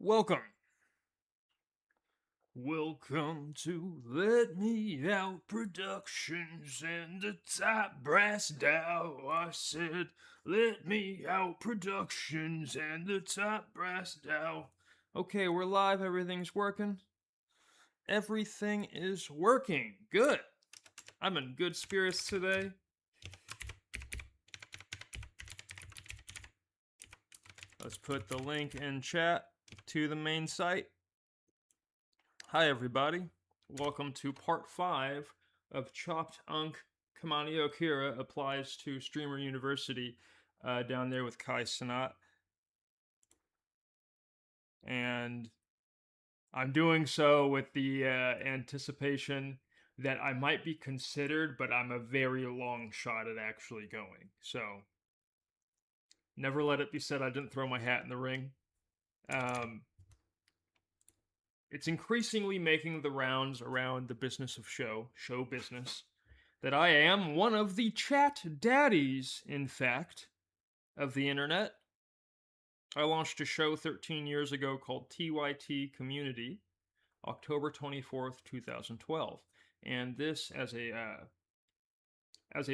Welcome. Welcome to Let Me Out Productions and the Top Brass Dow. I said, Let Me Out Productions and the Top Brass Dow. Okay, we're live. Everything's working. Everything is working. Good. I'm in good spirits today. Let's put the link in chat to the main site. Hi, everybody. Welcome to part 5 of Chopped Unk Kimani Okearah applies to Streamer University down there with Kai Sanat. And I'm doing so with the anticipation that I might be considered, but I'm a very long shot at actually going. So, never let it be said I didn't throw my hat in the ring. It's increasingly making the rounds around the business of show business, that I am one of the chat daddies, in fact, of the internet. I launched a show 13 years ago called TYT Community, October 24th, 2012. And this, as a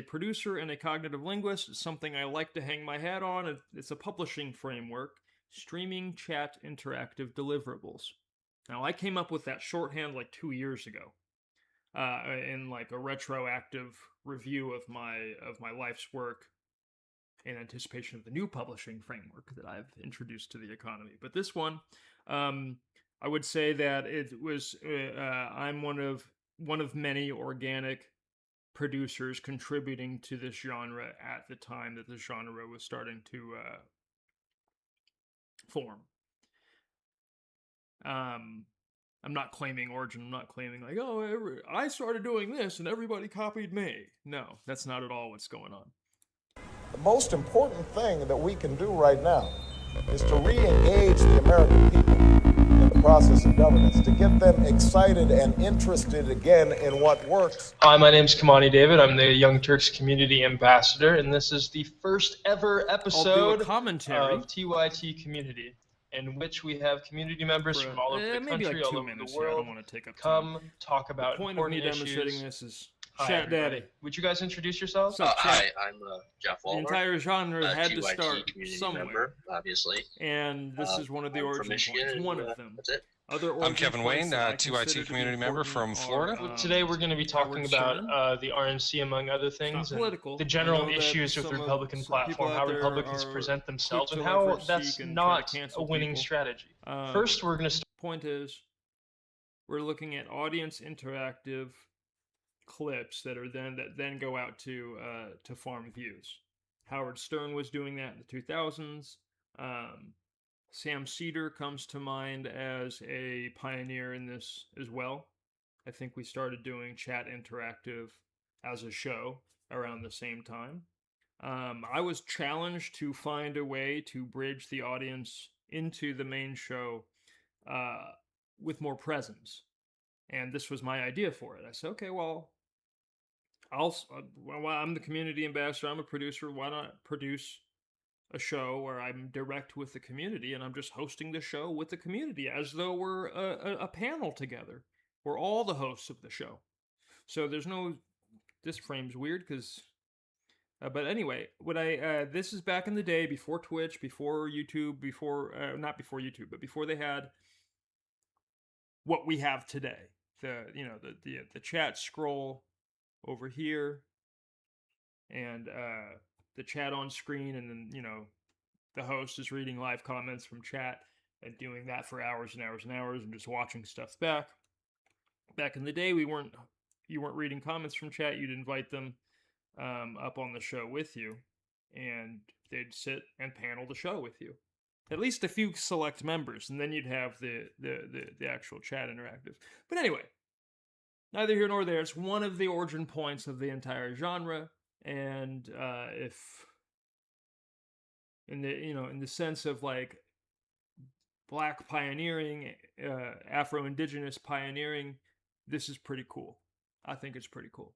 producer and a cognitive linguist, is something I like to hang my hat on. It's a publishing framework, Streaming Chat-Interactive Deliverables. Now, I came up with that shorthand like 2 years ago, in like a retroactive review of my life's work in anticipation of the new publishing framework that I've introduced to the economy. But this one, I would say that it was I'm one of many organic producers contributing to this genre at the time that the genre was starting to form. I'm not claiming origin. I'm not claiming like, oh, I started doing this and everybody copied me. No, that's not at all what's going on. The most important thing that we can do right now is to re-engage the American people in the process of governance, to get them excited and interested again in what works. Hi, my name's Kimani David. I'm the Young Turks community ambassador, and this is the first ever episode of TYT Community, in which we have community members from all over the country, all over the world, come talk about important issues. This is Hi, Chat everybody. Daddy. Would you guys introduce yourselves? Hi, I'm Jeff The Walner. entire genre had to TYT start community somewhere, member, obviously. and this is one of the I'm origin from Michigan, points. One of them. That's it. I'm Kevin Wayne, TYT community member from Florida. Today we're going to be talking about the RNC, among other things, and the general issues with the Republican platform, how Republicans present themselves, and how that's not a winning strategy. First, we're going to start. Point is, we're looking at audience interactive clips that then go out to farm views. Howard Stern was doing that in the 2000s. Sam Cedar comes to mind as a pioneer in this as well. I think we started doing Chat Interactive as a show around the same time. I was challenged to find a way to bridge the audience into the main show with more presence. And this was my idea for it. I said, okay, well, I'm the community ambassador, I'm a producer, why not produce a show where I'm direct with the community and I'm just hosting the show with the community as though we're a panel together. We're all the hosts of the show. So this frame's weird because, but anyway, this is back in the day before Twitch, before YouTube, not before YouTube, but before they had what we have today. The chat scroll over here and the chat on screen, and then the host is reading live comments from chat and doing that for hours and hours and hours and just watching stuff back. Back in the day, you weren't reading comments from chat. You'd invite them up on the show with you, and they'd sit and panel the show with you. At least a few select members, and then you'd have the actual chat interactive. But anyway, neither here nor there. It's one of the origin points of the entire genre. And if in the sense of like Black pioneering, Afro-Indigenous pioneering, this is pretty cool. I think it's pretty cool.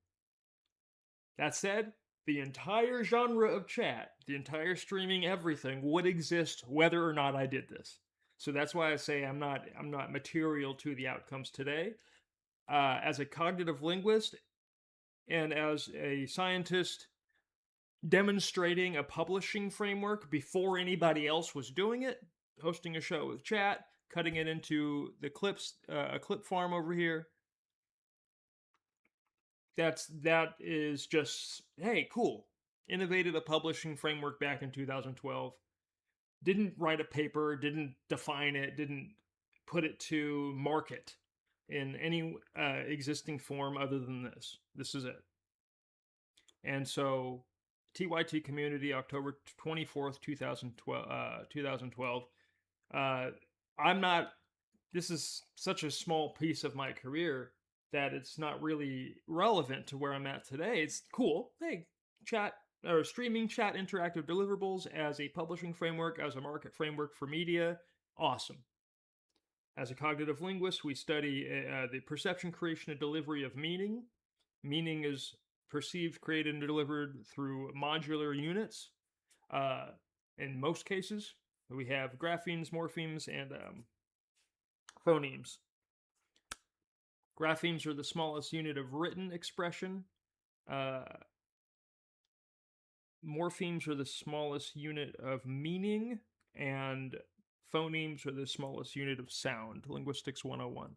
That said, the entire genre of chat, the entire streaming everything would exist whether or not I did this. So that's why I say I'm not material to the outcomes today. As a cognitive linguist and as a scientist demonstrating a publishing framework before anybody else was doing it, hosting a show with chat, cutting it into the clips, a clip farm over here. That is just, hey, cool. Innovated a publishing framework back in 2012. Didn't write a paper, didn't define it, didn't put it to market in any existing form other than this. This is it. And so, TYT community, October 24th, 2012. I'm not, this is such a small piece of my career that it's not really relevant to where I'm at today. It's cool. Hey, Streaming Chat-Interactive Deliverables as a publishing framework, as a market framework for media. Awesome. As a cognitive linguist, we study the perception, creation, and delivery of meaning. Meaning is perceived, created, and delivered through modular units. In most cases, we have graphemes, morphemes, and phonemes. Graphemes are the smallest unit of written expression. Morphemes are the smallest unit of meaning, and phonemes are the smallest unit of sound. Linguistics 101.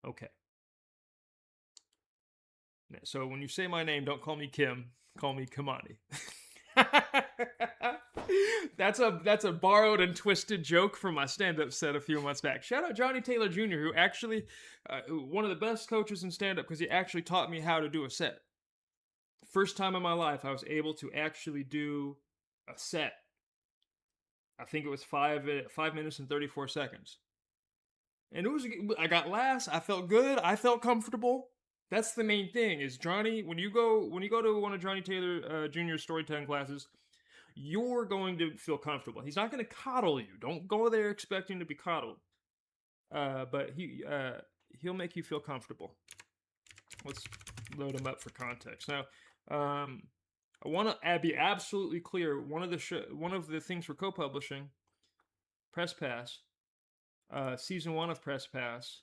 Okay. So when you say my name, don't call me Kim. Call me Kimani. That's a borrowed and twisted joke from my stand-up set a few months back. Shout out Johnny Taylor Jr., who actually, one of the best coaches in stand-up because he actually taught me how to do a set. First time in my life I was able to actually do a set. I think it was 5 minutes and 34 seconds. And I got laughs, I felt good, I felt comfortable. That's the main thing, is Johnny, when you go to one of Johnny Taylor Jr.'s storytelling classes, you're going to feel comfortable. He's not going to coddle you. Don't go there expecting to be coddled. But he'll make you feel comfortable. Let's load him up for context. Now, I want to be absolutely clear. One of the things for co-publishing, Press Pass, season 1 of Press Pass,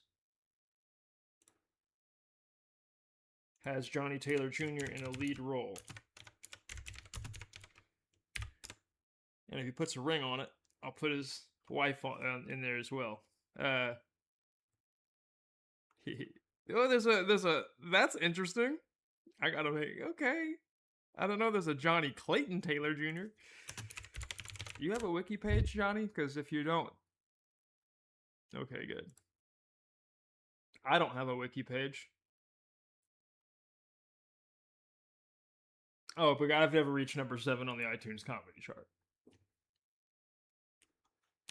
has Johnny Taylor Jr. in a lead role. And if he puts a ring on it, I'll put his wife in there as well. That's interesting. I gotta okay. I don't know, there's a Johnny Clayton Taylor Jr. You have a wiki page, Johnny? Because if you don't... Okay, good. I don't have a wiki page. Oh, but I've never reached number 7 on the iTunes comedy chart.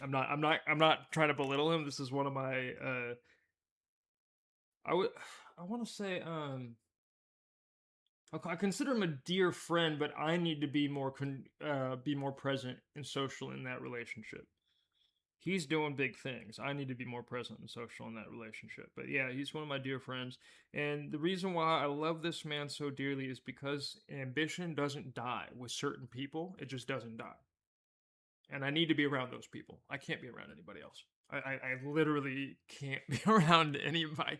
I'm not trying to belittle him. This is one of my I want to say I consider him a dear friend, but I need to be more present and social in that relationship. He's doing big things. I need to be more present and social in that relationship. But yeah, he's one of my dear friends. And the reason why I love this man so dearly is because ambition doesn't die with certain people. It just doesn't die. And I need to be around those people. I can't be around anybody else. I literally can't be around anybody.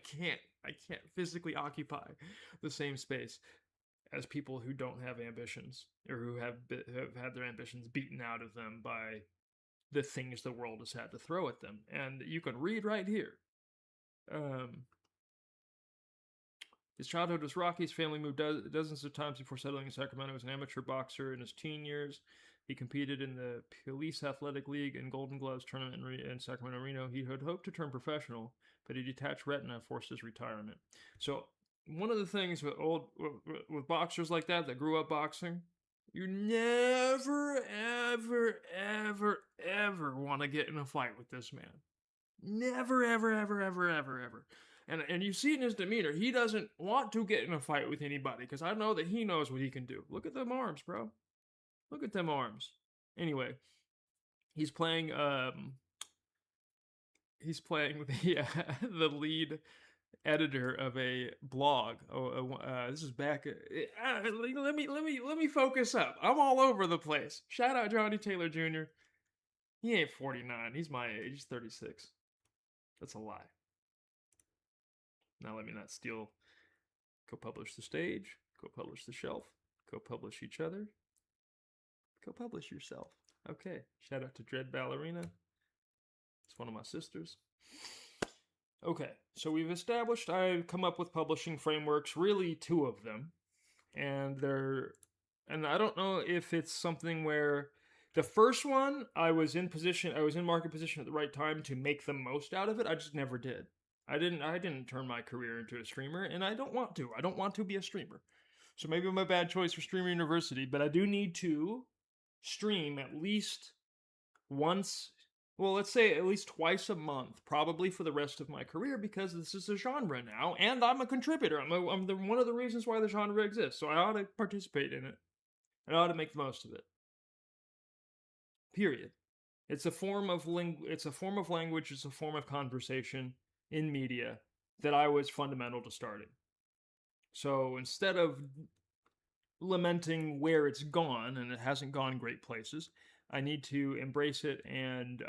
I can't physically occupy the same space as people who don't have ambitions or who have had their ambitions beaten out of them by the things the world has had to throw at them. And you can read right here. His childhood was rocky. His family moved dozens of times before settling in Sacramento. He was an amateur boxer in his teen years. He competed in the Police Athletic League and Golden Gloves tournament in Sacramento, Reno. He had hoped to turn professional, but a detached retina forced his retirement. So one of the things with boxers like that grew up boxing, you never, ever, ever, ever want to get in a fight with this man. Never, ever, ever, ever, ever, ever. And you see it in his demeanor. He doesn't want to get in a fight with anybody because I know that he knows what he can do. Look at them arms, bro. Look at them arms. Anyway, he's playing the the lead editor of a blog. This is back. Let me focus up. I'm all over the place. Shout out Johnny Taylor Jr. He ain't 49. He's my age. He's 36. That's a lie. Now let me not steal. Go publish the stage. Go publish the shelf. Go publish each other. Go publish yourself. Okay. Shout out to Dread Ballerina. It's one of my sisters. Okay. So we've established I've come up with publishing frameworks, really 2 of them. And I don't know if it's something where the first one I was in market position at the right time to make the most out of it. I just never did. I didn't turn my career into a streamer, and I don't want to. I don't want to be a streamer. So maybe I'm a bad choice for Streamer University, but I do need to stream at least once, well, let's say at least twice a month, probably for the rest of my career, because this is a genre now, and I'm a contributor. I'm one of the reasons why the genre exists, so I ought to participate in it. I ought to make the most of it. Period. It's a form of language. It's a form of conversation in media that I was fundamental to starting. So instead of lamenting where it's gone, and it hasn't gone great places, I need to embrace it and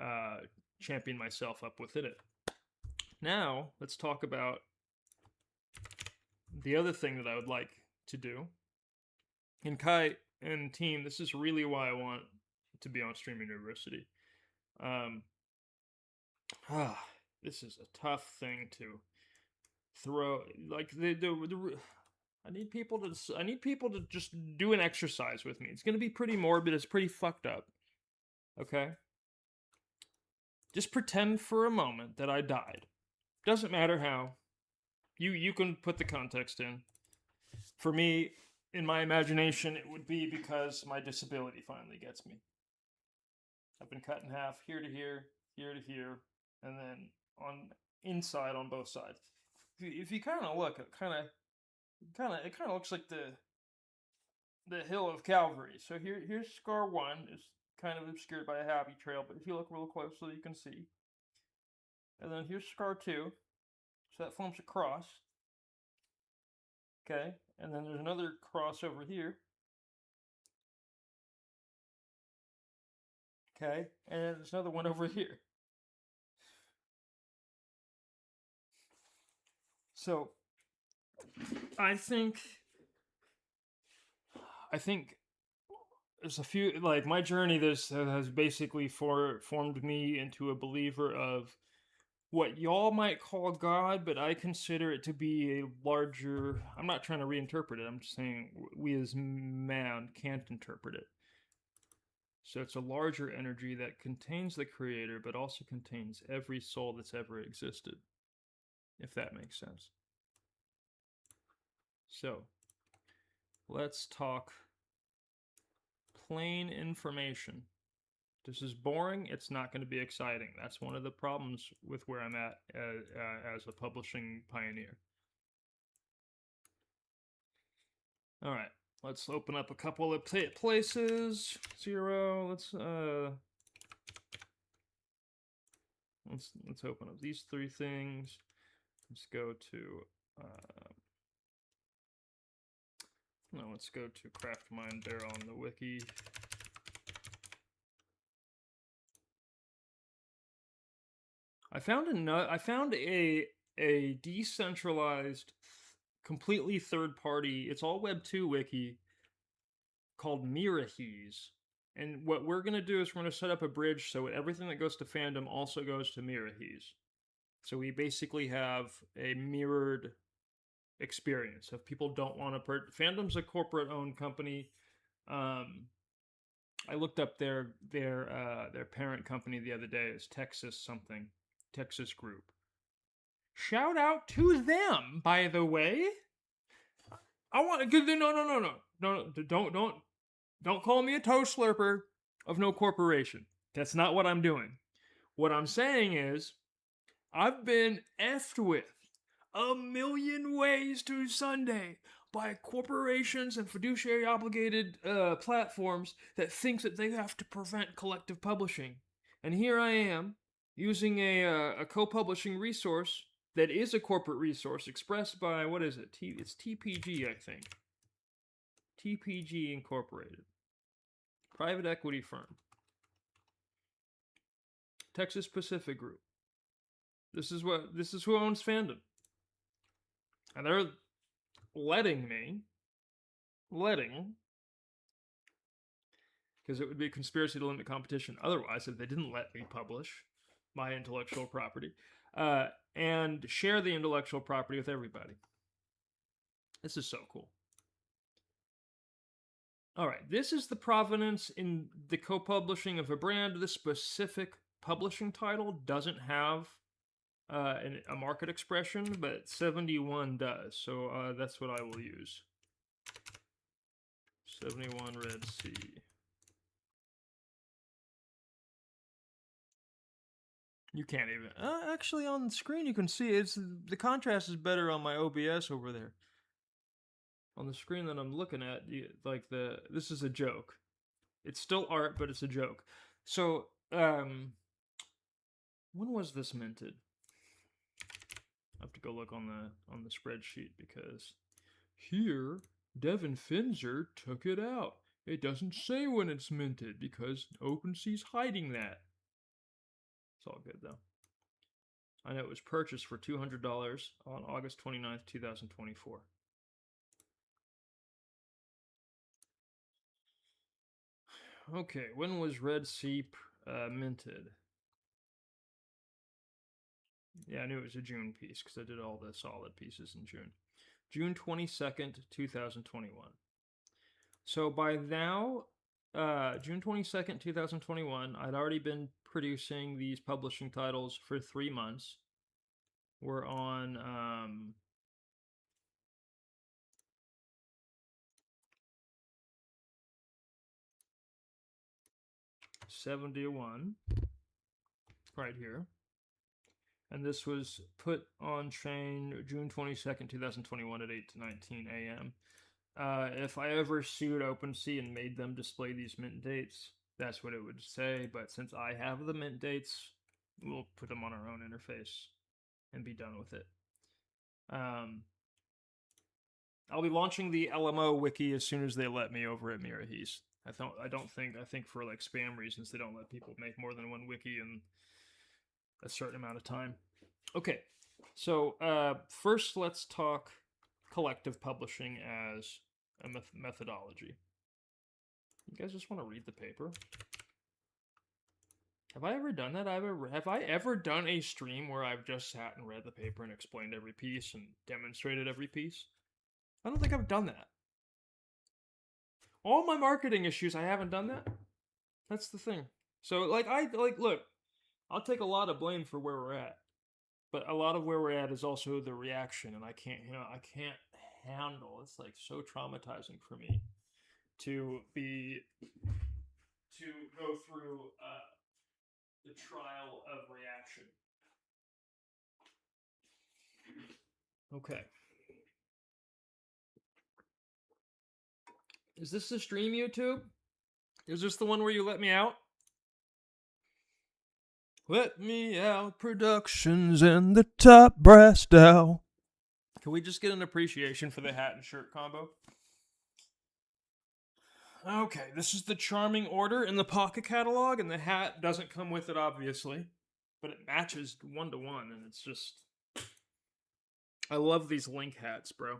champion myself up within it. Now, let's talk about the other thing that I would like to do. And Kai and team, this is really why I want to be on Streaming University. This is a tough thing to throw. Like I need people to just do an exercise with me. It's gonna be pretty morbid. It's pretty fucked up. Okay. Just pretend for a moment that I died. Doesn't matter how. You can put the context in. For me, in my imagination, it would be because my disability finally gets me. I've been cut in half, here to here, here to here, and then inside on both sides. If you kind of look, it kind of looks like the hill of Calvary. So here's scar 1 is kind of obscured by a happy trail, but if you look real closely, you can see. And then here's scar 2, so that forms a cross. Okay, and then there's another cross over here. Okay, and there's another one over here. So, I think there's a few, like, my journey has basically formed me into a believer of what y'all might call God, but I consider it to be a larger, I'm not trying to reinterpret it, I'm just saying we as man can't interpret it. So it's a larger energy that contains the creator, but also contains every soul that's ever existed, if that makes sense. So, let's talk plain information. This is boring. It's not going to be exciting. That's one of the problems with where I'm at as a publishing pioneer. All right. Let's open up a couple of places. 0. Let's open up these 3 things. Let's go to let's go to CraftMind there on the wiki. I found a decentralized, completely third-party, it's all Web 2 wiki called Mirahese. And what we're going to do is we're going to set up a bridge so everything that goes to fandom also goes to Mirahese. So we basically have a mirrored experience. If people don't want to fandom's a corporate-owned company. I looked up their parent company the other day. It's Texas Group. Shout out to them, by the way. I want no. Don't call me a toe slurper of no corporation. That's not what I'm doing. What I'm saying is, I've been effed with a million ways to Sunday by corporations and fiduciary obligated platforms that think that they have to prevent collective publishing. And here I am, using a co-publishing resource that is a corporate resource expressed by, what is it? It's TPG, I think. TPG Incorporated. Private equity firm. Texas Pacific Group. This is who owns fandom. And they're letting, because it would be a conspiracy to limit competition otherwise if they didn't let me publish my intellectual property, and share the intellectual property with everybody. This is so cool. All right, this is the provenance in the co-publishing of a brand. This specific publishing title doesn't have a market expression, but 71 does, so that's what I will use. 71 Red Sea. You can't even... actually, on the screen you can see the contrast is better on my OBS over there. On the screen that I'm looking at, this is a joke. It's still art, but it's a joke. So, when was this minted? I have to go look on the spreadsheet, because here Devin Finzer took it out. It doesn't say when it's minted because OpenSea's hiding that. It's all good though. I know it was purchased for $200 on August 29th, 2024. Okay, when was Red Sea minted? Yeah, I knew it was a June piece because I did all the solid pieces in June. June 22nd, 2021. So by now, June 22nd, 2021, I'd already been producing these publishing titles for 3 months. We're on 71 right here. And this was put on chain June 22nd, 2021 at 8 to 19 a.m. If I ever sued OpenSea and made them display these mint dates, that's what it would say. But since I have the mint dates, we'll put them on our own interface and be done with it. I'll be launching the LMO wiki as soon as they let me over at Mirahis. I think for like spam reasons they don't let people make more than one wiki in a certain amount of time. Okay, so first let's talk collective publishing as a methodology. You guys just want to read the paper? Have I ever done that? Have I ever done a stream where I've just sat and read the paper and explained every piece and demonstrated every piece? I don't think I've done that. All my marketing issues, I haven't done that. That's the thing. So, look, I'll take a lot of blame for where we're at, but a lot of where we're at is also the reaction, and I can't handle. It's like so traumatizing for me to go through the trial of reaction. Okay. Is this the stream, YouTube? Is this the one where you let me out? Let Me Out Productions and the Top Brass Dow. Can we just get an appreciation for the hat and shirt combo? Okay, this is the charming order in the Pocket catalog, and the hat doesn't come with it, obviously, but it matches 1-to-1, and it's just... I love these link hats, bro.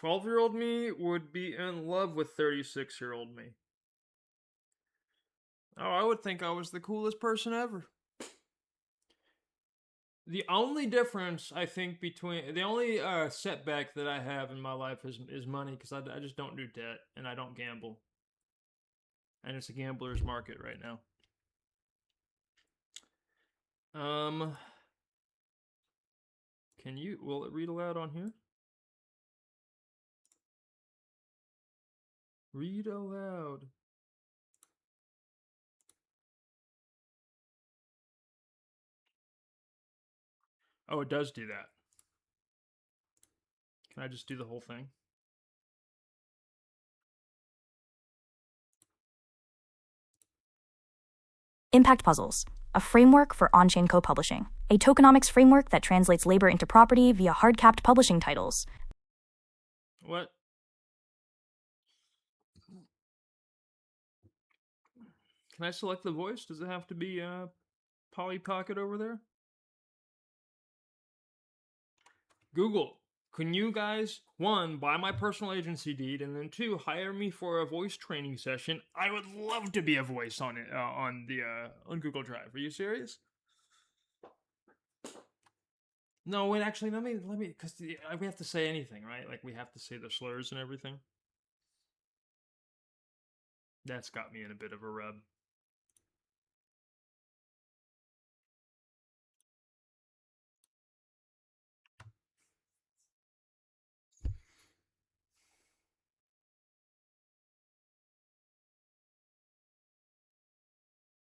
12-year-old me would be in love with 36-year-old me. Oh, I would think I was the coolest person ever. The only difference, I think, the only setback that I have in my life is money, because I just don't do debt, and I don't gamble. And it's a gambler's market right now. Will it read aloud on here? Read aloud. Oh, it does do that. Can I just do the whole thing? Impact Puzzles, a framework for on-chain co-publishing, a tokenomics framework that translates labor into property via hard-capped publishing titles. What? Can I select the voice? Does it have to be Polly Pocket over there? Google, can you guys, 1, buy my personal agency deed, and then 2, hire me for a voice training session? I would love to be a voice on it on Google Drive. Are you serious? No, wait. Actually, let me, because we have to say anything, right? Like we have to say the slurs and everything. That's got me in a bit of a rub.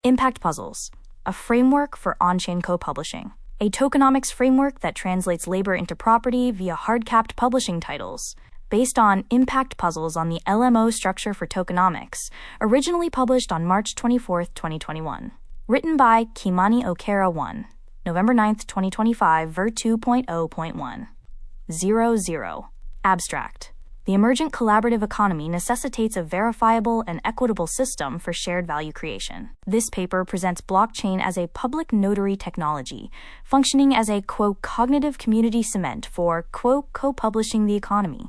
Impact Puzzles, a framework for on-chain co-publishing, a tokenomics framework that translates labor into property via hard-capped publishing titles, based on impact puzzles on the LMO structure for tokenomics, originally published on March 24, 2021. Written by Kimani Okearah 1, November 9, 2025, ver 2.0.1. 00. Abstract. The emergent collaborative economy necessitates a verifiable and equitable system for shared value creation. This paper presents blockchain as a public notary technology, functioning as a, quote, cognitive community cement for, quote, co-publishing the economy.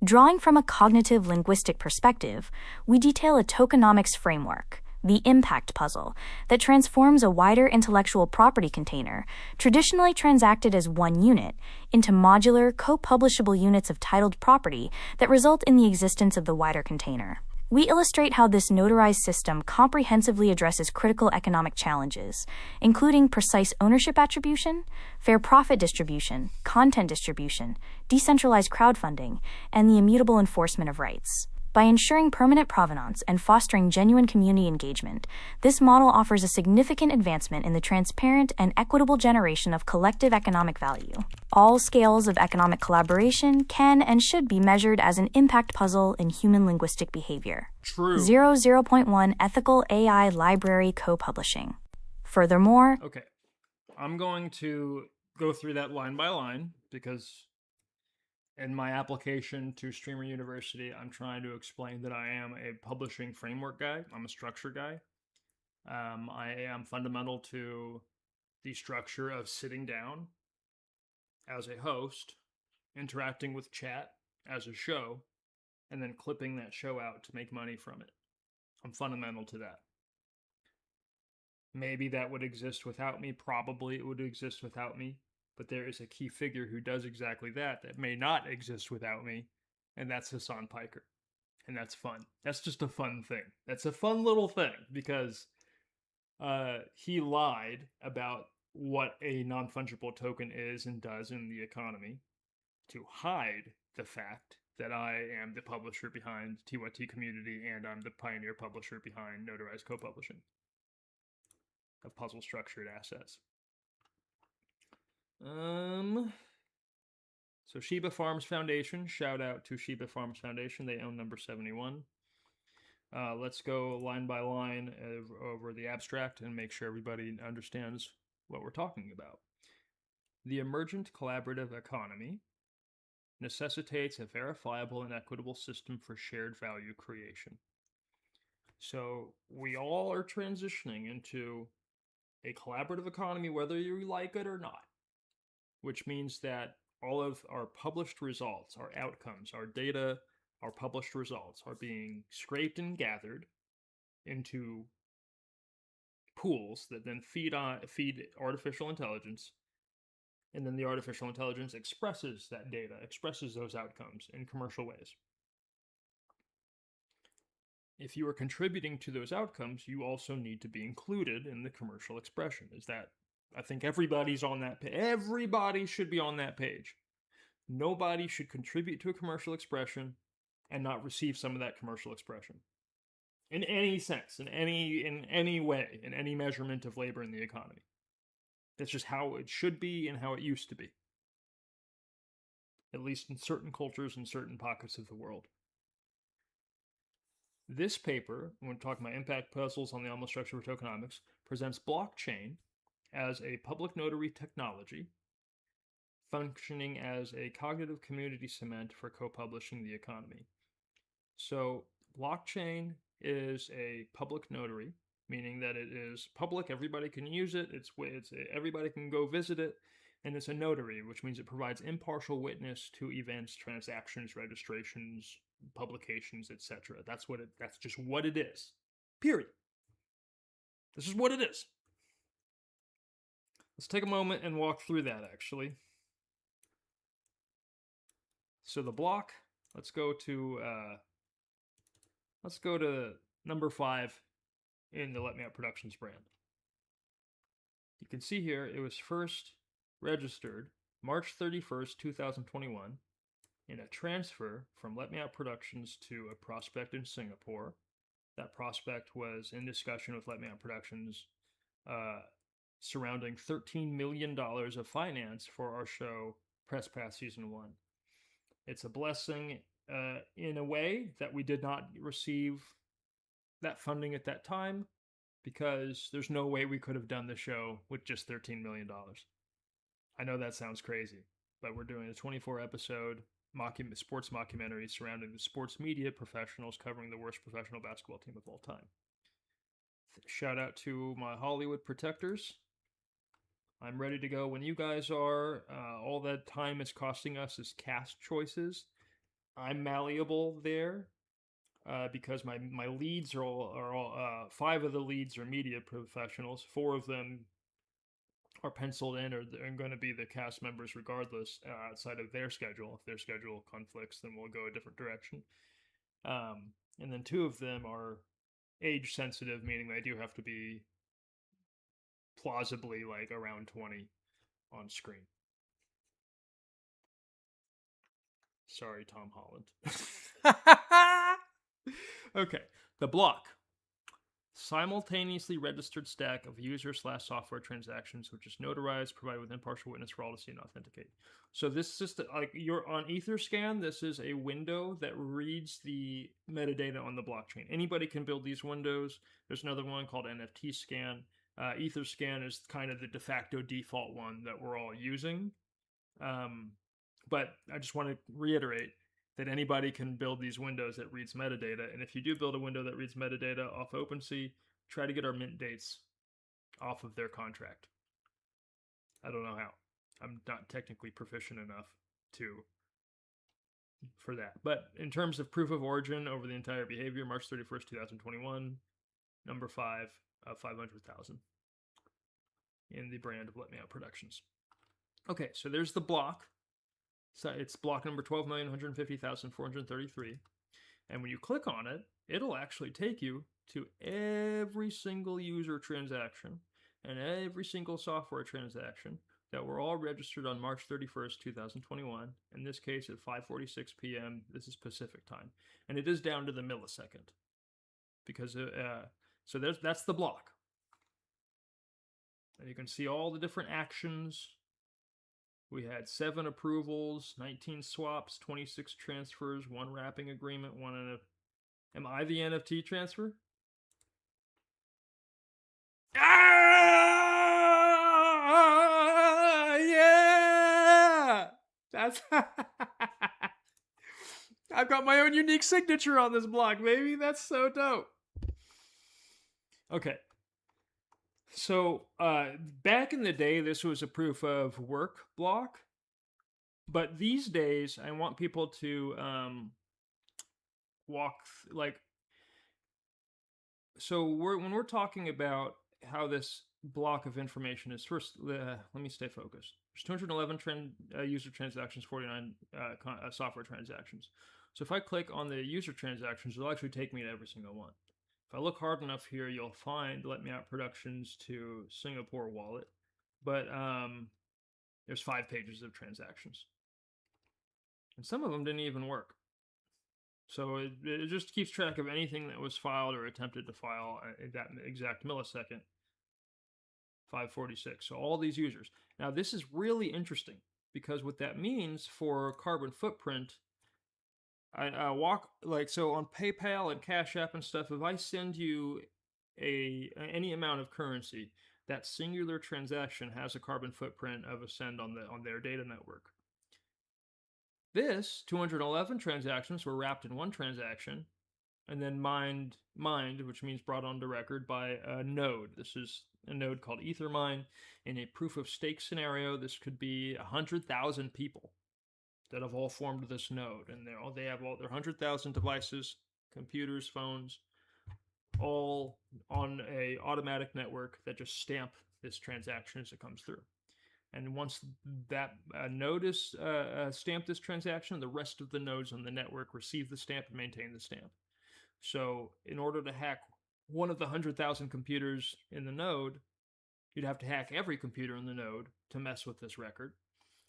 Drawing from a cognitive linguistic perspective, we detail a tokenomics framework, the impact puzzle, that transforms a wider intellectual property container, traditionally transacted as one unit, into modular, co-publishable units of titled property that result in the existence of the wider container. We illustrate how this notarized system comprehensively addresses critical economic challenges, including precise ownership attribution, fair profit distribution, content distribution, decentralized crowdfunding, and the immutable enforcement of rights. By ensuring permanent provenance and fostering genuine community engagement, this model offers a significant advancement in the transparent and equitable generation of collective economic value. All scales of economic collaboration can and should be measured as an impact puzzle in human linguistic behavior. True. 0.1 Ethical AI Library Co-Publishing. Furthermore... Okay. I'm going to go through that line by line because... in my application to Streamer University, I'm trying to explain that I am a publishing framework guy. I'm a structure guy. I am fundamental to the structure of sitting down as a host, interacting with chat as a show, and then clipping that show out to make money from it. I'm fundamental to that. Maybe that would exist without me. Probably it would exist without me. But there is a key figure who does exactly that may not exist without me, and that's Hassan Piker. And that's fun. That's just a fun thing. That's a fun little thing, because he lied about what a non-fungible token is and does in the economy to hide the fact that I am the publisher behind TYT Community, and I'm the pioneer publisher behind notarized co-publishing of puzzle-structured assets. So Shiba Farms Foundation, shout out to Shiba Farms Foundation. They own number 71. Let's go line by line over the abstract and make sure everybody understands what we're talking about. The emergent collaborative economy necessitates a verifiable and equitable system for shared value creation. So we all are transitioning into a collaborative economy, whether you like it or not. Which means that all of our published results, our outcomes, our data, our published results are being scraped and gathered into pools that then feed artificial intelligence, and then the artificial intelligence expresses that data, expresses those outcomes in commercial ways. If you are contributing to those outcomes, you also need to be included in the commercial expression. I think everybody's on that page. Everybody should be on that page. Nobody should contribute to a commercial expression and not receive some of that commercial expression. In any sense, in any way, in any measurement of labor in the economy. That's just how it should be and how it used to be. At least in certain cultures and certain pockets of the world. This paper, when we're talking about impact puzzles on the almost structure for tokenomics, presents blockchain as a public notary technology, functioning as a cognitive community cement for co-publishing the economy. So blockchain is a public notary meaning that it is public. Everybody can use it. Everybody can go visit it. And it's a notary, which means it provides impartial witness to events, transactions, registrations, publications, etc. That's just what it is. Period. This is what it is. Let's take a moment and walk through that, actually. So the block, let's go to number 5 in the Let Me Out Productions brand. You can see here it was first registered March 31st, 2021 in a transfer from Let Me Out Productions to a prospect in Singapore. That prospect was in discussion with Let Me Out Productions surrounding $13 million of finance for our show Press Pass Season 1. It's a blessing in a way that we did not receive that funding at that time, because there's no way we could have done the show with just $13 million. I know that sounds crazy, but we're doing a 24-episode sports mockumentary surrounding the sports media professionals covering the worst professional basketball team of all time. Shout out to my Hollywood protectors. I'm ready to go when you guys are. All that time it's costing us is cast choices. I'm malleable there because my leads are all 5 of the leads are media professionals. 4 of them are penciled in or are going to be the cast members regardless outside of their schedule. If their schedule conflicts, then we'll go a different direction. And then 2 of them are age sensitive, meaning they do have to be plausibly like around 20 on screen. Sorry, Tom Holland. Okay, the block. Simultaneously registered stack of user/software transactions, which is notarized, provided with impartial witness for all to see and authenticate. So this is just like you're on Etherscan. This is a window that reads the metadata on the blockchain. Anybody can build these windows. There's another one called NFT Scan. Etherscan is kind of the de facto default one that we're all using. But I just want to reiterate that anybody can build these windows that reads metadata. And if you do build a window that reads metadata off OpenSea, try to get our mint dates off of their contract. I don't know how. I'm not technically proficient enough for that. But in terms of proof of origin over the entire behavior, March 31st, 2021, number 5 of 500,000 in the brand of Let Me Out Productions. Okay, so there's the block. So it's block number 12,150,433. And when you click on it, it'll actually take you to every single user transaction and every single software transaction that were all registered on March 31st, 2021. In this case, at 5:46 p.m. This is Pacific time. And it is down to the millisecond. Because, so that's the block. And you can see all the different actions. We had 7 approvals, 19 swaps, 26 transfers, 1 wrapping agreement, 1 NFT. Am I the NFT transfer? Ah, yeah! That's I've got my own unique signature on this block, baby. That's so dope. Okay. So back in the day, this was a proof of work block. But these days, I want people to when we're talking about how this block of information is, first, let me stay focused. There's 211 user transactions, 49 software transactions. So if I click on the user transactions, it'll actually take me to every single one. If I look hard enough here, you'll find Let Me Out Productions to Singapore wallet. But there's 5 pages of transactions. And some of them didn't even work. So it just keeps track of anything that was filed or attempted to file at that exact millisecond. 5:46. So all these users. Now this is really interesting because what that means for carbon footprint, so on PayPal and Cash App and stuff, if I send you any amount of currency, that singular transaction has a carbon footprint of a send on their data network. This 211 transactions were wrapped in 1 transaction, and then mined, which means brought onto record by a node. This is a node called Ethermine. In a proof of stake scenario, this could be 100,000 people that have all formed this node, and they have all their 100,000 devices, computers, phones, all on a automatic network that just stamp this transaction as it comes through. And once that node is stamped this transaction, the rest of the nodes on the network receive the stamp and maintain the stamp. So in order to hack one of the 100,000 computers in the node, you'd have to hack every computer in the node to mess with this record.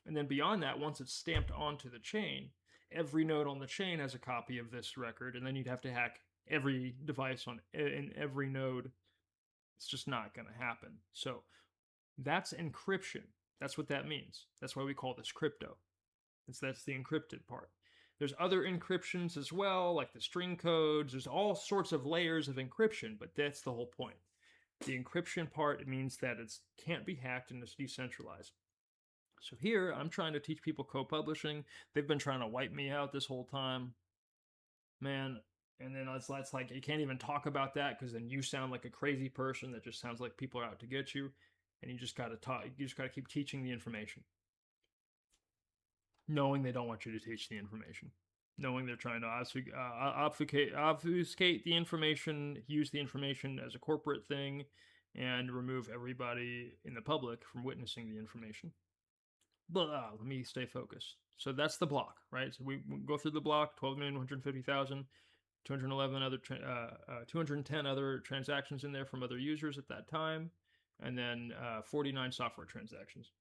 And then beyond that, once it's stamped onto the chain, every node on the chain has a copy of this record, and then you'd have to hack every device in every node. It's just not going to happen. So that's encryption. That's what that means. That's why we call this crypto. That's the encrypted part. There's other encryptions as well, like the string codes. There's all sorts of layers of encryption, but that's the whole point. The encryption part, it means that it can't be hacked and it's decentralized. So here, I'm trying to teach people co-publishing. They've been trying to wipe me out this whole time. Man, and then it's like, you can't even talk about that because then you sound like a crazy person that just sounds like people are out to get you. And you just got to talk. You just got to keep teaching the information. Knowing they don't want you to teach the information. Knowing they're trying to obfuscate the information, use the information as a corporate thing, and remove everybody in the public from witnessing the information. But let me stay focused. So that's the block, right? So we go through the block, 12,150,000, 210 other transactions in there from other users at that time, and then 49 software transactions.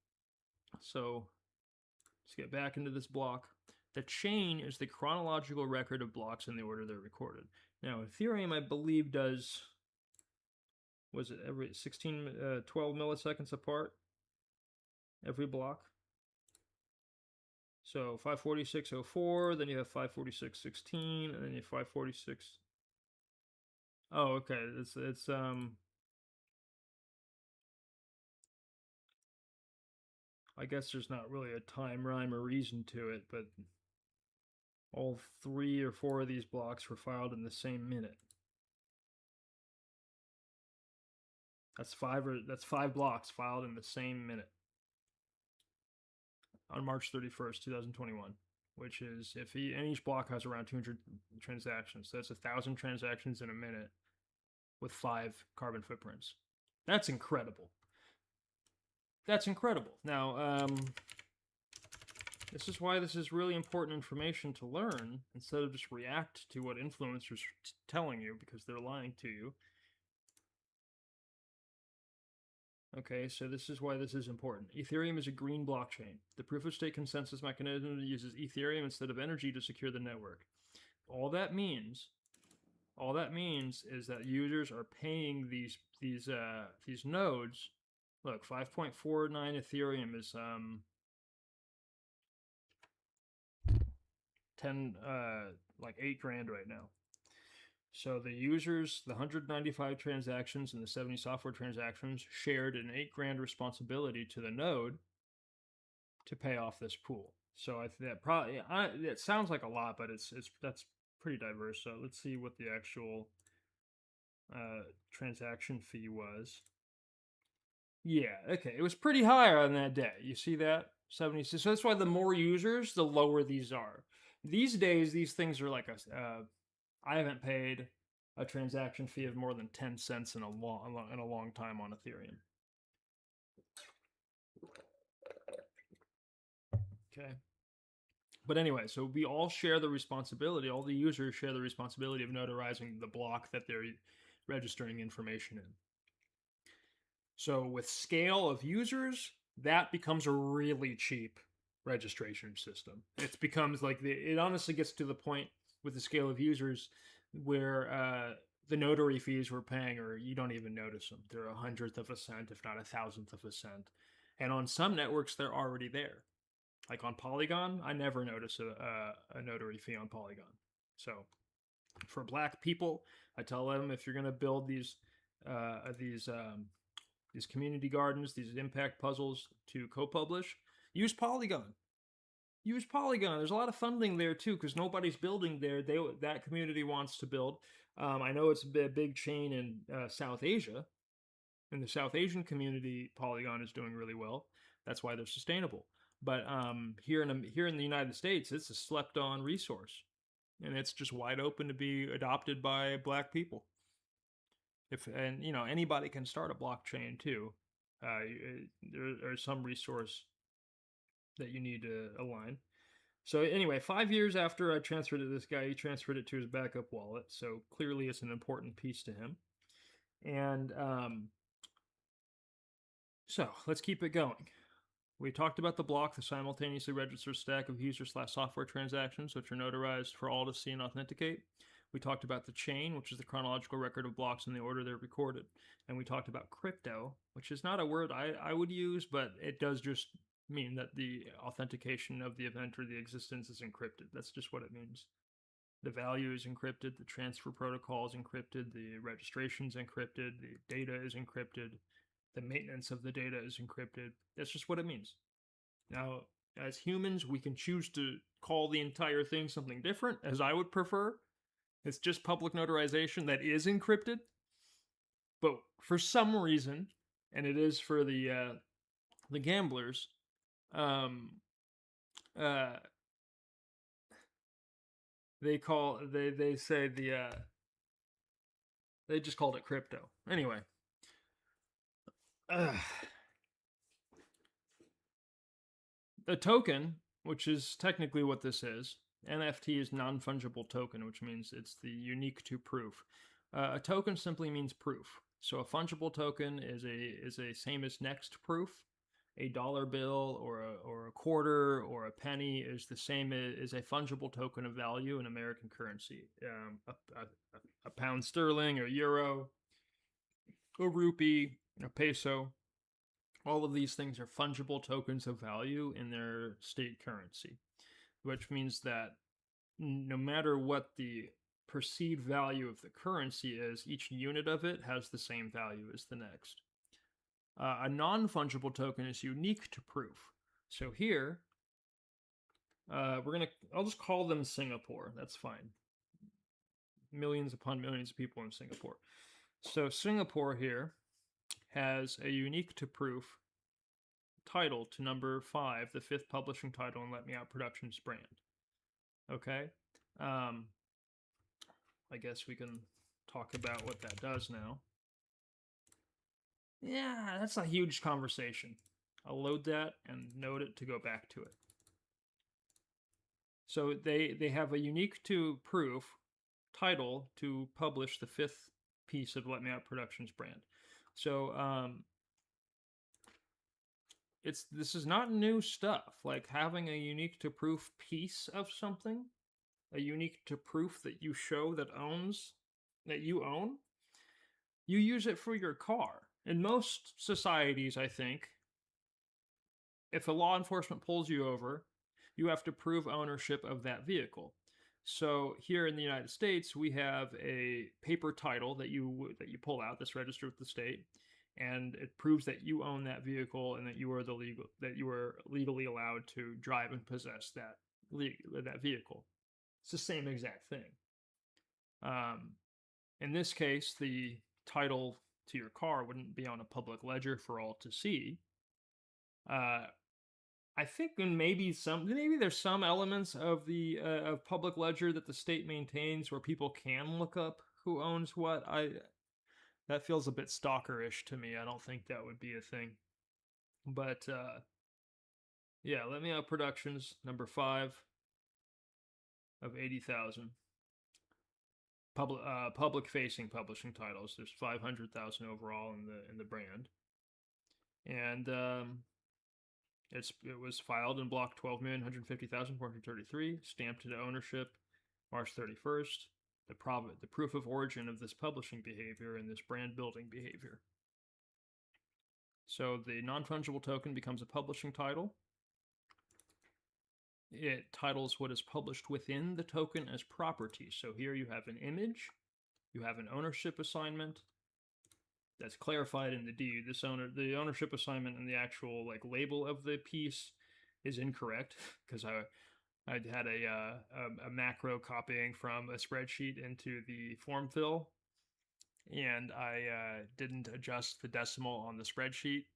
So let's get back into this block. The chain is the chronological record of blocks in the order they're recorded. Now, Ethereum, I believe, does, was it every 12 milliseconds apart? Every block? So 546.04, then you have 546.16, and then you have 546. Oh, okay. It's I guess there's not really a time, rhyme, or reason to it, but all 3 or 4 of these blocks were filed in the same minute. That's 5 blocks filed in the same minute. On March 31st, 2021, which is and each block has around 200 transactions. So that's 1,000 transactions in a minute with 5 carbon footprints. That's incredible. That's incredible. Now, this is why this is really important information to learn instead of just react to what influencers are telling you because they're lying to you. Okay, so this is why this is important. Ethereum is a green blockchain. The proof-of-stake consensus mechanism uses Ethereum instead of energy to secure the network. All that means is that users are paying these nodes. Look, 5.49 Ethereum is 8 grand right now. So the users, the 195 transactions and the 70 software transactions shared an 8 grand responsibility to the node to pay off this pool. So it sounds like a lot, but that's pretty diverse. So let's see what the actual transaction fee was. Yeah, okay, it was pretty high on that day. You see that? 76. So that's why the more users, the lower these are. These days, these things are like I haven't paid a transaction fee of more than 10 cents in a long time on Ethereum. Okay. But anyway, so we all share the responsibility. All the users share the responsibility of notarizing the block that they're registering information in. So with scale of users, that becomes a really cheap registration system. It becomes like it honestly gets to the point with the scale of users where the notary fees we're paying, or you don't even notice them. They're 1/100th of a cent, if not 1,000th of a cent. And on some networks, they're already there. Like on Polygon, I never notice a notary fee on Polygon. So for Black people, I tell them, if you're going to build these community gardens, these impact puzzles to co-publish, use Polygon. use Polygon. There's a lot of funding there too, because nobody's building there. That community wants to build. I know it's a big chain in South Asia. In the South Asian community, Polygon is doing really well. That's why they're sustainable. But here in the United States, it's a slept-on resource, and it's just wide open to be adopted by Black people. And anybody can start a blockchain too. There's some resource that you need to align. So anyway, 5 years after I transferred it to this guy, he transferred it to his backup wallet. So clearly, it's an important piece to him. And so let's keep it going. We talked about the block, the simultaneously registered stack of user/software transactions, which are notarized for all to see and authenticate. We talked about the chain, which is the chronological record of blocks in the order they're recorded. And we talked about crypto, which is not a word I would use, but it does just mean that the authentication of the event or the existence is encrypted. That's just what it means. The value is encrypted, the transfer protocol is encrypted, the registration is encrypted, the data is encrypted, the maintenance of the data is encrypted. That's just what it means. Now, as humans, we can choose to call the entire thing something different, as I would prefer. It's just public notarization that is encrypted. But for some reason, and it is for the gamblers, they just called it crypto. Anyway. A token, which is technically what this is, NFT is non-fungible token, which means it's the unique to proof. A token simply means proof. So a fungible token is a same as next proof. A dollar bill or a quarter or a penny is the same as a fungible token of value in American currency. A pound sterling, a euro, a rupee, a peso. All of these things are fungible tokens of value in their state currency, which means that no matter what the perceived value of the currency is, each unit of it has the same value as the next. A non-fungible token is unique to proof. So here, I'll just call them Singapore. That's fine. Millions upon millions of people in Singapore. So Singapore here has a unique to proof title to number 5, the 5th publishing title in Let Me Out Productions brand. Okay? I guess we can talk about what that does now. Yeah, that's a huge conversation. I'll load that and note it to go back to it. So they have a unique to proof title to publish the 5th piece of Let Me Out Productions brand. So this is not new stuff. Like having a unique to proof piece of something, a unique to proof that you show that you own. You use it for your car. In most societies, I think, if a law enforcement pulls you over, you have to prove ownership of that vehicle. So here in the United States, we have a paper title that you pull out that's registered with the state, and it proves that you own that vehicle and that you are legally allowed to drive and possess that vehicle. It's the same exact thing. In this case, the title to your car wouldn't be on a public ledger for all to see. I think maybe there's some elements of the of public ledger that the state maintains where people can look up who owns what. That feels a bit stalkerish to me. I don't think that would be a thing. But yeah, Let Me Out Productions, number 5 of 80,000. Public-facing publishing titles. There's 500,000 overall in the brand, and it was filed in block 12,150,433, stamped into ownership March 31st. The proof of origin of this publishing behavior and this brand building behavior. So the non-fungible token becomes a publishing title. It titles what is published within the token as property. So here you have an image, you have an ownership assignment that's clarified in the deed. The ownership assignment and the actual label of the piece is incorrect because I had a macro copying from a spreadsheet into the form fill, and I didn't adjust the decimal on the spreadsheet.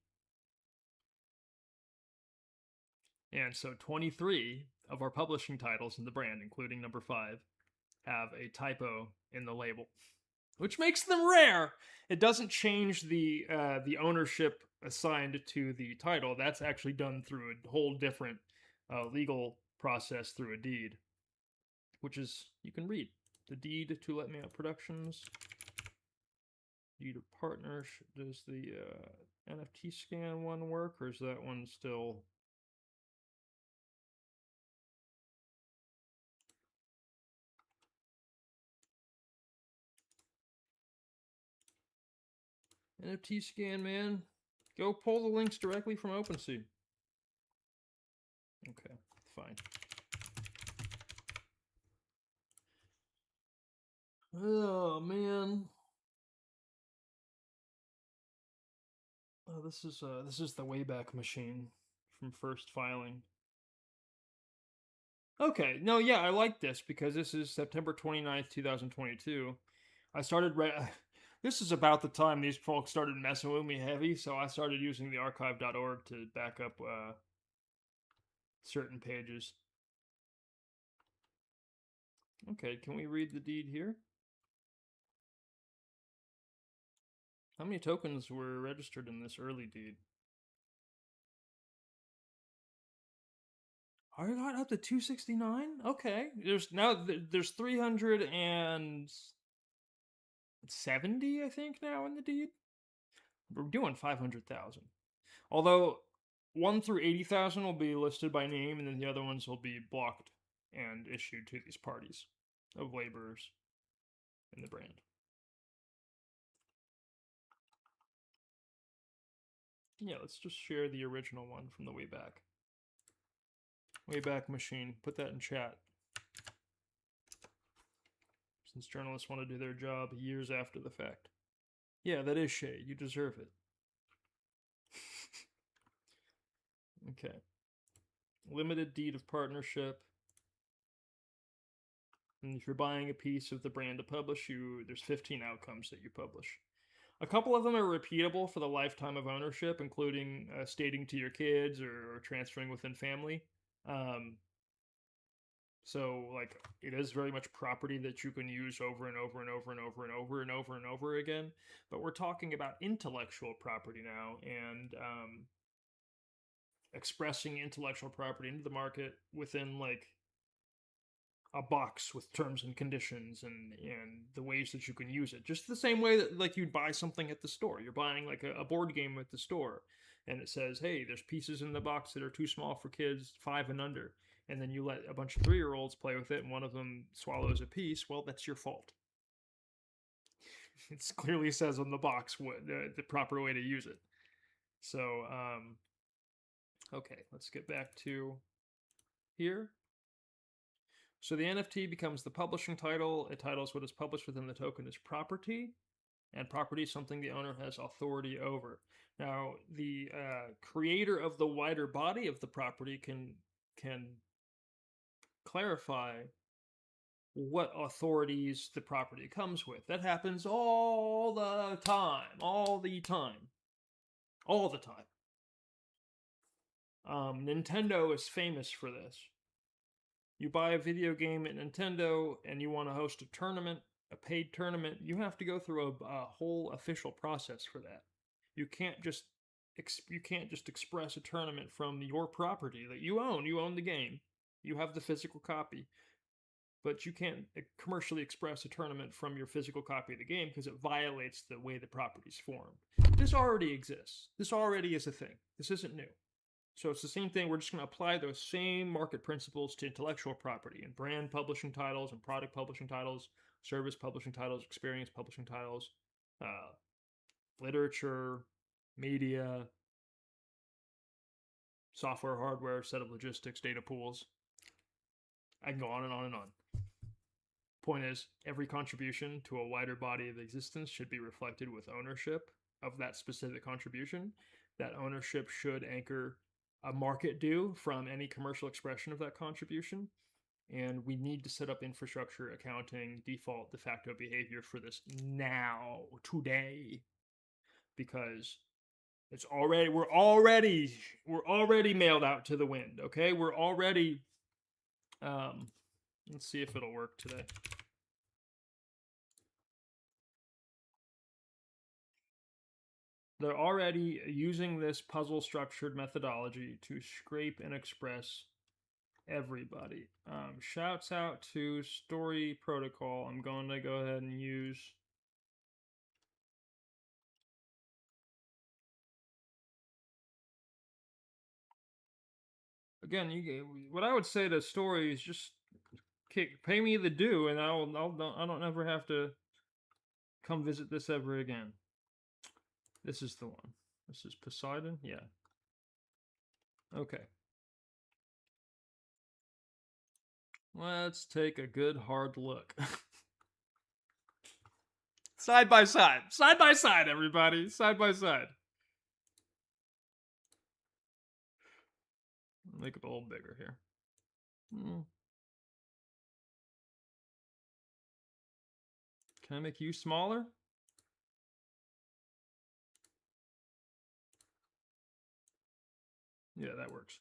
And so 23 of our publishing titles in the brand, including number 5, have a typo in the label, which makes them rare. It doesn't change the ownership assigned to the title. That's actually done through a whole different legal process through a deed, which is, you can read. The deed to Let Me Out Productions. Deed of partnership. Does the NFT scan one work, or is that one still... NFT scan, man. Go pull the links directly from OpenSea. Okay, fine. Oh, man. Oh, this is the Wayback Machine from first filing. Okay, no, yeah, I like this because this is September 29th, 2022. I started... This is about the time these folks started messing with me heavy, so I started using the archive.org to back up certain pages. Okay, can we read the deed here? How many tokens were registered in this early deed? I got up to 269? Okay. There's 370, I think, now in the deed. We're doing 500,000. Although 1 through 80,000 will be listed by name, and then the other ones will be blocked and issued to these parties of laborers in the brand. Yeah, let's just share the original one from the Wayback Machine. Put that in chat. Since journalists want to do their job years after the fact. Yeah, that is shade. You deserve it. Okay. Limited deed of partnership. And if you're buying a piece of the brand to publish, there's 15 outcomes that you publish. A couple of them are repeatable for the lifetime of ownership, including stating to your kids or transferring within family. So, like, it is very much property that you can use over and over and over and over and over and over and over again. But we're talking about intellectual property now, and expressing intellectual property into the market within, like, a box with terms and conditions and the ways that you can use it. Just the same way that, like, you'd buy something at the store. You're buying, like, a board game at the store, and it says, hey, there's pieces in the box that are too small for kids 5 and under. And then you let a bunch of 3-year-olds play with it, and one of them swallows a piece. Well, that's your fault. It clearly says on the box what the proper way to use it. So, okay, let's get back to here. So the NFT becomes the publishing title. It titles what is published within the token as property, and property is something the owner has authority over. Now, the creator of the wider body of the property can clarify what authorities the property comes with. That happens all the time. Nintendo is famous for this. You buy a video game at Nintendo and you want to host a tournament, a paid tournament, you have to go through a whole official process for that. You can't just express a tournament from your property that you own. You own the game. You have the physical copy. But you can't commercially express a tournament from your physical copy of the game because it violates the way the property's formed. This already exists. This already is a thing. This isn't new. So it's the same thing. We're just going to apply those same market principles to intellectual property and brand publishing titles and product publishing titles, service publishing titles, experience publishing titles, literature, media, software, hardware, set of logistics, data pools. I can go on and on and on. Point is, every contribution to a wider body of existence should be reflected with ownership of that specific contribution. That ownership should anchor a market due from any commercial expression of that contribution. And we need to set up infrastructure, accounting, default, de facto behavior for this now, today, because we're already mailed out to the wind. Okay, we're already. Let's see if it'll work today. They're already using this puzzle structured methodology to scrape and express everybody. Shouts out to Story Protocol. I'm going to go ahead and use. Again, what I would say to Story is just pay me the due, and I don't ever have to come visit this ever again. This is the one. This is Poseidon? Yeah. Okay. Let's take a good hard look. Side by side. Side by side, everybody. Side by side. Make it a little bigger here. Can I make you smaller? Yeah, that works.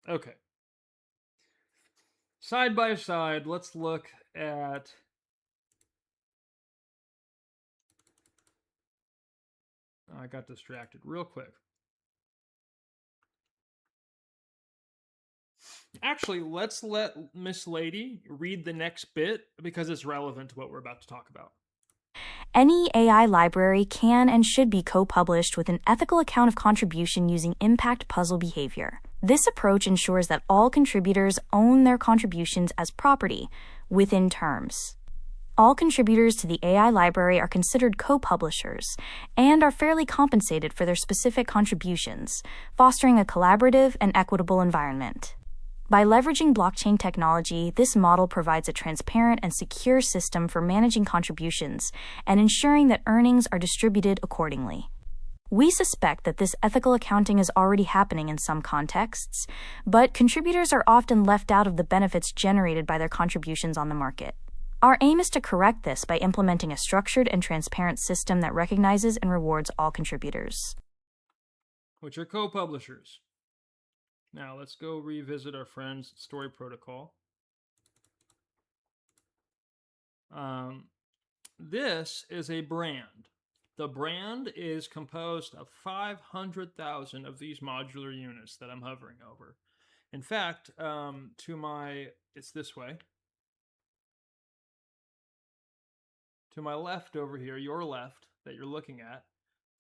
Okay. Side by side, let's look at I got distracted real quick. Actually, let's let Miss Lady read the next bit because it's relevant to what we're about to talk about. Any AI library can and should be co-published with an ethical account of contribution using impact puzzle behavior. This approach ensures that all contributors own their contributions as property within terms. All contributors to the AI library are considered co-publishers and are fairly compensated for their specific contributions, fostering a collaborative and equitable environment. By leveraging blockchain technology, this model provides a transparent and secure system for managing contributions and ensuring that earnings are distributed accordingly. We suspect that this ethical accounting is already happening in some contexts, but contributors are often left out of the benefits generated by their contributions on the market. Our aim is to correct this by implementing a structured and transparent system that recognizes and rewards all contributors, which are co-publishers. Now, let's go revisit our friends at Story Protocol. This is a brand. The brand is composed of 500,000 of these modular units that I'm hovering over. In fact, it's this way. To my left over here, your left, that you're looking at,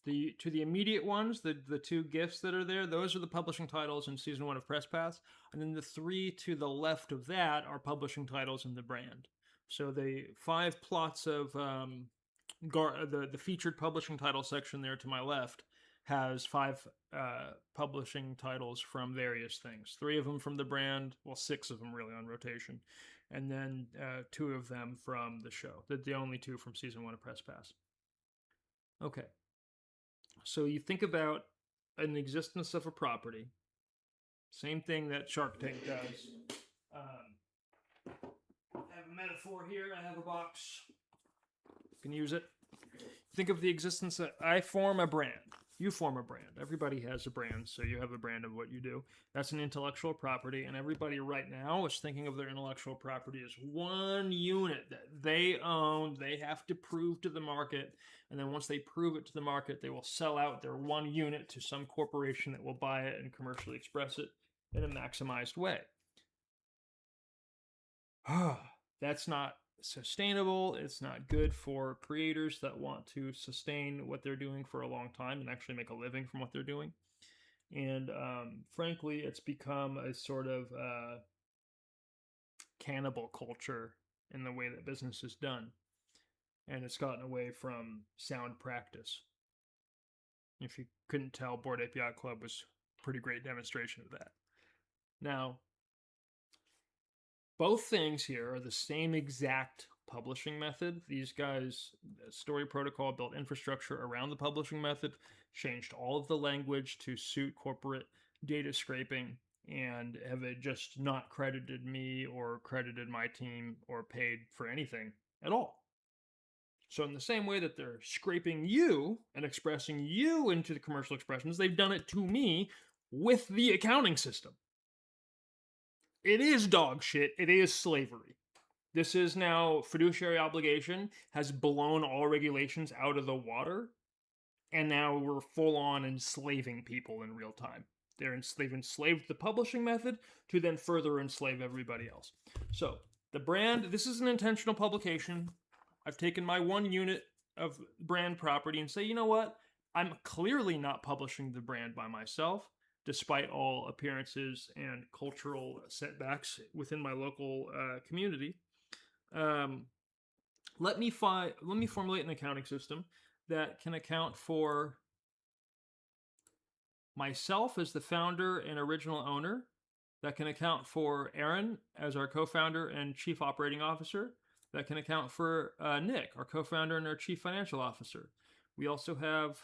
to the immediate ones, the two GIFs that are there, those are the publishing titles in Season 1 of Press Pass. And then the three to the left of that are publishing titles in the brand. So the 5 plots of the featured publishing title section there to my left has 5 publishing titles from various things. 3 of them from the brand, well, 6 of them really on rotation. And then 2 of them from the show. The only 2 from Season 1 of Press Pass. Okay. So you think about an existence of a property. Same thing that Shark Tank does. I have a metaphor here. I have a box. You can use it. Think of the existence that I form a brand. You form a brand. Everybody has a brand, so you have a brand of what you do. That's an intellectual property, and everybody right now is thinking of their intellectual property as one unit that they own, they have to prove to the market, and then once they prove it to the market, they will sell out their one unit to some corporation that will buy it and commercially express it in a maximized way. That's not sustainable. It's not good for creators that want to sustain what they're doing for a long time and actually make a living from what they're doing. And frankly, it's become a sort of cannibal culture in the way that business is done. And it's gotten away from sound practice. If you couldn't tell, Bored Ape Yacht Club was a pretty great demonstration of that. Now, both things here are the same exact publishing method. These guys, Story Protocol, built infrastructure around the publishing method, changed all of the language to suit corporate data scraping, and have just not credited me or credited my team or paid for anything at all. So in the same way that they're scraping you and expressing you into the commercial expressions, they've done it to me with the accounting system. It is dog shit. It is slavery. This is now fiduciary obligation has blown all regulations out of the water, and now we're full on enslaving people in real time. They've enslaved the publishing method to then further enslave everybody else. So the brand, this is an intentional publication. I've taken my 1 unit of brand property and say, you know what? I'm clearly not publishing the brand by myself, despite all appearances and cultural setbacks within my local community. Let me formulate an accounting system that can account for myself as the founder and original owner, that can account for Aaron as our co-founder and chief operating officer, that can account for Nick, our co-founder and our chief financial officer. We also have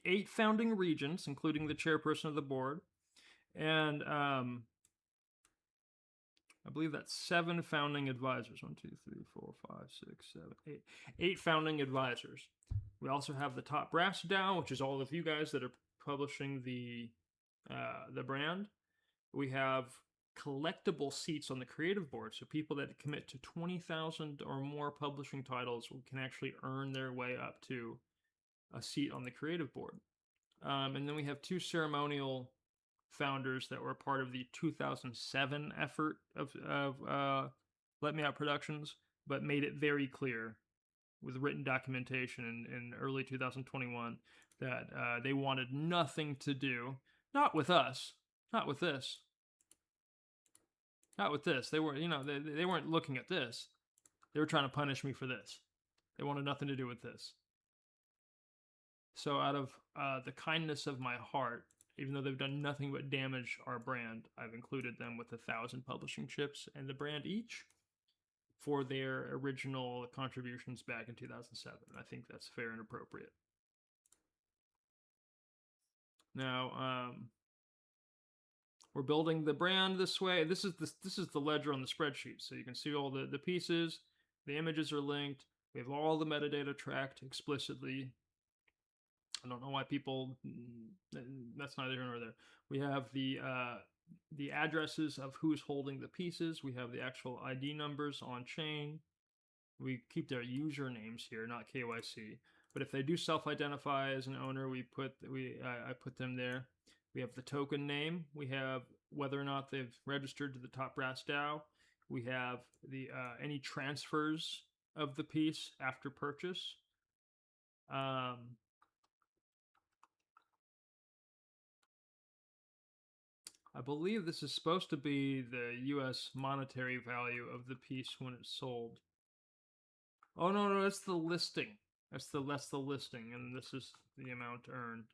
eight founding regents, including the chairperson of the board, and I believe that's 7 founding advisors. 1, 2, 3, 4, 5, 6, 7, 8. 8 founding advisors. We also have the top brass DAO, which is all of you guys that are publishing the brand. We have collectible seats on the creative board, so people that commit to 20,000 or more publishing titles can actually earn their way up to a seat on the creative board. And then we have 2 ceremonial founders that were part of the 2007 effort of Let Me Out Productions, but made it very clear with written documentation in early 2021 that they wanted nothing to do, not with us, not with this, not with this. They were, they weren't looking at this. They were trying to punish me for this. They wanted nothing to do with this. So out of the kindness of my heart, even though they've done nothing but damage our brand, I've included them with 1,000 publishing chips and the brand each for their original contributions back in 2007. I think that's fair and appropriate. Now, we're building the brand this way. This is the ledger on the spreadsheet, so you can see all the pieces. The images are linked. We have all the metadata tracked explicitly. I don't know why people, that's neither here nor there. We have the addresses of who's holding the pieces. We have the actual ID numbers on chain. We keep their usernames here, not KYC. But if they do self-identify as an owner, I put them there. We have the token name. We have whether or not they've registered to the Top Brass DAO. We have the any transfers of the piece after purchase. I believe this is supposed to be the U.S. monetary value of the piece when it's sold. Oh no, that's the listing. That's the listing, and this is the amount earned.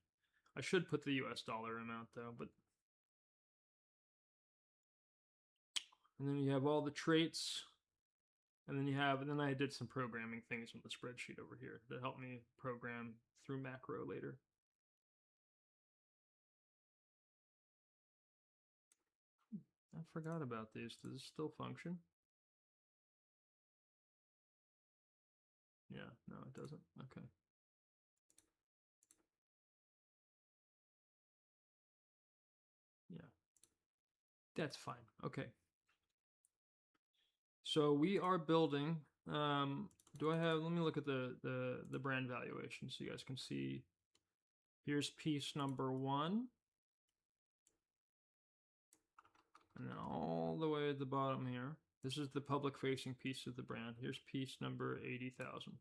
I should put the U.S. dollar amount though, but. And then you have all the traits, and then I did some programming things on the spreadsheet over here that helped me program through macro later. I forgot about these. Does this still function? Yeah, no, it doesn't. Okay. Yeah. That's fine. Okay. So we are building, let me look at the brand valuation so you guys can see. Here's piece number 1. And then all the way at the bottom here, this is the public-facing piece of the brand. Here's piece number 80,000.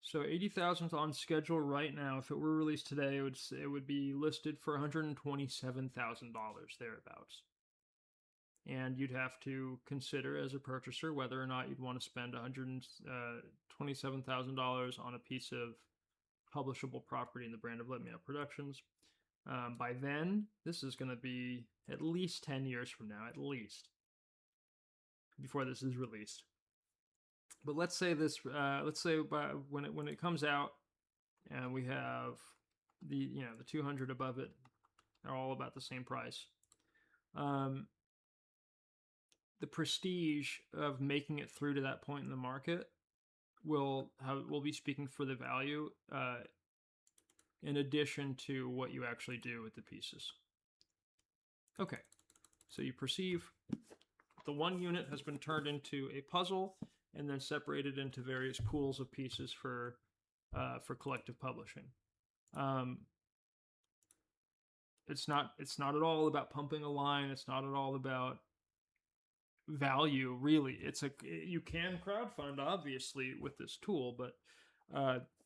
So 80,000 is on schedule right now. If it were released today, it would be listed for $127,000 thereabouts. And you'd have to consider as a purchaser whether or not you'd want to spend $127,000 on a piece of publishable property in the brand of Let Me Out Productions. By then, this is going to be at least 10 years from now, at least, before this is released. But let's say when it comes out, and we have the 200 above it, they're all about the same price. The prestige of making it through to that point in the market will be speaking for the value, in addition to what you actually do with the pieces. Okay, so you perceive the one unit has been turned into a puzzle and then separated into various pools of pieces for collective publishing. It's not at all about pumping a line. It's not at all about value, really. You can crowdfund, obviously, with this tool, but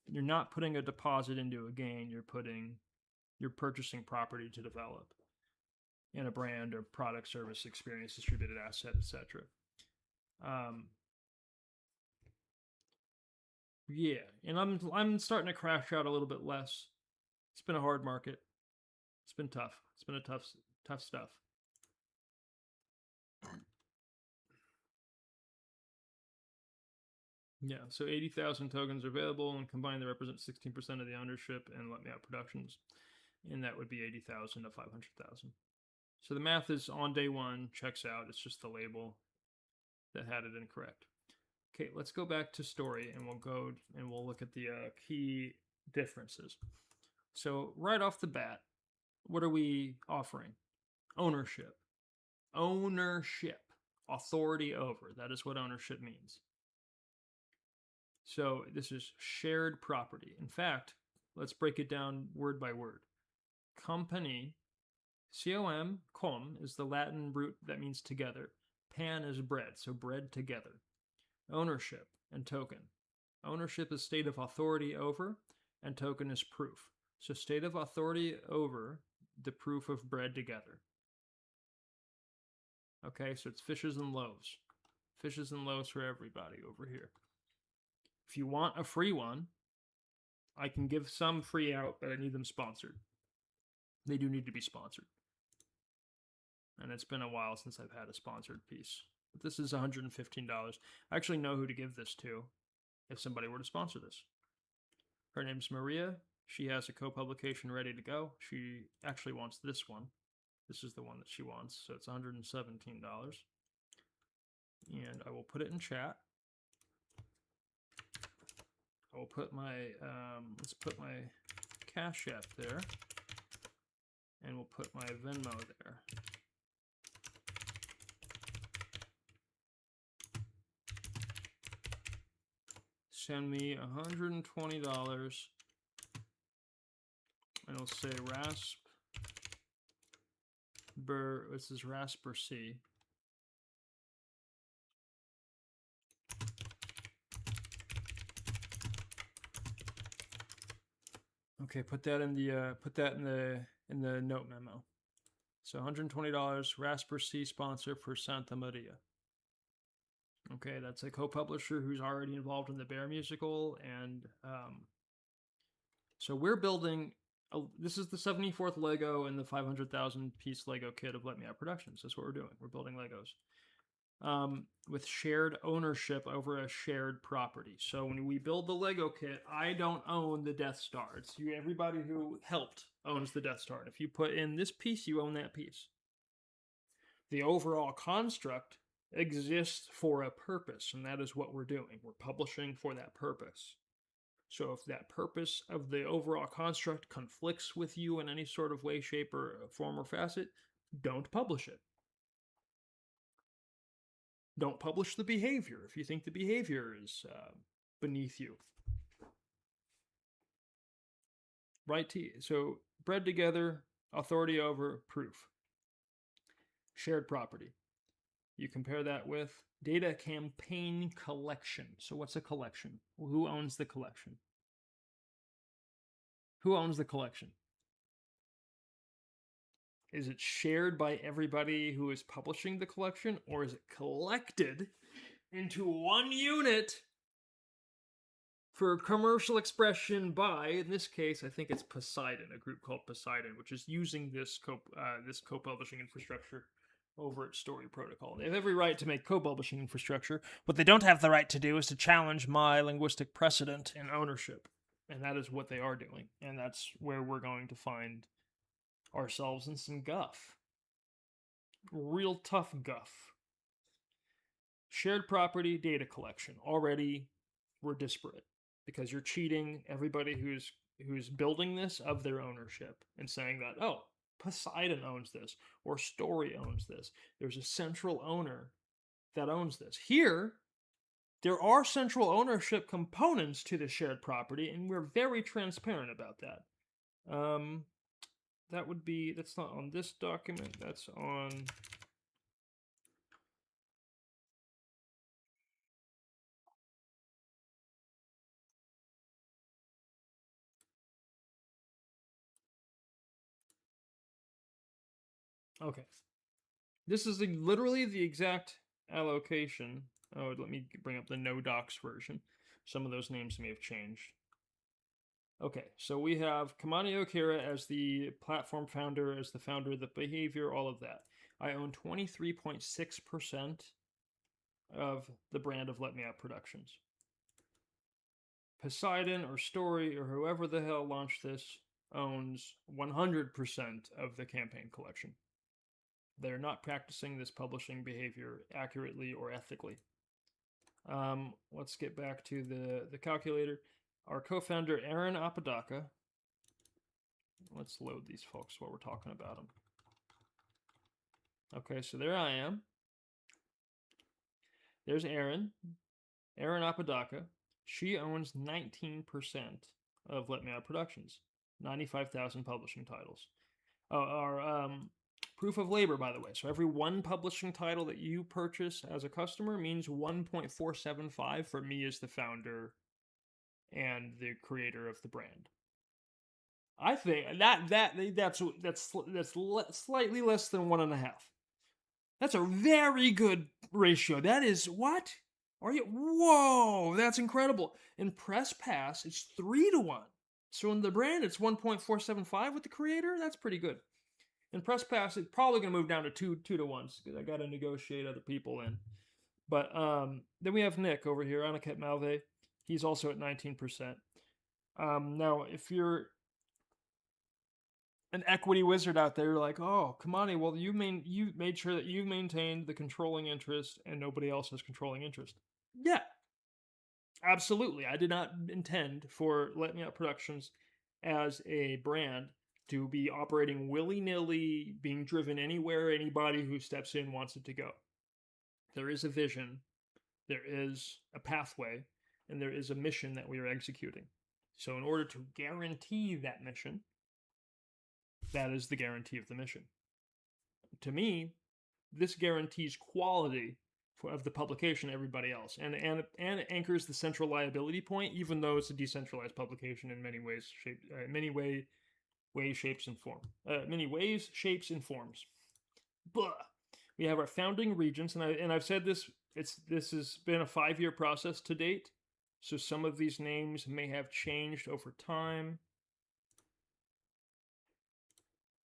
you're not putting a deposit into a game. You're purchasing property to develop in a brand or product, service, experience, distributed asset, etc. Yeah, and I'm starting to crash out a little bit less. It's been a hard market. It's been tough. It's been a tough stuff. Yeah, so 80,000 tokens are available, and combined they represent 16% of the ownership in Let Me Out Productions, and that would be 80,000 to 500,000. So the math is on day one, checks out. It's just the label that had it incorrect. Okay, let's go back to story, and we'll look at the key differences. So right off the bat, what are we offering? Ownership. Ownership. Authority over. That is what ownership means. So this is shared property. In fact, let's break it down word by word. Company, com is the Latin root that means together. Pan is bread, so bread together. Ownership and token. Ownership is state of authority over, and token is proof. So state of authority over the proof of bread together. Okay, so it's fishes and loaves. Fishes and loaves for everybody over here. If you want a free one, I can give some free out, but I need them sponsored. They do need to be sponsored. And it's been a while since I've had a sponsored piece. But this is $115. I actually know who to give this to if somebody were to sponsor this. Her name's Maria. She has a co-publication ready to go. She actually wants this one. This is the one that she wants, so it's $117. And I will put it in chat. I will put my, let's put my Cash App there. And we'll put my Venmo there. Send me $120. And it'll say this is Rasper C. Okay, put that in the note memo. So $120, Rasper C sponsor for Santa Maria. Okay, that's a co-publisher who's already involved in the Bear musical, and so we're building. This is the 74th Lego and the 500,000 piece Lego kit of Let Me Out Productions. That's what we're doing. We're building Legos with shared ownership over a shared property. So when we build the Lego kit, I don't own the Death Star. It's you. Everybody who helped owns the Death Star. And if you put in this piece, you own that piece. The overall construct exists for a purpose, and that is what we're doing. We're publishing for that purpose. So if that purpose of the overall construct conflicts with you in any sort of way, shape, or form or facet, don't publish it. Don't publish the behavior if you think the behavior is beneath you. Right? So bread together, authority over, proof. Shared property. You compare that with data campaign collection. So what's a collection? Well, who owns the collection? Who owns the collection? Is it shared by everybody who is publishing the collection, or is it collected into one unit for commercial expression by, in this case, I think it's Poseidon, a group called Poseidon, which is using this co-publishing infrastructure over at Story Protocol. They have every right to make co-publishing infrastructure. What they don't have the right to do is to challenge my linguistic precedent and ownership. And that is what they are doing. And that's where we're going to find ourselves in some guff. Real tough guff. Shared property data collection. Already, we're disparate because you're cheating everybody who's building this of their ownership and saying that, oh, Poseidon owns this, or Story owns this. There's a central owner that owns this. Here, there are central ownership components to the shared property, and we're very transparent about that. That's not on this document, that's on... Okay. This is literally the exact allocation. Oh, let me bring up the no docs version. Some of those names may have changed. Okay, so we have Kimani Okearah as the platform founder, as the founder of the behavior, all of that. I own 23.6% of the brand of Let Me Out Productions. Poseidon or Story or whoever the hell launched this owns 100% of the campaign collection. They're not practicing this publishing behavior accurately or ethically. Let's get back to the calculator. Our co-founder, Aaron Apodaca. Let's load these folks while we're talking about them. Okay, so there I am. There's Aaron Apodaca. She owns 19% of Let Me Out Productions, 95,000 publishing titles. Our proof of labor, by the way. So every one publishing title that you purchase as a customer means 1.475 for me as the founder and the creator of the brand. I think that's slightly less than 1.5. That's a very good ratio. That is what? Are you? Whoa, that's incredible. In Press Pass, it's 3-1. So in the brand, it's 1.475 with the creator. That's pretty good. In Press Pass, it's probably going to move down to 2-1 because I got to negotiate other people in. But then we have Nick over here, Aniket Malve. He's also at 19%. Now, if you're an equity wizard out there, you're like, oh, Kimani, well, you made sure that you maintained the controlling interest and nobody else has controlling interest. Yeah, absolutely. I did not intend for Let Me Out Productions as a brand to be operating willy-nilly, being driven anywhere anybody who steps in wants it to go. There is a vision, there is a pathway, and there is a mission that we are executing. So in order to guarantee that mission, that is the guarantee of the mission. To me, this guarantees quality of the publication to everybody else, and it anchors the central liability point, even though it's a decentralized publication in many ways, shapes, and forms. Blah. We have our founding regents, and I've said this. This has been a 5-year process to date, so some of these names may have changed over time.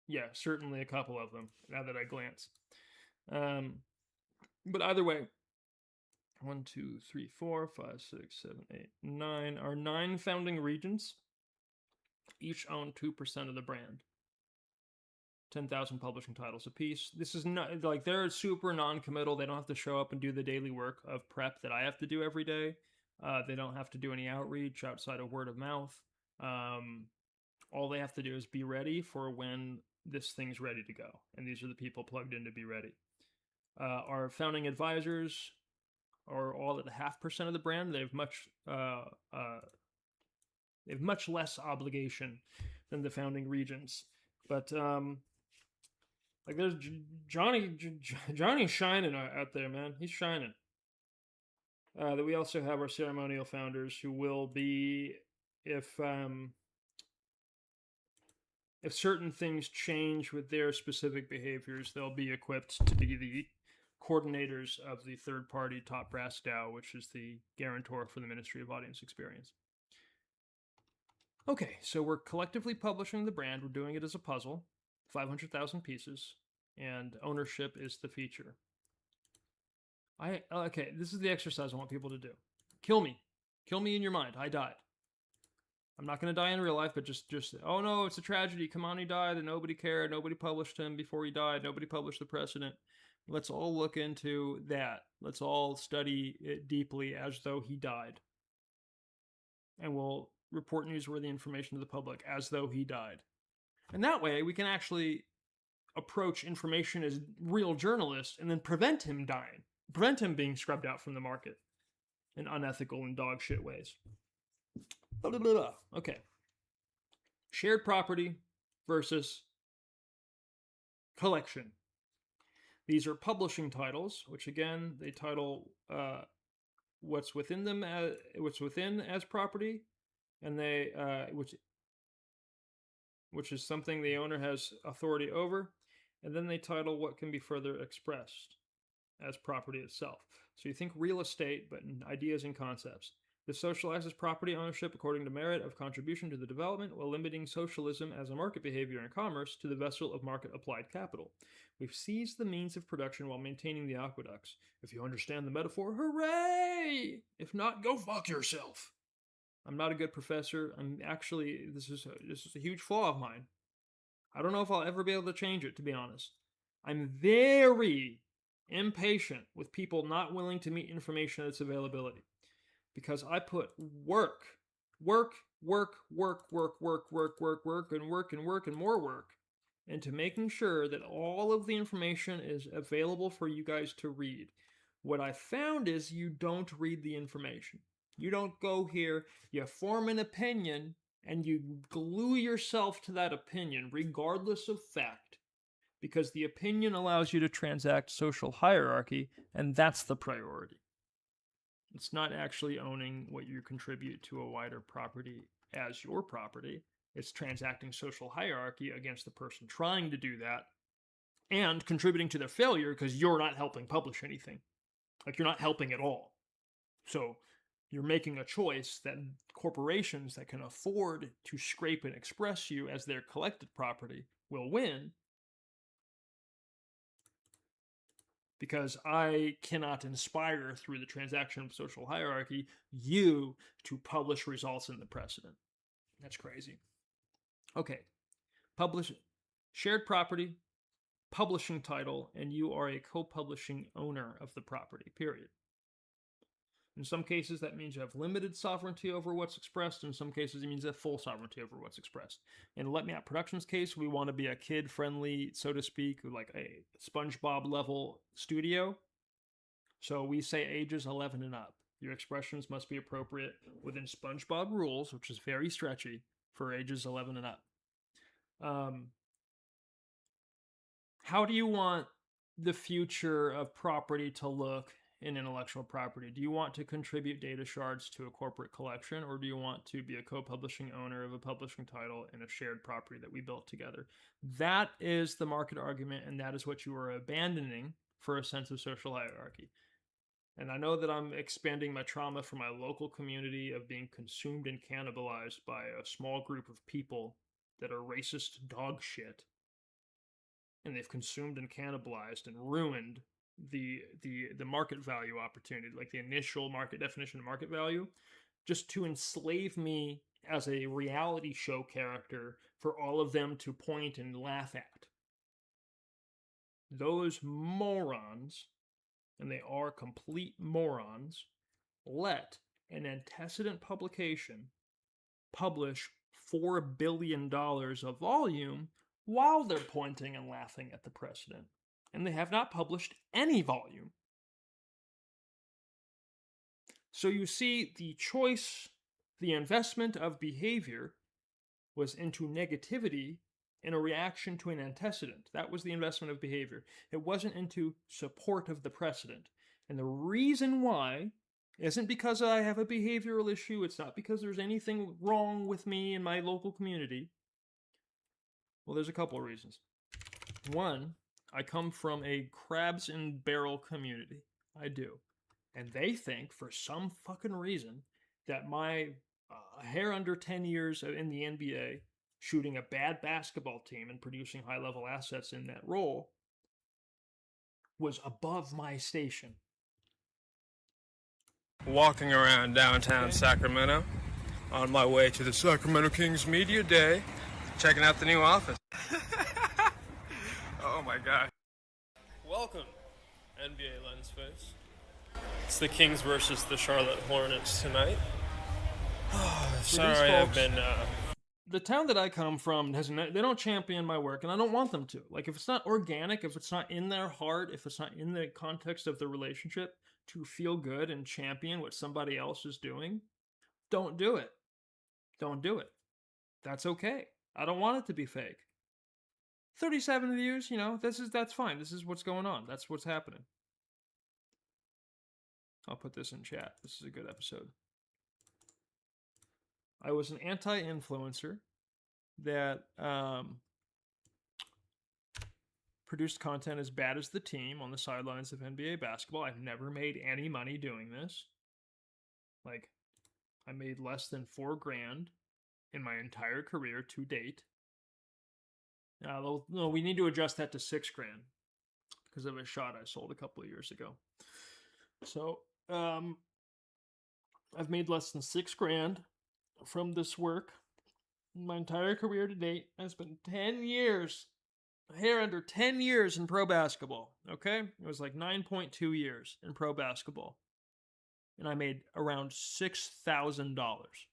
Yeah, certainly a couple of them, now that I glance. But either way, 1, 2, 3, 4, 5, 6, 7, 8, 9. Our 9 founding regents each own 2% of the brand. 10,000 publishing titles apiece. This is not like they're super non-committal. They don't have to show up and do the daily work of prep that I have to do every day. They don't have to do any outreach outside of word of mouth. All they have to do is be ready for when this thing's ready to go. And these are the people plugged in to be ready. Our founding advisors are all at 0.5% of the brand. They have much less obligation than the founding regents. But like there's Johnny's shining out there, man. He's shining. That we also have our ceremonial founders who will be, if certain things change with their specific behaviors, they'll be equipped to be the coordinators of the third-party Top Brass DAO, which is the guarantor for the Ministry of Audience Experience. Okay, so we're collectively publishing the brand. We're doing it as a puzzle, 500,000 pieces, and ownership is the feature. Okay, this is the exercise I want people to do. Kill me. Kill me in your mind. I died. I'm not going to die in real life, but just, oh no, it's a tragedy. Kimani died and nobody cared. Nobody published him before he died. Nobody published the precedent. Let's all look into that. Let's all study it deeply as though he died. And we'll report newsworthy information to the public as though he died. And that way we can actually approach information as real journalists and then prevent him dying. Prevent him being scrubbed out from the market in unethical and dog shit ways. Blah, blah, blah, blah. Okay. Shared property versus collection. These are publishing titles, which again, they title what's within them as property, and they which is something the owner has authority over, and then they title what can be further expressed as property itself. So you think real estate, but in ideas and concepts. This socializes property ownership according to merit of contribution to the development, while limiting socialism as a market behavior in commerce to the vessel of market applied capital. We've seized the means of production while maintaining the aqueducts. If you understand the metaphor, hooray! If not, go fuck yourself. I'm not a good professor. This is a huge flaw of mine. I don't know if I'll ever be able to change it, to be honest. I'm very impatient with people not willing to meet information at its availability. Because I put work, and more work into making sure that all of the information is available for you guys to read. What I found is you don't read the information. You don't go here, you form an opinion, and you glue yourself to that opinion regardless of fact. Because the opinion allows you to transact social hierarchy, and that's the priority. It's not actually owning what you contribute to a wider property as your property. It's transacting social hierarchy against the person trying to do that and contributing to their failure because you're not helping publish anything. Like, you're not helping at all. So you're making a choice that corporations that can afford to scrape and express you as their collected property will win, because I cannot inspire through the transaction of social hierarchy you to publish results in the precedent. That's crazy. Okay. Shared property, publishing title, and you are a co-publishing owner of the property, period. In some cases, that means you have limited sovereignty over what's expressed. In some cases, it means a full sovereignty over what's expressed. In Let Me Out Productions case, we want to be a kid-friendly, so to speak, like a SpongeBob-level studio. So we say ages 11 and up. Your expressions must be appropriate within SpongeBob rules, which is very stretchy for ages 11 and up. How do you want the future of property to look in intellectual property? Do you want to contribute data shards to a corporate collection, or do you want to be a co-publishing owner of a publishing title and a shared property that we built together? That is the market argument, and that is what you are abandoning for a sense of social hierarchy. And I know that I'm expanding my trauma from my local community of being consumed and cannibalized by a small group of people that are racist dog shit. And they've consumed and cannibalized and ruined the market value opportunity, like the initial market definition of market value, just to enslave me as a reality show character for all of them to point and laugh at. Those morons, and they are complete morons, let an antecedent publication publish $4 billion of volume while they're pointing and laughing at the precedent. And they have not published any volume. So you see, the choice, the investment of behavior was into negativity in a reaction to an antecedent. That was the investment of behavior. It wasn't into support of the precedent. And the reason why isn't because I have a behavioral issue. It's not because there's anything wrong with me in my local community. Well, there's a couple of reasons. One, I come from a crabs in barrel community. I do. And they think, for some fucking reason, that my a hair under 10 years in the NBA, shooting a bad basketball team and producing high-level assets in that role, was above my station. Walking around downtown Sacramento on my way to the Sacramento Kings Media Day, checking out the new office. Oh my god. Welcome, NBA Lens Face. It's the Kings versus the Charlotte Hornets tonight. Sorry, I've been... The town that I come from, they don't champion my work, and I don't want them to. Like, if it's not organic, if it's not in their heart, if it's not in the context of the relationship to feel good and champion what somebody else is doing, don't do it. Don't do it. That's okay. I don't want it to be fake. 37 views, that's fine. This is what's going on. That's what's happening. I'll put this in chat. This is a good episode. I was an anti-influencer that produced content as bad as the team on the sidelines of NBA basketball. I've never made any money doing this. Like, I made less than $4,000 in my entire career to date. No, we need to adjust that to $6,000 because of a shot I sold a couple of years ago. So, I've made less than $6,000 from this work my entire career to date. I spent 10 years, a hair under 10 years in pro basketball. Okay, it was like 9.2 years in pro basketball, and I made around $6,000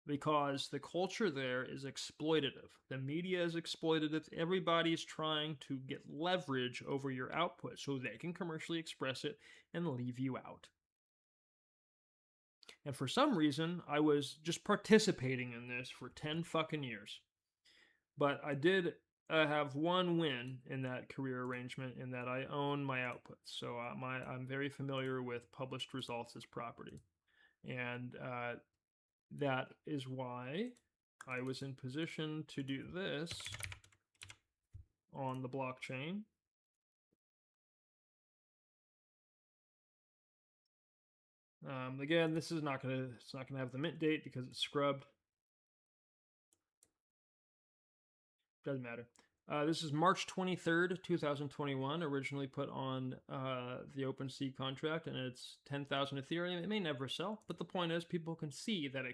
because the culture there is exploitative. The media is exploitative. Everybody's trying to get leverage over your output so they can commercially express it and leave you out. And for some reason, I was just participating in this for 10 fucking years. But I did have one win in that career arrangement in that I own my outputs. So I'm very familiar with published results as property. And that is why I was in position to do this on the blockchain. Again, this is not gonna have the mint date because it's scrubbed. Doesn't matter. This is March 23rd, 2021, originally put on the OpenSea contract, and it's 10,000 Ethereum. It may never sell, but the point is people can see that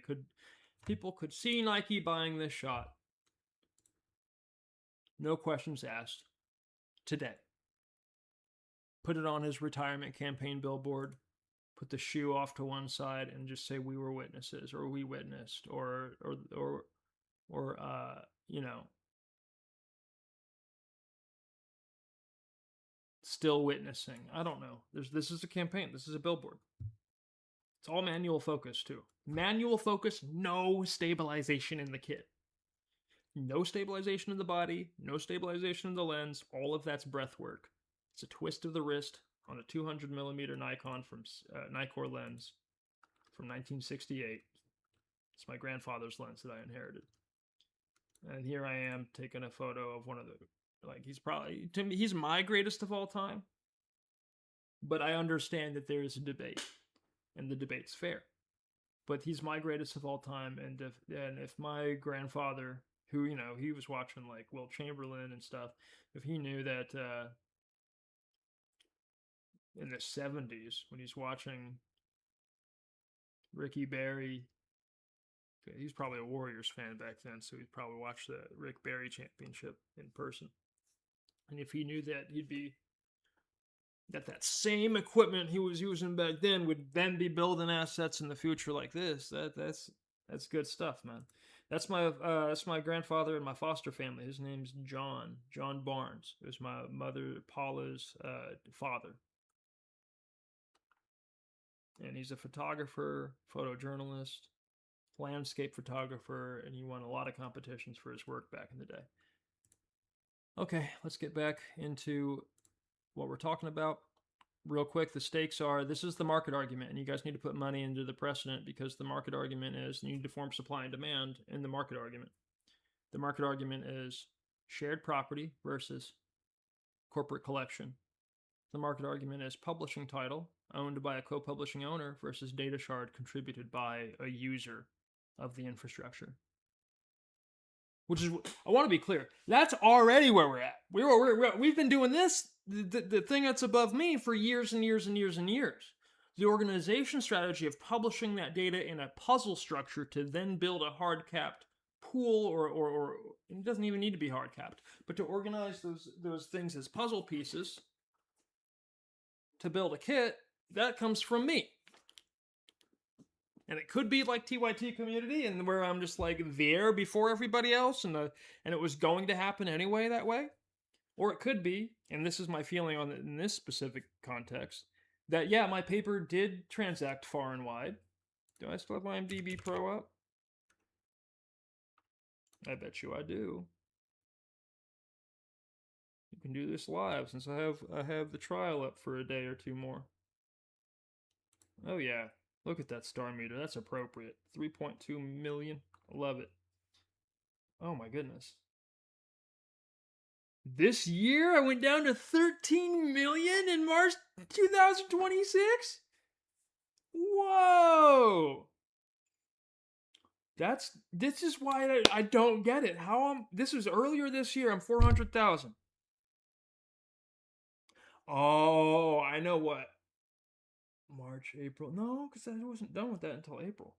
people could see Nike buying this shot. No questions asked. Today. Put it on his retirement campaign billboard. Put the shoe off to one side and just say we were witnesses, or we witnessed, or still witnessing. I don't know. This is a campaign. This is a billboard. It's all manual focus too. Manual focus, no stabilization in the kit. No stabilization in the body, no stabilization in the lens. All of that's breath work. It's a twist of the wrist on a 200mm Nikon from Nikkor lens from 1968. It's my grandfather's lens that I inherited. And here I am taking a photo of one of the, like, he's my greatest of all time. But I understand that there is a debate, and the debate's fair. But he's my greatest of all time, and if my grandfather, who, he was watching like Will Chamberlain and stuff, if he knew that in the 70s, when he's watching Ricky Barry, he's probably a Warriors fan back then, so he'd probably watch the Rick Barry championship in person. And if he knew that that same equipment he was using back then would then be building assets in the future like this, that's good stuff, man. That's my grandfather and my foster family. His name's John Barnes. It was my mother Paula's father. And he's a photographer, photojournalist, landscape photographer, and he won a lot of competitions for his work back in the day. Okay, let's get back into what we're talking about. Real quick, the stakes are, this is the market argument, and you guys need to put money into the precedent, because the market argument is you need to form supply and demand in the market argument. The market argument is shared property versus corporate collection. The market argument is publishing title owned by a co-publishing owner versus data shard contributed by a user of the infrastructure. Which is, I want to be clear, that's already where we're at. We've been doing this, the thing that's above me, for years and years and years and years. The organization strategy of publishing that data in a puzzle structure to then build a hard-capped pool, or it doesn't even need to be hard-capped, but to organize those things as puzzle pieces to build a kit, that comes from me. And it could be like TYT community, and where I'm just like there before everybody else, and it was going to happen anyway that way. Or it could be, and this is my feeling on in this specific context, that yeah, my paper did transact far and wide. Do I still have my IMDb Pro up? I bet you I do. You can do this live since I have the trial up for a day or two more. Oh yeah. Look at that star meter. That's appropriate. 3.2 million. Love it. Oh my goodness. This year I went down to 13 million in March 2026? Whoa! This is why I don't get it. This was earlier this year. I'm 400,000. Oh, I know what. March, April. No, because I wasn't done with that until April.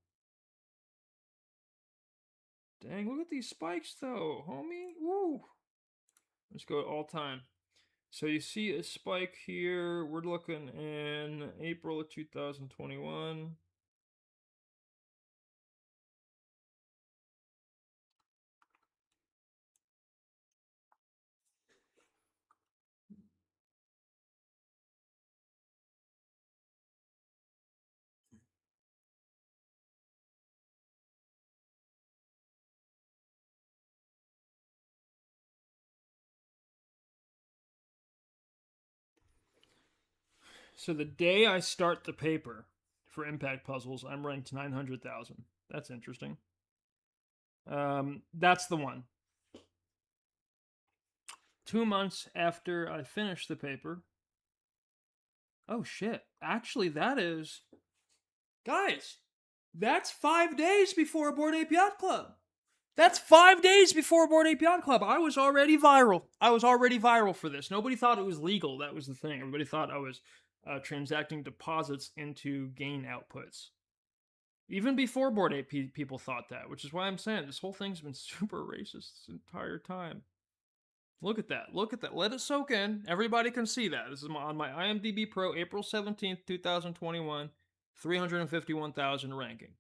Dang, look at these spikes though, homie. Woo! Let's go all time. So you see a spike here. We're looking in April of 2021. So the day I start the paper for Impact Puzzles, I'm ranked 900,000. That's interesting. That's the one. 2 months after I finish the paper. Oh shit. Actually, that is... Guys, that's 5 days before Bored Ape Yacht Club. That's 5 days before Bored Ape Yacht Club. I was already viral. I was already viral for this. Nobody thought it was legal. That was the thing. Everybody thought I was transacting deposits into gain outputs. Even before Bored Ape, people thought that, which is why I'm saying this whole thing's been super racist this entire time. Look at that. Look at that. Let it soak in. Everybody can see that. This is on my IMDb Pro, April 17th, 2021, 351,000 ranking.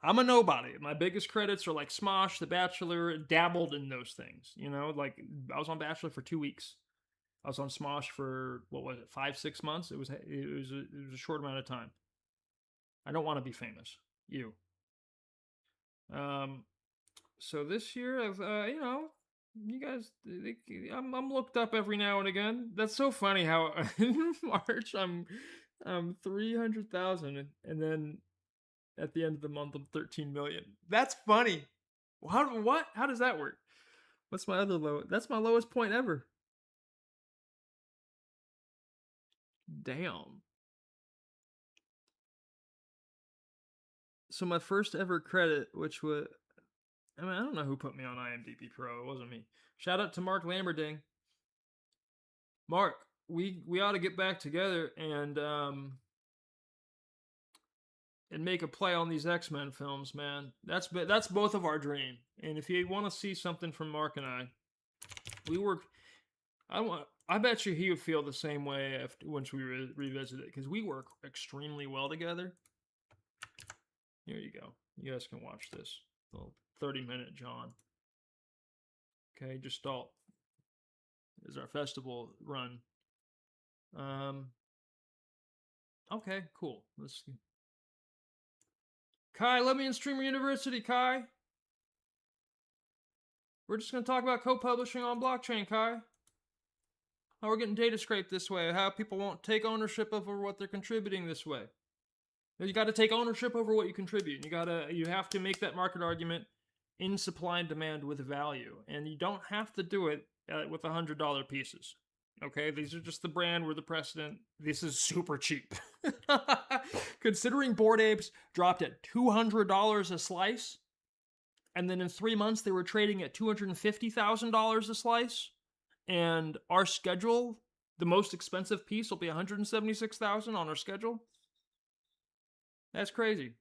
I'm a nobody. My biggest credits are like Smosh, The Bachelor, dabbled in those things. You know, like I was on Bachelor for 2 weeks. I was on Smosh for, what was it, 5-6 months? It was a short amount of time. I don't want to be famous. You. So this year, I've, you guys, I'm looked up every now and again. That's so funny how in March I'm 300,000, and then at the end of the month I'm 13 million. That's funny. What? How does that work? What's my other low? That's my lowest point ever. Damn. So my first ever credit, which was, I don't know who put me on IMDb Pro. It wasn't me. Shout out to Mark Lamberding. Mark, we ought to get back together and make a play on these X-Men films, man. That's both of our dream. And if you want to see something from Mark and I, we work. I bet you he would feel the same way once we revisit it, because we work extremely well together. Here you go. You guys can watch this little 30-minute John. Okay, just stall. Is our festival run. Okay, cool. Let's see. Kai, let me in Streamer University, Kai. We're just going to talk about co-publishing on blockchain, Kai. How we're getting data scraped this way. How people won't take ownership over what they're contributing this way. You got to take ownership over what you contribute. You have to make that market argument in supply and demand with value. And you don't have to do it with $100 pieces. Okay, these are just the brand. We're the precedent. This is super cheap. Considering Bored Apes dropped at $200 a slice, and then in 3 months they were trading at $250,000 a slice, and our schedule, the most expensive piece, will be $176,000 on our schedule. That's crazy.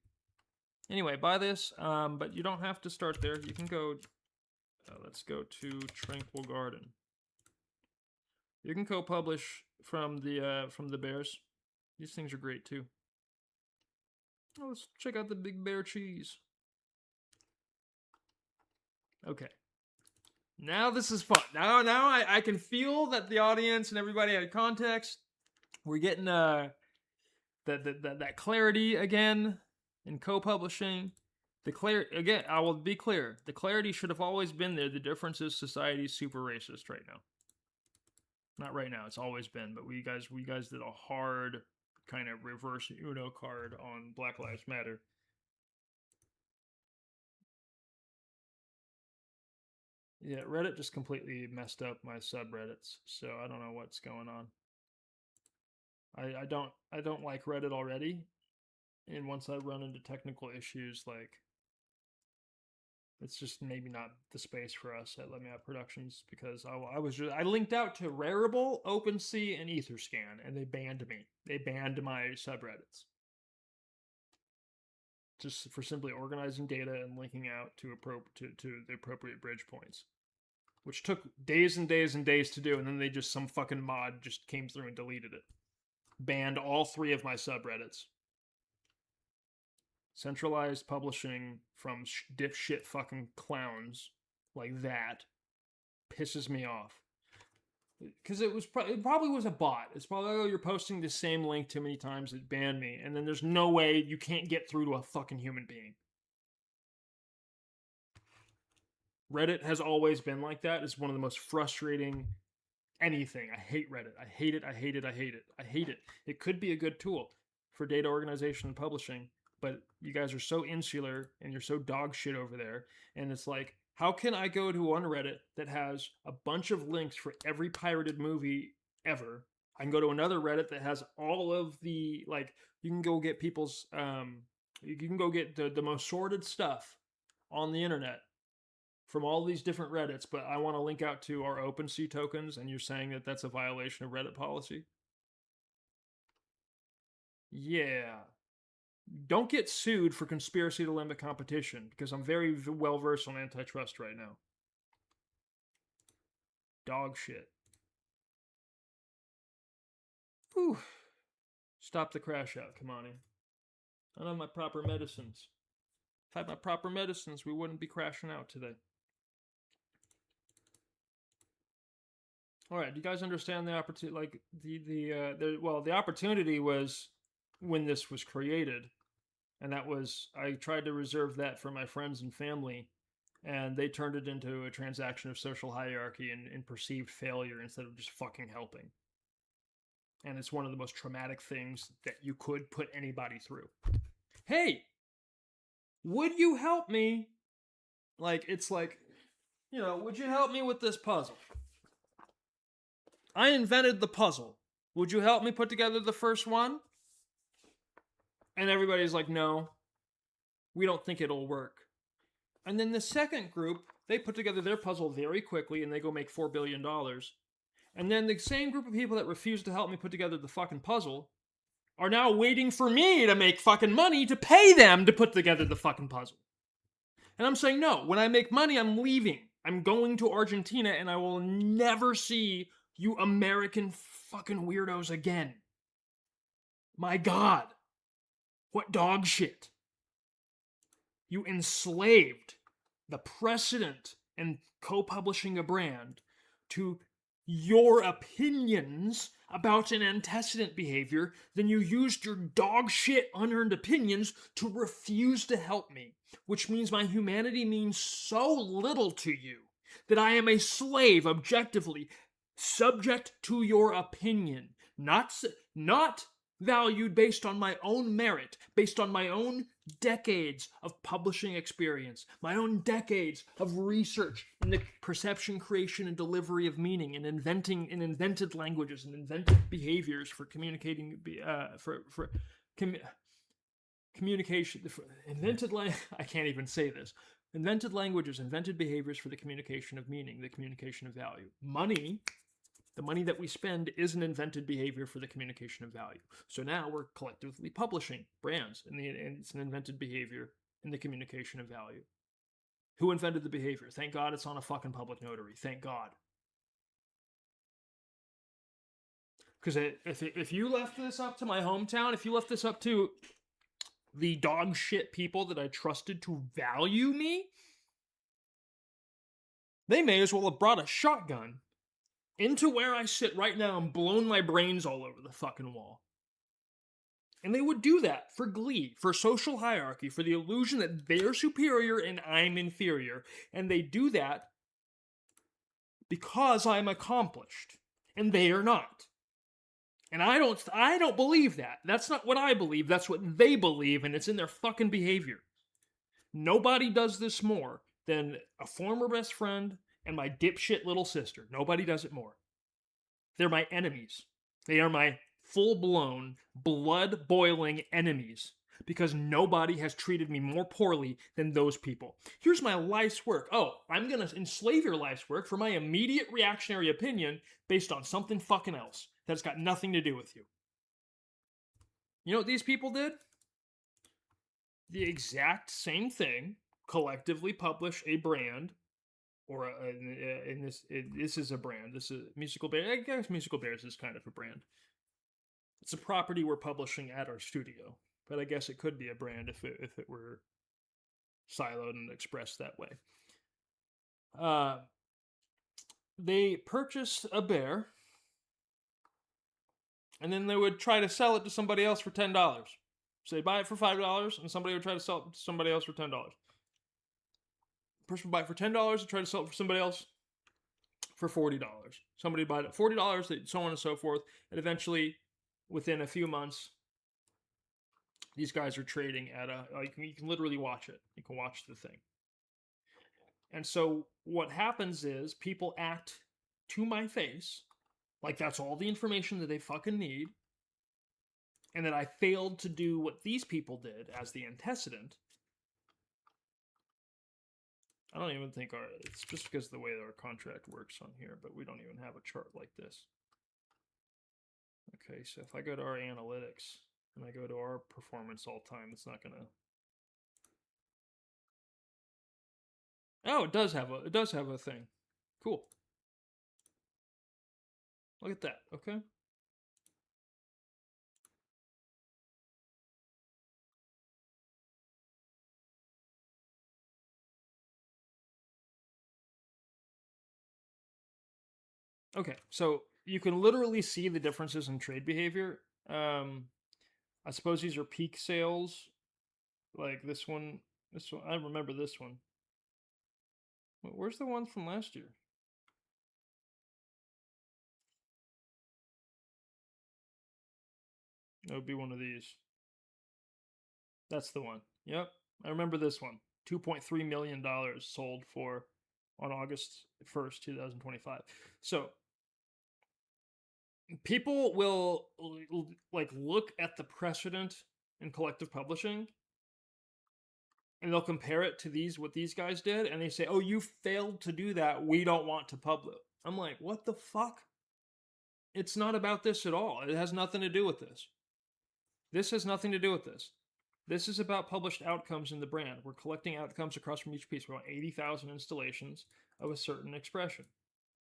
Anyway, buy this, but you don't have to start there. You can go. Let's go to Tranquil Garden. You can co-publish from the Bears. These things are great too. Oh, let's check out the Big Bear cheese. Okay. Now this is fun. Now I can feel that the audience and everybody had context. We're getting that clarity again in co-publishing. Again, I will be clear. The clarity should have always been there. The difference is society's super racist right now. Not right now. It's always been, but we guys did a hard kind of reverse Uno card on Black Lives Matter. Yeah, Reddit just completely messed up my subreddits, so I don't know what's going on. I don't like Reddit already, and once I run into technical issues, like, it's just maybe not the space for us at Let Me Out Productions, because I linked out to Rarible, OpenSea, and Etherscan, and they banned me. They banned my subreddits. Just for simply organizing data and linking out to the appropriate bridge points. Which took days and days and days to do, and then some fucking mod just came through and deleted it. Banned all 3 of my subreddits. Centralized publishing from dipshit fucking clowns like that pisses me off. Because it probably was a bot. It's probably, oh, you're posting the same link too many times, it banned me. And then there's no way you can't get through to a fucking human being. Reddit has always been like that. It's one of the most frustrating anything. I hate Reddit. I hate it. I hate it. I hate it. I hate it. It could be a good tool for data organization and publishing, but you guys are so insular and you're so dog shit over there. And it's like, how can I go to one Reddit that has a bunch of links for every pirated movie ever? I can go to another Reddit that has all of the, like, you can go get people's, you can go get the most sordid stuff on the internet from all these different Reddits, but I want to link out to our OpenSea tokens, and you're saying that that's a violation of Reddit policy? Yeah. Don't get sued for conspiracy to limit competition, because I'm very well versed on antitrust right now. Dog shit. Whew. Stop the crash out, Kimani. I don't have my proper medicines. If I had my proper medicines, we wouldn't be crashing out today. All right, do you guys understand the opportunity? Like the opportunity was when this was created, and that was, I tried to reserve that for my friends and family, and they turned it into a transaction of social hierarchy and perceived failure instead of just fucking helping. And it's one of the most traumatic things that you could put anybody through. Hey, would you help me? Like, it's like, would you help me with this puzzle? I invented the puzzle. Would you help me put together the first one? And everybody's like, no, we don't think it'll work. And then the second group, they put together their puzzle very quickly and they go make $4 billion. And then the same group of people that refused to help me put together the fucking puzzle are now waiting for me to make fucking money to pay them to put together the fucking puzzle. And I'm saying, no, when I make money, I'm leaving. I'm going to Argentina and I will never see you American fucking weirdos again. My God. What dog shit. You enslaved the precedent in co-publishing a brand to your opinions about an antecedent behavior, then you used your dog shit unearned opinions to refuse to help me, which means my humanity means so little to you that I am a slave objectively, subject to your opinion, not valued based on my own merit, based on my own decades of publishing experience, my own decades of research in the perception, creation, and delivery of meaning, and invented languages and invented behaviors for communicating, communication, I can't even say this. Invented languages, invented behaviors for the communication of meaning, the communication of value. Money, the money that we spend, is an invented behavior for the communication of value. So now we're collectively publishing brands, and it's an invented behavior in the communication of value. Who invented the behavior? Thank God it's on a fucking public notary. Thank God. Because if you left this up to my hometown, if you left this up to the dog shit people that I trusted to value me, they may as well have brought a shotgun into where I sit right now and blown my brains all over the fucking wall. And they would do that for glee, for social hierarchy, for the illusion that they're superior and I'm inferior. And they do that because I'm accomplished and they are not. And I don't believe that. That's not what I believe. That's what they believe, and it's in their fucking behavior. Nobody does this more than a former best friend and my dipshit little sister. Nobody does it more. They're my enemies. They are my full-blown, blood-boiling enemies because nobody has treated me more poorly than those people. Here's my life's work. Oh, I'm going to enslave your life's work for my immediate reactionary opinion based on something fucking else that's got nothing to do with you. You know what these people did? The exact same thing. Collectively publish a brand, or this is a brand. This is Musical Bears. I guess Musical Bears is kind of a brand. It's a property we're publishing at our studio, but I guess it could be a brand if it were siloed and expressed that way. They purchased a bear, and then they would try to sell it to somebody else for $10. So they buy it for $5, and somebody would try to sell it to somebody else for $10. The person would buy it for $10 and try to sell it for somebody else for $40. Somebody would buy it at $40, so on and so forth. And eventually, within a few months, these guys are trading at you can literally watch it. You can watch the thing. And so what happens is people act to my face like that's all the information that they fucking need, and that I failed to do what these people did as the antecedent. I don't even think it's just because of the way that our contract works on here, but we don't even have a chart like this. Okay, so if I go to our analytics and I go to our performance all time, it's not gonna. Oh, it does have a thing. Cool. Look at that, okay? Okay, so you can literally see the differences in trade behavior. I suppose these are peak sales. Like this one, I remember this one. Where's the one from last year? It would be one of these. That's the one. Yep, I remember this one. $2.3 million sold for on August 1st, 2025. So people will like look at the precedent in collective publishing and they'll compare it to what these guys did, and they say, oh, you failed to do that, we don't want to publish. I'm like, what the fuck? It's not about this at all. It has nothing to do with this. This has nothing to do with this. This is about published outcomes in the brand. We're collecting outcomes across from each piece. We want 80,000 installations of a certain expression.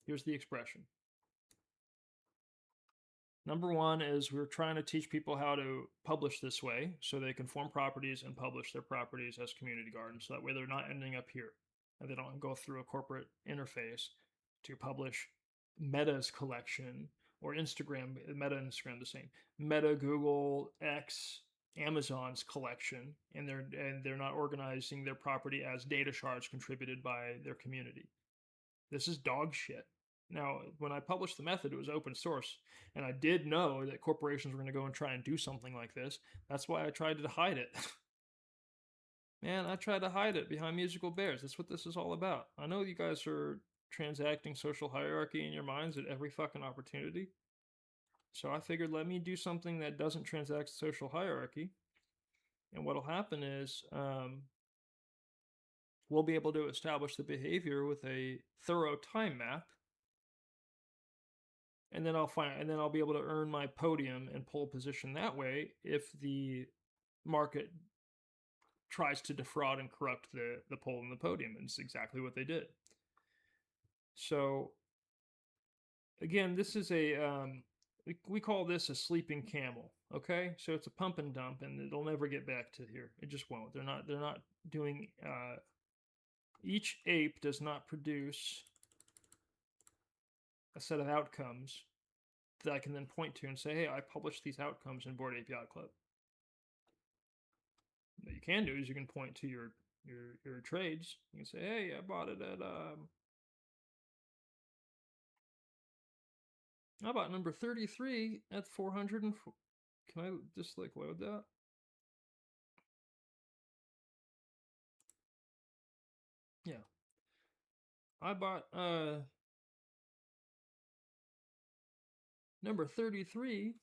Here's the expression. Number one is we're trying to teach people how to publish this way so they can form properties and publish their properties as community gardens. So that way they're not ending up here. And they don't go through a corporate interface to publish Meta's collection or Instagram, Meta and Instagram the same. Meta, Google, X, Amazon's collection, and they're not organizing their property as data shards contributed by their community. This is dog shit. Now, when I published the method, it was open source, and I did know that corporations were going to go and try and do something like this. That's why I tried to hide it. Man, I try to hide it behind musical bears. That's what this is all about. I know you guys are transacting social hierarchy in your minds at every fucking opportunity. So I figured let me do something that doesn't transact social hierarchy. And what'll happen is we'll be able to establish the behavior with a thorough time map. And then I'll be able to earn my podium and pole position that way if the market tries to defraud and corrupt the pole and the podium. And it's exactly what they did. So again, this is we call this a sleeping camel. Okay, so it's a pump and dump, and it'll never get back to here. It just won't. They're not doing. Each ape does not produce a set of outcomes that I can then point to and say, "Hey, I published these outcomes in Bored Ape Yacht Club." What you can do is you can point to your trades. You can say, "Hey, I bought it at I bought number 33 at 404." Can I just like load that? Yeah. I bought number 33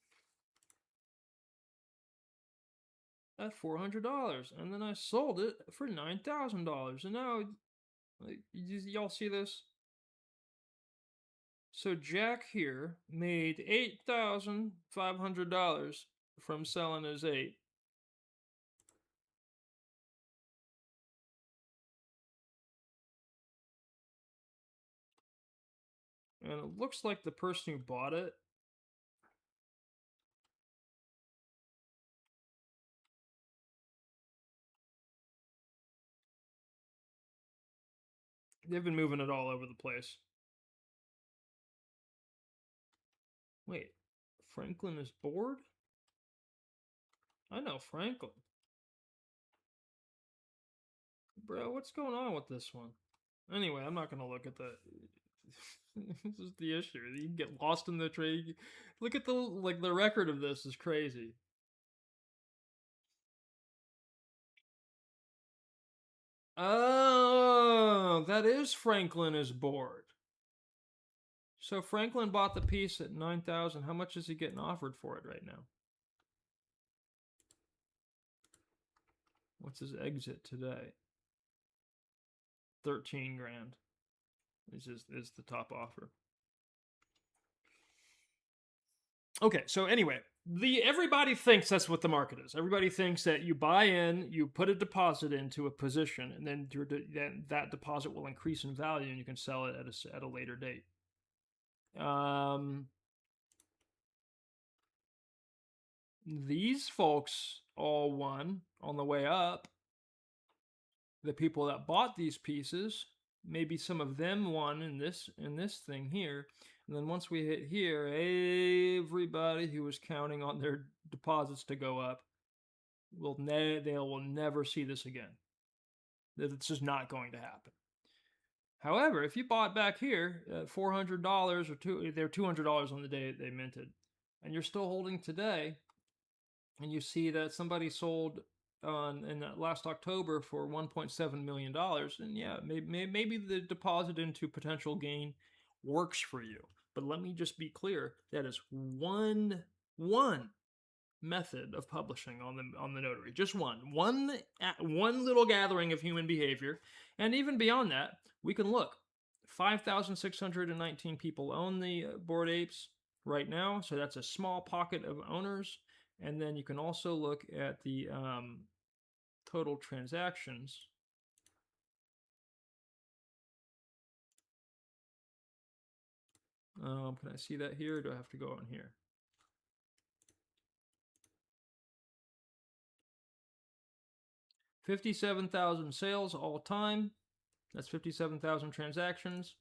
at $400, and then I sold it for $9,000. And now, y'all see this? So Jack here made $8,500 from selling his 8. And it looks like the person who bought it they've been moving it all over the place. Wait, Franklin is bored? I know Franklin. Bro, what's going on with this one? Anyway, I'm not going to look at that. This is the issue. You can get lost in the trade. Look at the record of this is crazy. Oh, that is Franklin is bored. So Franklin bought the piece at 9,000. How much is he getting offered for it right now? What's his exit today? 13 grand. Is the top offer. Okay, so anyway, everybody thinks that's what the market is. Everybody thinks that you buy in, you put a deposit into a position, and then that deposit will increase in value, and you can sell it at a later date. These folks all won on the way up. The people that bought these pieces, maybe some of them won in this thing here. And then once we hit here, everybody who was counting on their deposits to go up they will never see this again. This is not going to happen. However, if you bought back here at $400 or they're $200 on the day they minted, and you're still holding today, and you see that somebody sold in last October for $1.7 million, and yeah, maybe the deposit into potential gain works for you. But let me just be clear: that is one method of publishing on the notary. Just one little gathering of human behavior, and even beyond that, we can look. 5,619 people own the Bored Apes right now, so that's a small pocket of owners. And then you can also look at the total transactions. Can I see that here, or do I have to go on here? $57,000 sales all time. That's 57,000 transactions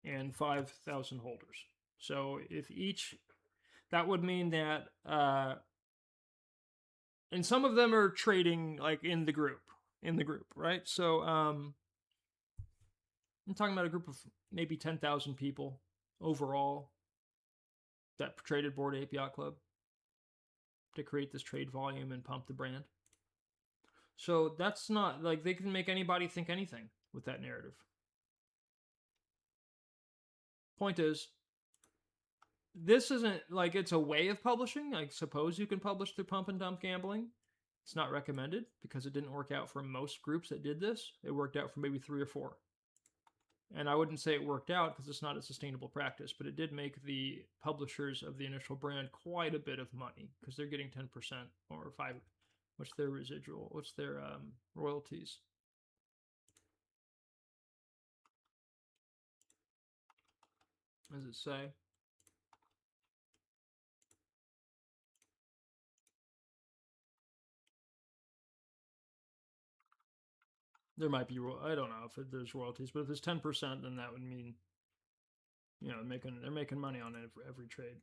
and 5,000 holders. So if that would mean that, and some of them are trading like in the group, right? So I'm talking about a group of maybe 10,000 people overall that traded Bored Ape Yacht Club to create this trade volume and pump the brand. So that's not, like, they can make anybody think anything with that narrative. Point is, this isn't, like, it's a way of publishing. I suppose you can publish through pump and dump gambling. It's not recommended because it didn't work out for most groups that did this. It worked out for maybe 3 or 4. And I wouldn't say it worked out because it's not a sustainable practice, but it did make the publishers of the initial brand quite a bit of money because they're getting 10% or 5. What's their residual? What's their royalties? What does it say? There might be, I don't know if there's royalties, but if it's 10%, then that would mean, you know, they're making money on every trade.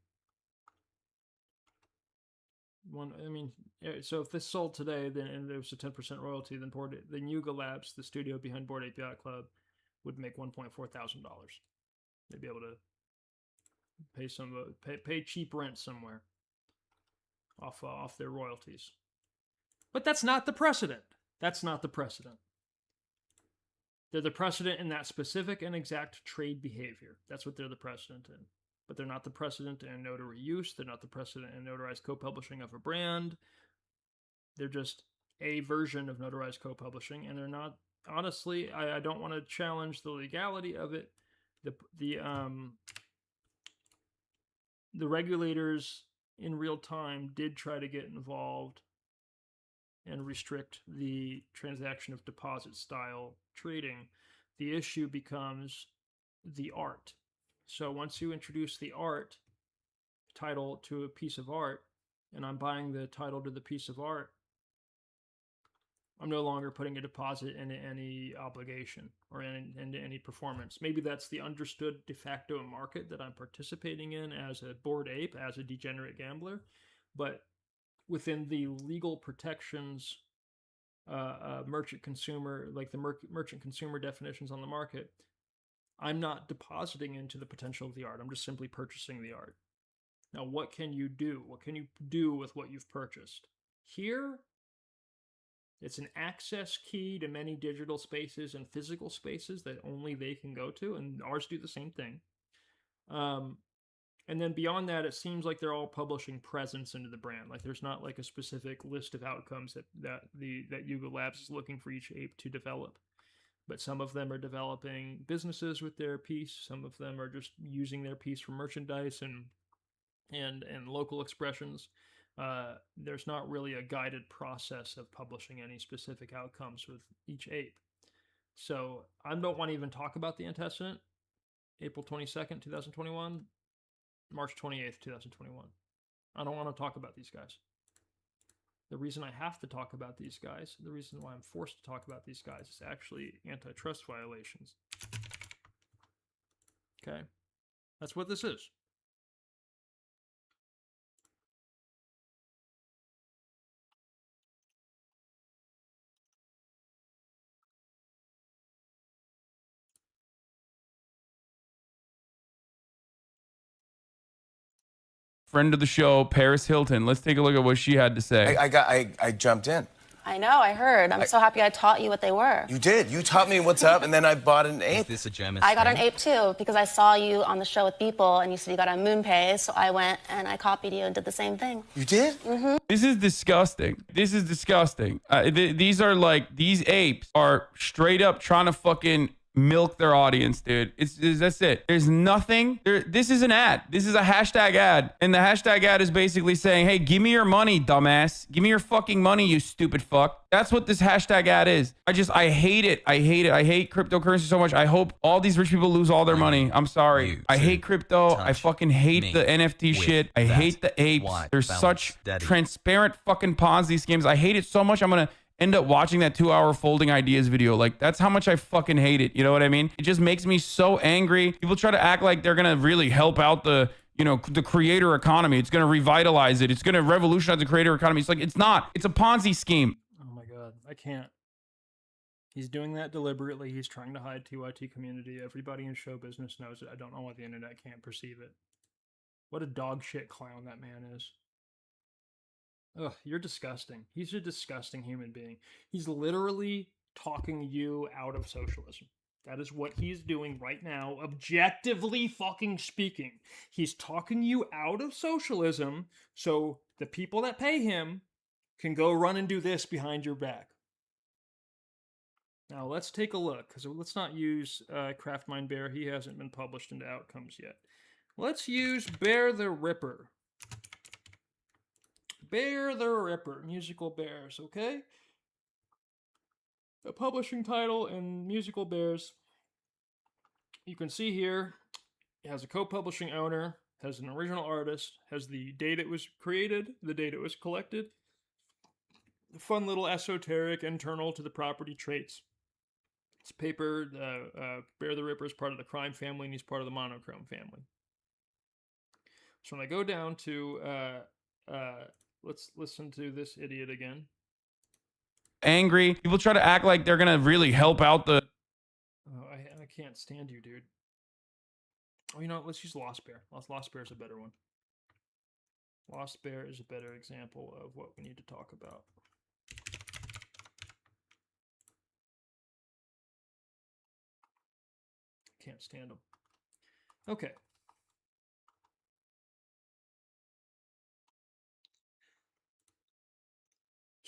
So if this sold today, then and there was a 10% royalty, then Yuga Labs, the studio behind Bored Ape Yacht Club, would make $1.4 thousand. They'd be able to pay cheap rent somewhere off their royalties. But that's not the precedent. That's not the precedent. They're the precedent in that specific and exact trade behavior. That's what they're the precedent in. But they're not the precedent in notary use. They're not the precedent in notarized co-publishing of a brand. They're just a version of notarized co-publishing, and they're not. Honestly, I don't want to challenge the legality of it. The regulators in real time did try to get involved and restrict the transaction of deposit style trading. The issue becomes the art. So once you introduce the art title to a piece of art, and I'm buying the title to the piece of art, I'm no longer putting a deposit into any obligation or into any performance. Maybe that's the understood de facto market that I'm participating in as a bored ape, as a degenerate gambler. But within the legal protections, merchant consumer, like the merchant consumer definitions on the market, I'm not depositing into the potential of the art. I'm just simply purchasing the art. Now, what can you do? What can you do with what you've purchased? Here, it's an access key to many digital spaces and physical spaces that only they can go to, and ours do the same thing. And then beyond that, it seems like they're all publishing presence into the brand. Like there's not like a specific list of outcomes that Yuga Labs is looking for each ape to develop. But some of them are developing businesses with their piece. Some of them are just using their piece for merchandise and local expressions. There's not really a guided process of publishing any specific outcomes with each ape. So I don't want to even talk about the antecedent. April 22nd, 2021. March 28th, 2021. I don't want to talk about these guys. The reason I have to talk about these guys, the reason why I'm forced to talk about these guys is actually antitrust violations. Okay? That's what this is. Friend of the show, Paris Hilton. Let's take a look at what she had to say. I jumped in. I know, I heard. I'm so happy I taught you what they were. You did. You taught me what's up, and then I bought an ape. Is this a German I got an ape too, because I saw you on the show with people, and you said you got a MoonPay, so I went and I copied you and did the same thing. You did? Mm-hmm. This is disgusting. This is disgusting. These apes are straight up trying to fucking milk their audience, dude. That's it. There's nothing there. This is an ad. This is a hashtag ad, and the hashtag ad is basically saying, hey, give me your money, dumbass. Give me your fucking money, you stupid fuck. That's what this hashtag ad is. I hate it. I hate cryptocurrency so much. I hope all these rich people lose all their money. I'm sorry. I hate crypto. I fucking hate the NFT shit. I hate the apes. There's such transparent fucking Ponzi schemes. I hate it so much. I'm gonna end up watching that 2-hour folding ideas video. Like, that's how much I fucking hate it. You know what I mean? It just makes me so angry. People try to act like they're gonna really help out the creator economy. It's gonna revitalize it. It's gonna revolutionize the creator economy. It's like, it's not. It's a Ponzi scheme. Oh my god, I can't. He's doing that deliberately. He's trying to hide TYT community. Everybody in show business knows it. I don't know why the internet can't perceive it. What a dog shit clown that man is. Ugh, you're disgusting. He's a disgusting human being. He's literally talking you out of socialism. That is what he's doing right now, objectively fucking speaking. He's talking you out of socialism so the people that pay him can go run and do this behind your back. Now let's take a look, because let's not use Craftmind Bear. He hasn't been published into outcomes yet. Let's use Bear the Ripper. Bear the Ripper, musical bears, okay? The publishing title and musical bears. You can see here, it has a co-publishing owner, has an original artist, has the date it was created, the date it was collected. Fun little esoteric internal to the property traits. It's paper, Bear the Ripper is part of the crime family, and he's part of the monochrome family. So when I go down to, let's listen to this idiot again. Angry. People try to act like they're going to really help out the... Oh, I can't stand you, dude. Oh, you know what? Let's use Lost Bear. Lost Bear is a better one. Lost Bear is a better example of what we need to talk about. Can't stand them. Okay.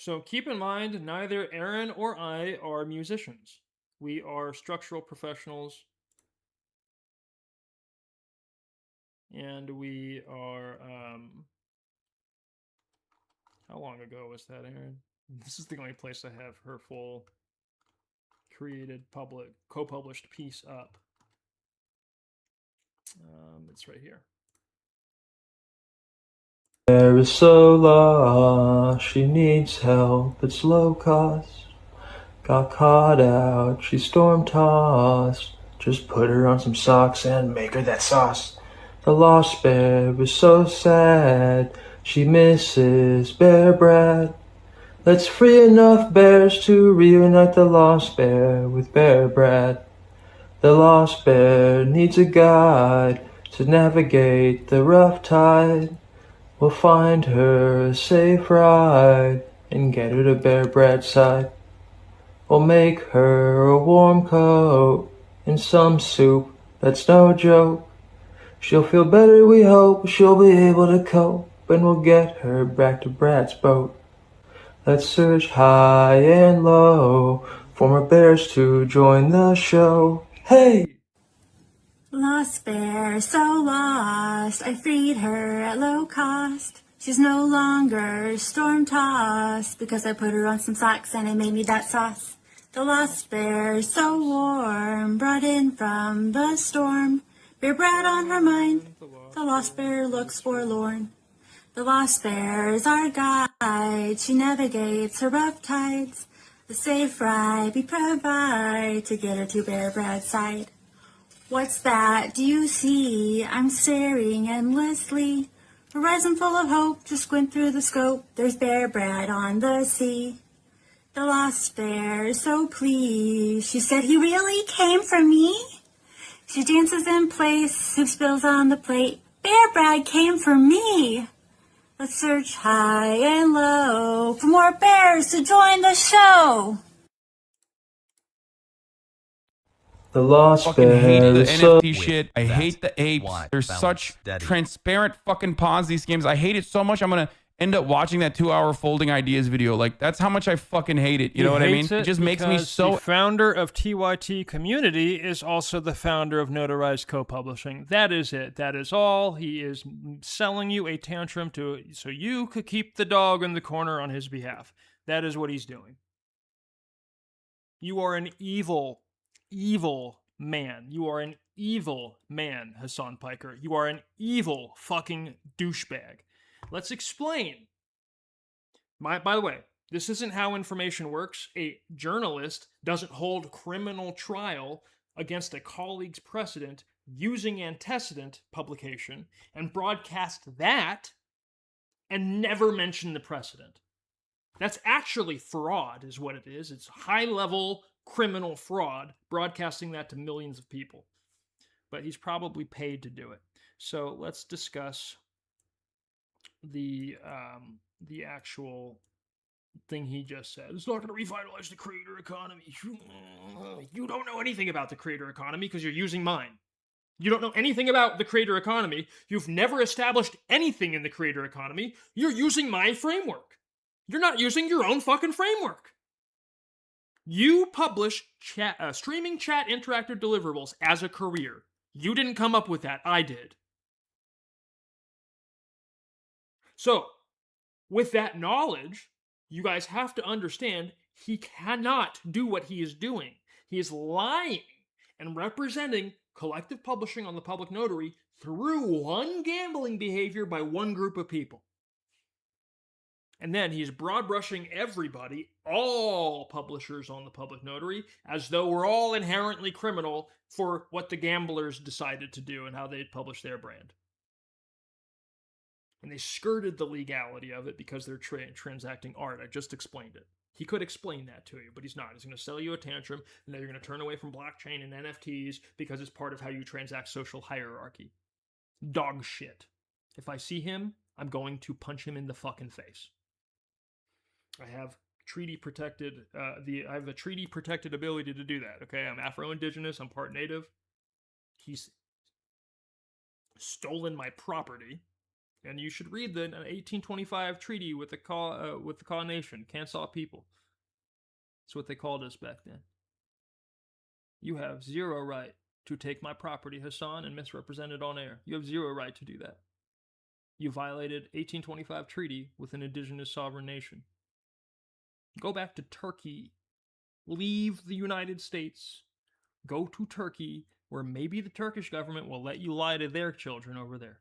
So keep in mind, neither Aaron or I are musicians. We are structural professionals. And we are, how long ago was that, Aaron? This is the only place I have her full created public, co-published piece up. It's right here. Bear is so lost, she needs help, it's low cost. Got caught out, she's storm-tossed. Just put her on some socks and make her that sauce. The lost bear is so sad, she misses Bear Brad. Let's free enough bears to reunite the lost bear with Bear Brad. The lost bear needs a guide to navigate the rough tide. We'll find her a safe ride and get her to Bear Brad's side. We'll make her a warm coat and some soup, that's no joke. She'll feel better, we hope, she'll be able to cope, and we'll get her back to Brad's boat. Let's search high and low for more bears to join the show. Hey! Lost bear, so lost, I freed her at low cost. She's no longer storm-tossed, because I put her on some socks and I made me that sauce. The lost bear, so warm, brought in from the storm. Bear Brad on her mind, the lost bear looks forlorn. The lost bear is our guide, she navigates her rough tides. The safe ride we provide to get her to Bear Brad's side. What's that? Do you see? I'm staring endlessly. Horizon full of hope, just squint through the scope. There's Bear Brad on the sea. The lost bear is so pleased. She said, he really came for me? She dances in place, soup spills on the plate. Bear Brad came for me. Let's search high and low for more bears to join the show. The lost fucking hate bear the is so... NFT shit. I hate the apes. There's such transparent fucking Ponzi schemes. I hate it so much. I'm gonna end up watching that 2-hour folding ideas video. Like, that's how much I fucking hate it. You know what I mean? It just makes me so... The founder of TYT Community is also the founder of Notarized Co-Publishing. That is it. That is all. He is selling you a tantrum so you could keep the dog in the corner on his behalf. That is what he's doing. You are an evil man. You are an evil man, Hassan Piker. You are an evil fucking douchebag. Let's explain. By the way, this isn't how information works. A journalist doesn't hold criminal trial against a colleague's precedent using antecedent publication and broadcast that and never mention the precedent. That's actually fraud, is what it is. It's high-level criminal fraud, broadcasting that to millions of people. But he's probably paid to do it. So let's discuss the the actual thing he just said. It's not going to revitalize the creator economy. You don't know anything about the creator economy because you're using mine. You don't know anything about the creator economy. You've never established anything in the creator economy. You're using my framework. You're not using your own fucking framework. You publish streaming chat interactive deliverables as a career. You didn't come up with that. I did. So, with that knowledge, you guys have to understand he cannot do what he is doing. He is lying and representing collective publishing on the public notary through one gambling behavior by one group of people. And then he's broad brushing everybody, all publishers on the public notary, as though we're all inherently criminal for what the gamblers decided to do and how they'd publish their brand. And they skirted the legality of it because they're transacting art. I just explained it. He could explain that to you, but he's not. He's going to sell you a tantrum, and then you're going to turn away from blockchain and NFTs because it's part of how you transact social hierarchy. Dog shit. If I see him, I'm going to punch him in the fucking face. I have treaty-protected, I have a treaty-protected ability to do that, okay? I'm Afro-Indigenous, I'm part Native. He's stolen my property. And you should read the 1825 treaty with the Kaw Nation, Kansas people. That's what they called us back then. You have zero right to take my property, Hassan, and misrepresent it on air. You have zero right to do that. You violated 1825 treaty with an indigenous sovereign nation. Go back to Turkey. Leave the United States. Go to Turkey, where maybe the Turkish government will let you lie to their children over there.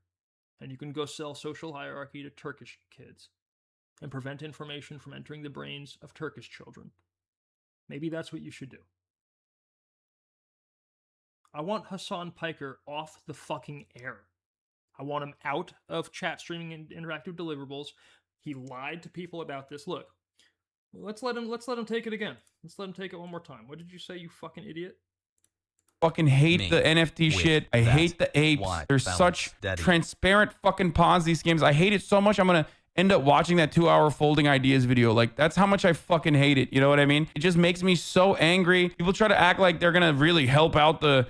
And you can go sell social hierarchy to Turkish kids and prevent information from entering the brains of Turkish children. Maybe that's what you should do. I want Hassan Piker off the fucking air. I want him out of chat streaming and interactive deliverables. He lied to people about this. Look, let's let him take it again. Let's let him take it one more time. What did you say, you fucking idiot? Fucking hate the NFT shit. I hate the apes. They're such transparent fucking Ponzi schemes. I hate it so much. I'm gonna end up watching that 2-hour folding ideas video. Like, that's how much I fucking hate it. You know what I mean? It just makes me so angry. People try to act like they're gonna really help out the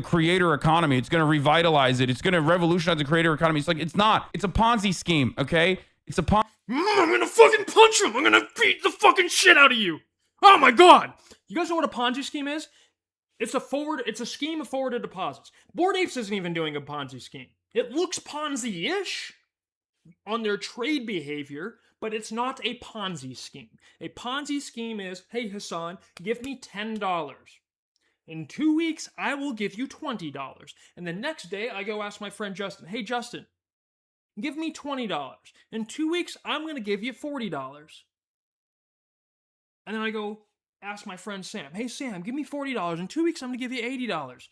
creator economy. It's gonna revitalize it. It's gonna revolutionize the creator economy. It's like, it's not. It's a Ponzi scheme, okay? It's a Ponzi. I'm gonna fucking punch him. I'm gonna beat the fucking shit out of you. Oh my god. You guys know what a Ponzi scheme is? It's a scheme of forwarded deposits. Bored Apes isn't even doing a Ponzi scheme. It looks Ponzi-ish on their trade behavior, but it's not a Ponzi scheme. A Ponzi scheme is, hey Hassan, give me $10. In 2 weeks, I will give you $20. And the next day, I go ask my friend Justin, hey Justin, give me $20. In 2 weeks, I'm going to give you $40. And then I go ask my friend Sam, hey Sam, give me $40. In 2 weeks, I'm going to give you $80.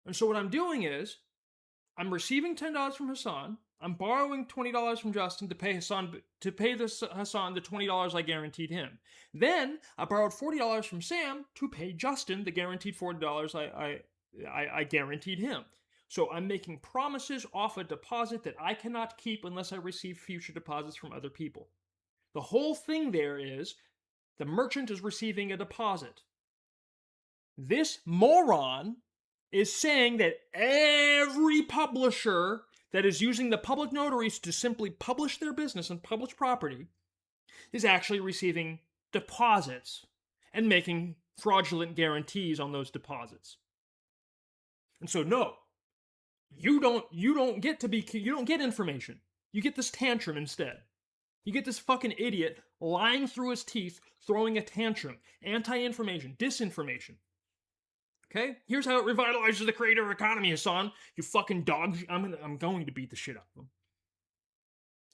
And so what I'm doing is, I'm receiving $10 from Hassan. I'm borrowing $20 from Justin to pay Hassan the $20 I guaranteed him. Then I borrowed $40 from Sam to pay Justin the guaranteed $40 I guaranteed him. So I'm making promises off a deposit that I cannot keep unless I receive future deposits from other people. The whole thing there is the merchant is receiving a deposit. This moron is saying that every publisher that is using the public notaries to simply publish their business and publish property is actually receiving deposits and making fraudulent guarantees on those deposits. And so no, you don't get information. You get this tantrum instead. You get this fucking idiot lying through his teeth, throwing a tantrum, anti-information, disinformation. Okay? Here's how it revitalizes the creator economy, Hassan. You fucking dog. I'm going to beat the shit out of him.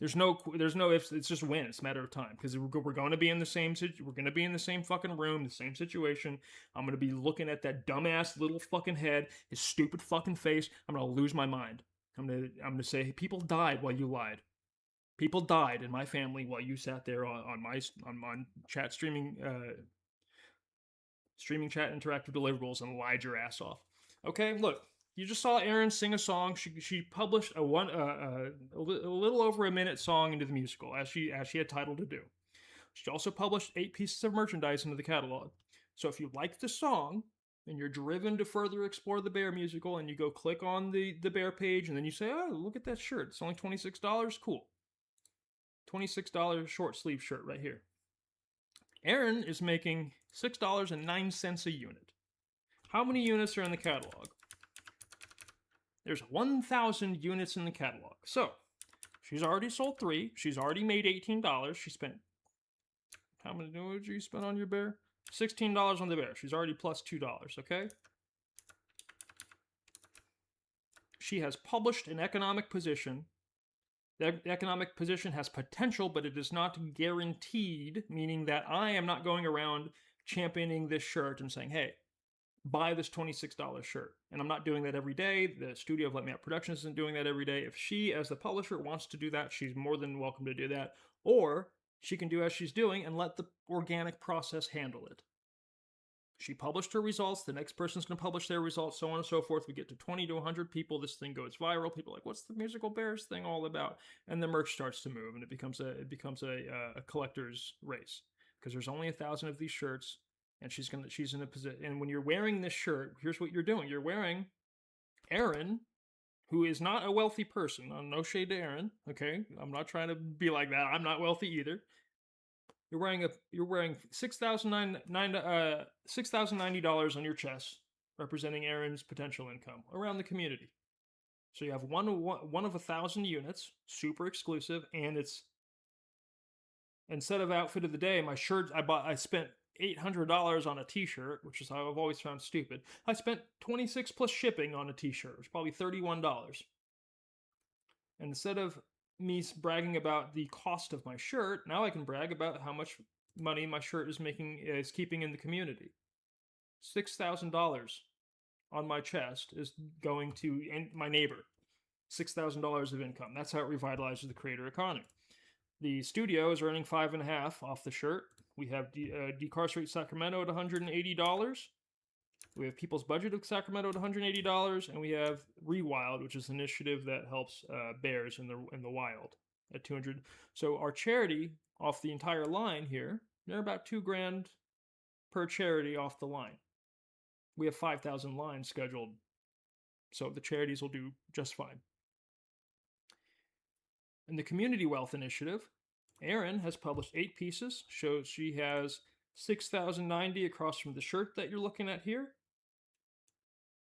There's no ifs. It's just win. It's a matter of time because we're going to be in the same we're going to be in the same fucking room, the same situation. I'm going to be looking at that dumbass little fucking head, his stupid fucking face. I'm going to lose my mind. I'm going to say, hey, people died while you lied. People died in my family while you sat there on my chat streaming chat interactive deliverables and lied your ass off. Okay, look, You just saw Erin sing a song. She published a little over a minute song into the musical, as she had title to do. She also published 8 pieces of merchandise into the catalog. So if you like the song and you're driven to further explore the Bear musical, and you go click on the Bear page, and then you say, oh, look at that shirt. It's only $26. Cool. $26 short sleeve shirt right here. Erin is making $6.09 a unit. How many units are in the catalog? There's 1,000 units in the catalog. So, she's already sold 3. She's already made $18. She spent... How many did you spend on your Bear? $16 on the Bear. She's already plus $2, okay? She has published an economic position. The economic position has potential, but it is not guaranteed, meaning that I am not going around championing this shirt and saying, hey, buy this $26 shirt. And I'm not doing that every day. The studio of Let Me Out Productions isn't doing that every day. If she, as the publisher, wants to do that, she's more than welcome to do that. Or she can do as she's doing and let the organic process handle it. She published her results. The next person's going to publish their results, so on and so forth. We get to 20 to 100 people. This thing goes viral. People are like, what's the Musical Bears thing all about? And the merch starts to move, and it becomes a collector's race. Because there's only 1,000 of these shirts. And she's in a position. And when you're wearing this shirt, here's what you're doing. You're wearing Erin, who is not a wealthy person. No shade to Erin, okay? I'm not trying to be like that. I'm not wealthy either. You're wearing $6,090 on your chest, representing Erin's potential income around the community. So you have one of 1,000 units, super exclusive, and it's instead of outfit of the day. My shirt I spent $800 on a t-shirt, which is how I've always found stupid. I spent $26 plus shipping on a t-shirt, which is probably $31. And instead of me bragging about the cost of my shirt, now I can brag about how much money my shirt is keeping in the community. $6,000 on my chest is going to my neighbor. $6,000 of income. That's how it revitalizes the creator economy. The studio is earning $5.50 off the shirt. We have Decarcerate Sacramento at $180. We have People's Budget of Sacramento at $180, and we have Rewild, which is an initiative that helps bears in the wild, at $200. So our charity off the entire line here, they're about $2,000 per charity off the line. We have 5,000 lines scheduled, so the charities will do just fine. In the Community Wealth Initiative, Erin has published 8 pieces. Shows she has 6,090 across from the shirt that you're looking at here.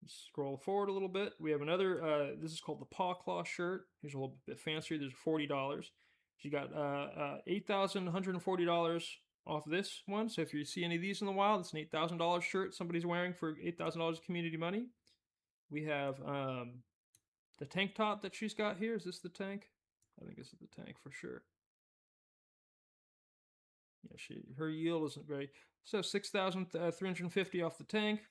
Scroll forward a little bit. We have another, this is called the Paw Claw shirt. Here's a little bit fancier. There's $40. She got $8,140 off this one. So if you see any of these in the wild, it's an $8,000 shirt somebody's wearing for $8,000 community money. We have the tank top that she's got here. Is this the tank? I think this is the tank for sure. Yeah, her yield isn't very... So 6,350 off the tank.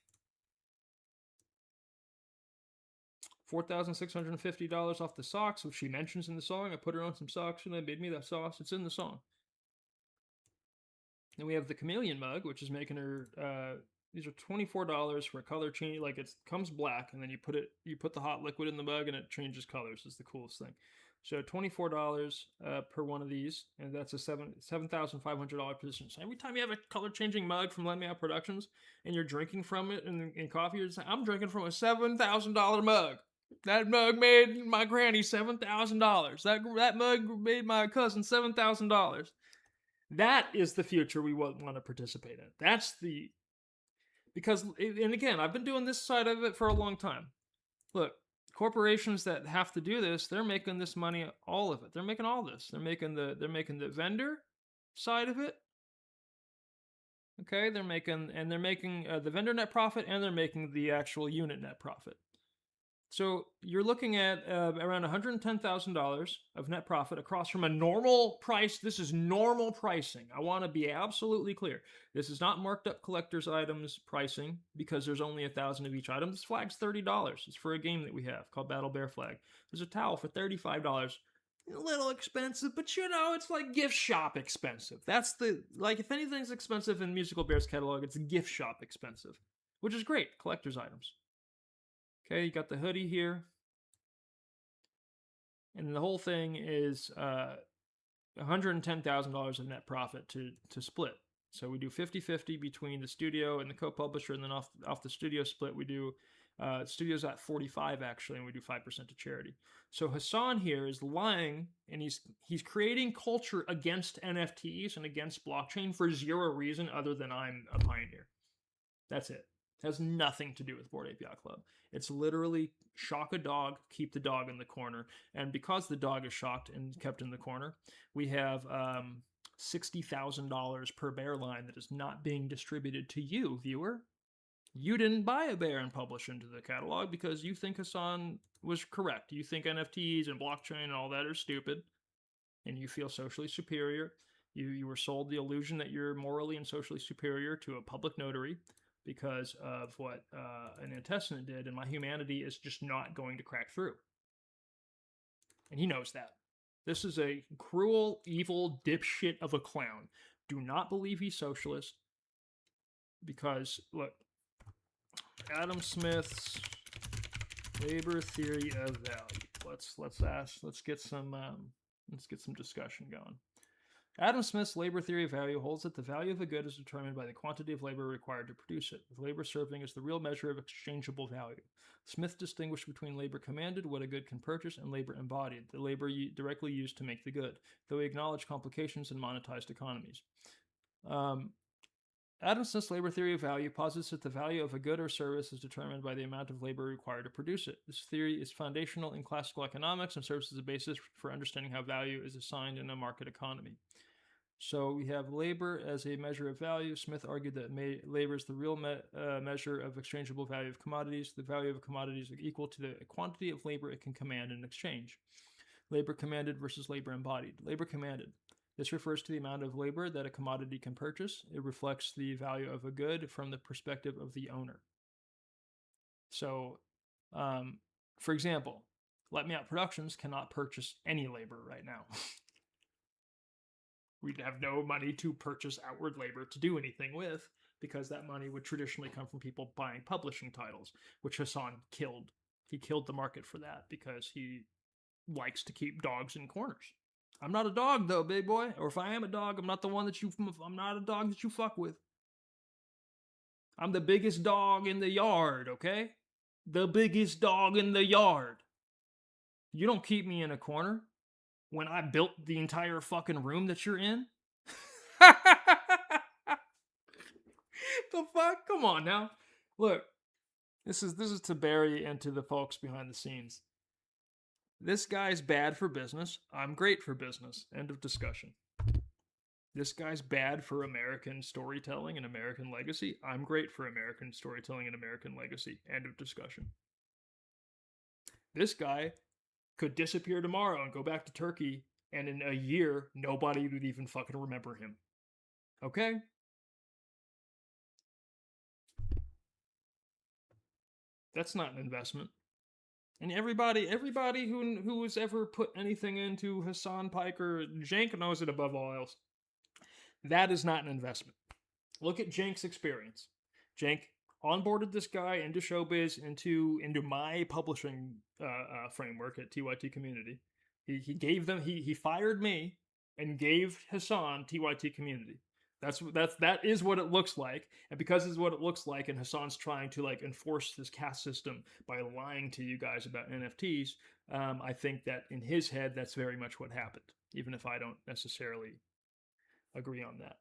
$4,650 off the socks, which she mentions in the song. I put her on some socks and they made me that sauce. It's in the song. Then we have the Chameleon mug, which is making her... these are $24 for a color change. Like, it comes black, and then you put the hot liquid in the mug, and it changes colors. It's the coolest thing. So $24 per one of these, and that's a $7,500 position. So every time you have a color-changing mug from Let Me Out Productions, and you're drinking from it in coffee, you're just saying, I'm drinking from a $7,000 mug. That mug made my granny $7,000. That mug made my cousin $7,000. That is the future we want to participate in. That's the... Because, and again, I've been doing this side of it for a long time. Look, corporations that have to do this, they're making this money, all of it. They're making all this. They're making the vendor side of it. Okay, they're making the vendor net profit, and they're making the actual unit net profit. So you're looking at around $110,000 of net profit across from a normal price. This is normal pricing. I want to be absolutely clear. This is not marked up collector's items pricing because there's only 1,000 of each item. This flag's $30. It's for a game that we have called Battle Bear Flag. There's a towel for $35. A little expensive, but you know, it's like gift shop expensive. That's if anything's expensive in Musical Bears catalog, it's gift shop expensive, which is great. Collector's items. Okay, you got the hoodie here. And the whole thing is $110,000 of net profit to split. So we do 50-50 between the studio and the co-publisher, and then off the studio split, we do studio's at 45 actually, and we do 5% to charity. So Hassan here is lying, and he's creating culture against NFTs and against blockchain for zero reason other than I'm a pioneer. That's it. It has nothing to do with Bored Ape Yacht Club. It's literally shock a dog, keep the dog in the corner. And because the dog is shocked and kept in the corner, we have $60,000 per bear line that is not being distributed to you, viewer. You didn't buy a bear and publish into the catalog because you think Hassan was correct. You think NFTs and blockchain and all that are stupid, and you feel socially superior. You were sold the illusion that you're morally and socially superior to a public notary because of what an antecedent did, and my humanity is just not going to crack through. And he knows that. This is a cruel, evil dipshit of a clown. Do not believe he's socialist because, look, Adam Smith's labor theory of value. Let's get some discussion going. Adam Smith's labor theory of value holds that the value of a good is determined by the quantity of labor required to produce it, with labor serving as the real measure of exchangeable value. Smith distinguished between labor commanded, what a good can purchase, and labor embodied, the labor directly used to make the good, though he acknowledged complications in monetized economies. Adam Smith's labor theory of value posits that the value of a good or service is determined by the amount of labor required to produce it. This theory is foundational in classical economics and serves as a basis for understanding how value is assigned in a market economy. So we have labor as a measure of value. Smith argued that labor is the real measure of exchangeable value of commodities. The value of a commodity is equal to the quantity of labor it can command in exchange. Labor commanded versus labor embodied. Labor commanded. This refers to the amount of labor that a commodity can purchase. It reflects the value of a good from the perspective of the owner. So, for example, Let Me Out Productions cannot purchase any labor right now. We'd have no money to purchase outward labor to do anything with, because that money would traditionally come from people buying publishing titles, which Hassan killed. He killed the market for that because he likes to keep dogs in corners. I'm not a dog though, big boy. Or if I am a dog, I'm not a dog that you fuck with. I'm the biggest dog in the yard, okay? The biggest dog in the yard. You don't keep me in a corner when I built the entire fucking room that you're in. The fuck? Come on now. Look, this is to Barry and to the folks behind the scenes. This guy's bad for business. I'm great for business. End of discussion. This guy's bad for American storytelling and American legacy. I'm great for American storytelling and American legacy. End of discussion. This guy could disappear tomorrow and go back to Turkey, and in a year, nobody would even fucking remember him. Okay? That's not an investment. And everybody who has ever put anything into Hassan Piker, Jank knows it above all else. That is not an investment. Look at Jank's experience. Jank onboarded this guy into showbiz, into my publishing framework at TYT Community. He fired me and gave Hassan TYT Community. That is what it looks like, and because it's what it looks like, and Hassan's trying to like enforce this caste system by lying to you guys about NFTs, I think that in his head that's very much what happened, even if I don't necessarily agree on that.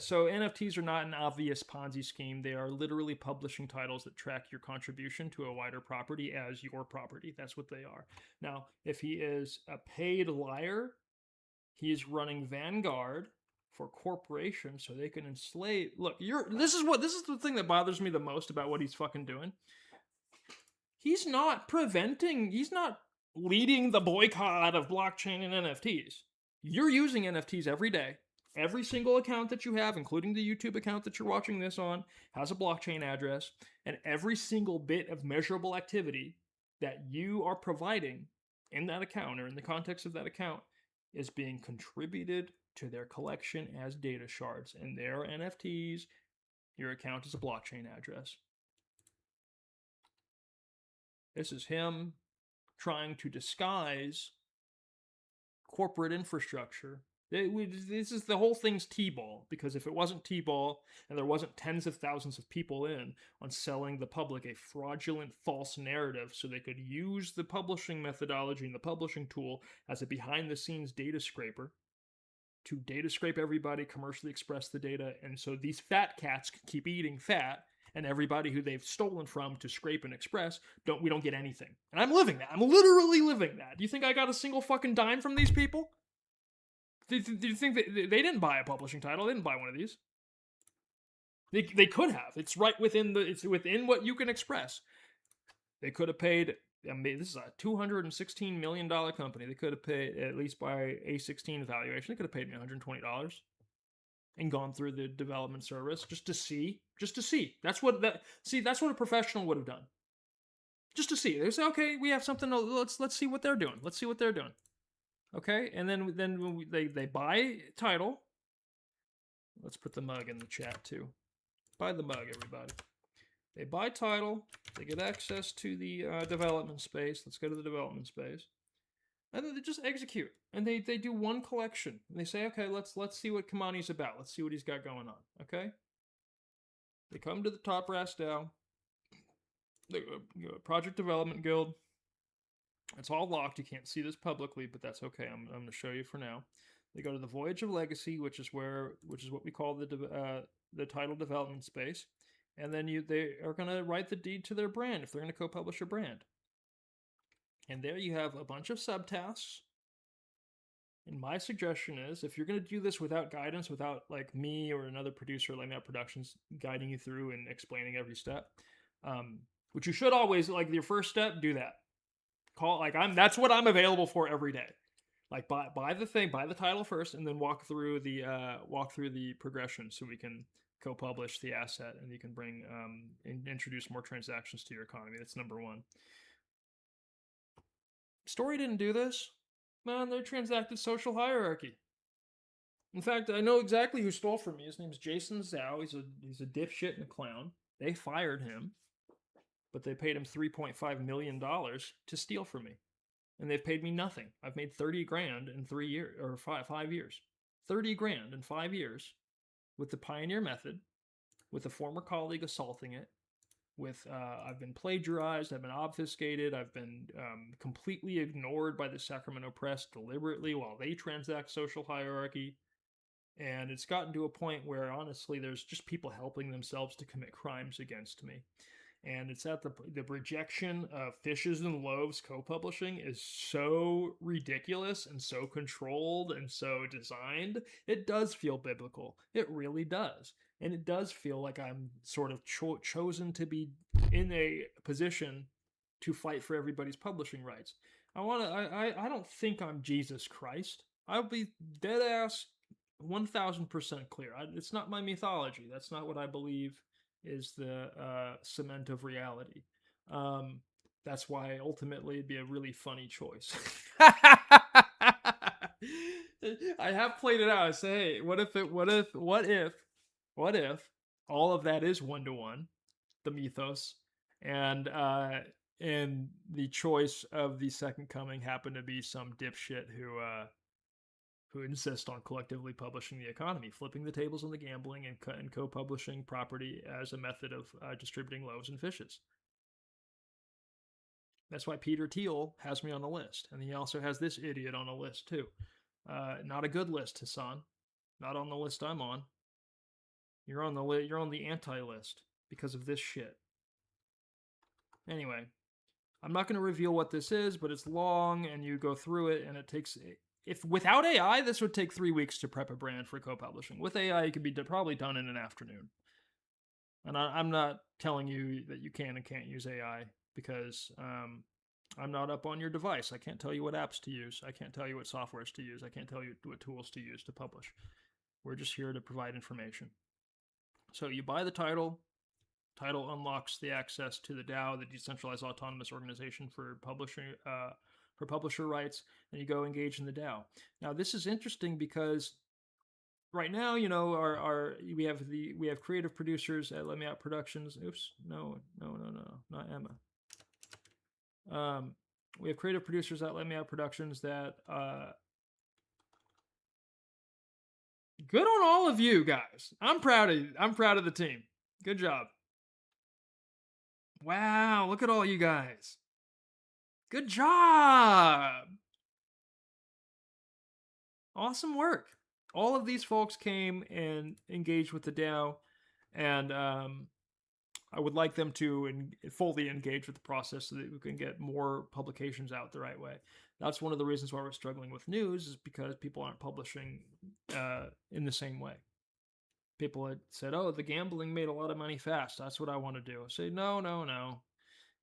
So NFTs are not an obvious Ponzi scheme. They are literally publishing titles that track your contribution to a wider property as your property. That's what they are. Now, if he is a paid liar, he's running Vanguard for corporations so they can enslave. Look, this is the thing that bothers me the most about what he's fucking doing. He's not leading the boycott of blockchain and NFTs. You're using NFTs every day. Every single account that you have, including the YouTube account that you're watching this on, has a blockchain address, and every single bit of measurable activity that you are providing in that account or in the context of that account is being contributed to their collection as data shards, and their NFTs. Your account is a blockchain address. This is him trying to disguise corporate infrastructure. This is the whole thing's T-ball, because if it wasn't T-ball and there wasn't tens of thousands of people in on selling the public a fraudulent false narrative so they could use the publishing methodology and the publishing tool as a behind-the-scenes data scraper to data scrape everybody, commercially express the data, and so these fat cats can keep eating fat, and everybody who they've stolen from to scrape and express, we don't get anything. And I'm living that. I'm literally living that. Do you think I got a single fucking dime from these people? Do you think they didn't buy a publishing title? They didn't buy one of these. They could have. It's right within what you can express. They could have paid. I mean, this is a $216 million company. They could have paid, at least by A16 valuation, they could have paid me $120 and gone through the development service just to see. That's what a professional would have done. Just to see. They say, okay, we have something. Let's see what they're doing. Let's see what they're doing. Okay, and then they buy title. Let's put the mug in the chat too. Buy the mug, everybody. They buy title. They get access to the development space. Let's go to the development space. And then they just execute. And they do one collection. And they say, okay, let's see what Kimani's about. Let's see what he's got going on. Okay? They come to the top brass down. They go Project Development Guild. It's all locked. You can't see this publicly, but that's okay. I'm going to show you for now. They go to the Voyage of Legacy, which is what we call the title development space. And then they are going to write the deed to their brand if they're going to co-publish a brand. And there you have a bunch of subtasks. And my suggestion is, if you're going to do this without guidance, without like me or another producer like Matt Productions guiding you through and explaining every step, which you should always, like your first step, do that. That's what I'm available for every day. Like buy the title first, and then walk through the progression so we can co-publish the asset, and you can bring introduce more transactions to your economy. That's number one. Story didn't do this. Man, they transacted social hierarchy. In fact, I know exactly who stole from me. His name's Jason Zhao. He's a dipshit and a clown. They fired him, but they paid him $3.5 million to steal from me. And they've paid me nothing. I've made 30 grand in 3 years, or 5 years. 30 grand in 5 years with the Pioneer method, with a former colleague assaulting it, I've been plagiarized, I've been obfuscated, I've been completely ignored by the Sacramento press deliberately while they transact social hierarchy. And it's gotten to a point where, honestly, there's just people helping themselves to commit crimes against me. And it's at the rejection of Fishes and Loaves co-publishing is so ridiculous and so controlled and so designed. It does feel biblical. It really does. And it does feel like I'm sort of chosen to be in a position to fight for everybody's publishing rights. I don't think I'm Jesus Christ. I'll be dead ass 1000% clear. It's not my mythology. That's not what I believe is the cement of reality. That's why ultimately it'd be a really funny choice. I have played it out. I say, hey, what if all of that is 1-to-1, the mythos, and the choice of the second coming happened to be some dipshit who insist on collectively publishing the economy, flipping the tables on the gambling, and co-publishing property as a method of distributing loaves and fishes. That's why Peter Thiel has me on the list, and he also has this idiot on the list too. Not a good list, Hassan. Not on the list I'm on. You're on the anti-list because of this shit. Anyway, I'm not going to reveal what this is, but it's long, and you go through it, and it takes. If without AI, this would take 3 weeks to prep a brand for co-publishing. With AI, it could be probably done in an afternoon. And I'm not telling you that you can and can't use AI because I'm not up on your device. I can't tell you what apps to use. I can't tell you what softwares to use. I can't tell you what tools to use to publish. We're just here to provide information. So you buy the title. Title unlocks the access to the DAO, the Decentralized Autonomous Organization for publisher rights, and you go engage in the DAO. Now, this is interesting because right now, you know, we have creative producers at Let Me Out Productions. Oops, no, not Emma. We have creative producers at Let Me Out Productions that good on all of you guys. I'm proud of you. I'm proud of the team. Good job. Wow, look at all you guys. Good job. Awesome work. All of these folks came and engaged with the DAO, and I would like them to fully engage with the process so that we can get more publications out the right way. That's one of the reasons why we're struggling with news, is because people aren't publishing in the same way. People had said, oh, the gambling made a lot of money fast. That's what I want to do. I say, no.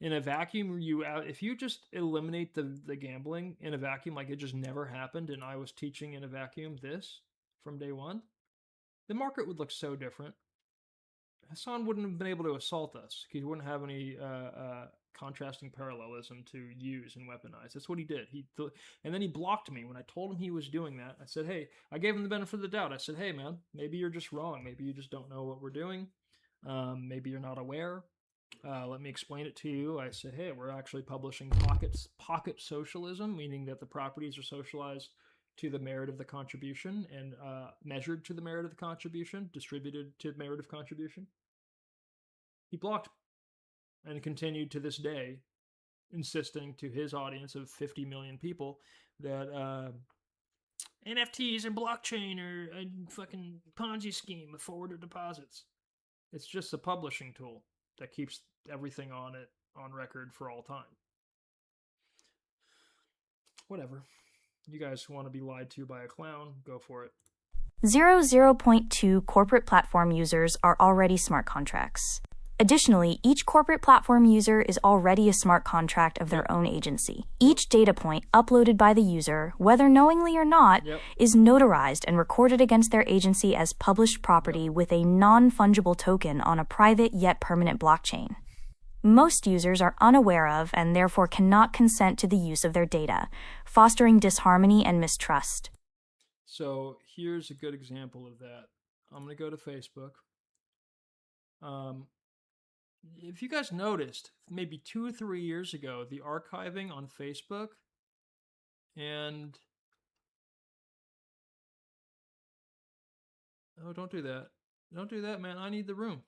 In a vacuum, if you just eliminate the gambling in a vacuum, like it just never happened, and I was teaching in a vacuum this from day one, the market would look so different. Hassan wouldn't have been able to assault us. He wouldn't have any contrasting parallelism to use and weaponize. That's what he did. And then he blocked me when I told him he was doing that. I said, hey, I gave him the benefit of the doubt. I said, hey, man, maybe you're just wrong. Maybe you just don't know what we're doing. Maybe you're not aware. Let me explain it to you. I said, hey, we're actually publishing pocket socialism, meaning that the properties are socialized to the merit of the contribution and measured to the merit of the contribution, distributed to the merit of contribution. He blocked and continued to this day, insisting to his audience of 50 million people that NFTs and blockchain are a fucking Ponzi scheme of forwarded deposits. It's just a publishing tool that keeps everything on record for all time. Whatever. You guys want to be lied to by a clown? Go for it. 0.2 corporate platform users are already smart contracts. Additionally, each corporate platform user is already a smart contract of their own agency. Each data point uploaded by the user, whether knowingly or not, is notarized and recorded against their agency as published property with a non-fungible token on a private yet permanent blockchain. Most users are unaware of and therefore cannot consent to the use of their data, fostering disharmony and mistrust. So here's a good example of that. I'm going to go to Facebook. If you guys noticed, maybe 2 or 3 years ago, the archiving on Facebook and... Oh, don't do that. Don't do that, man. I need the room.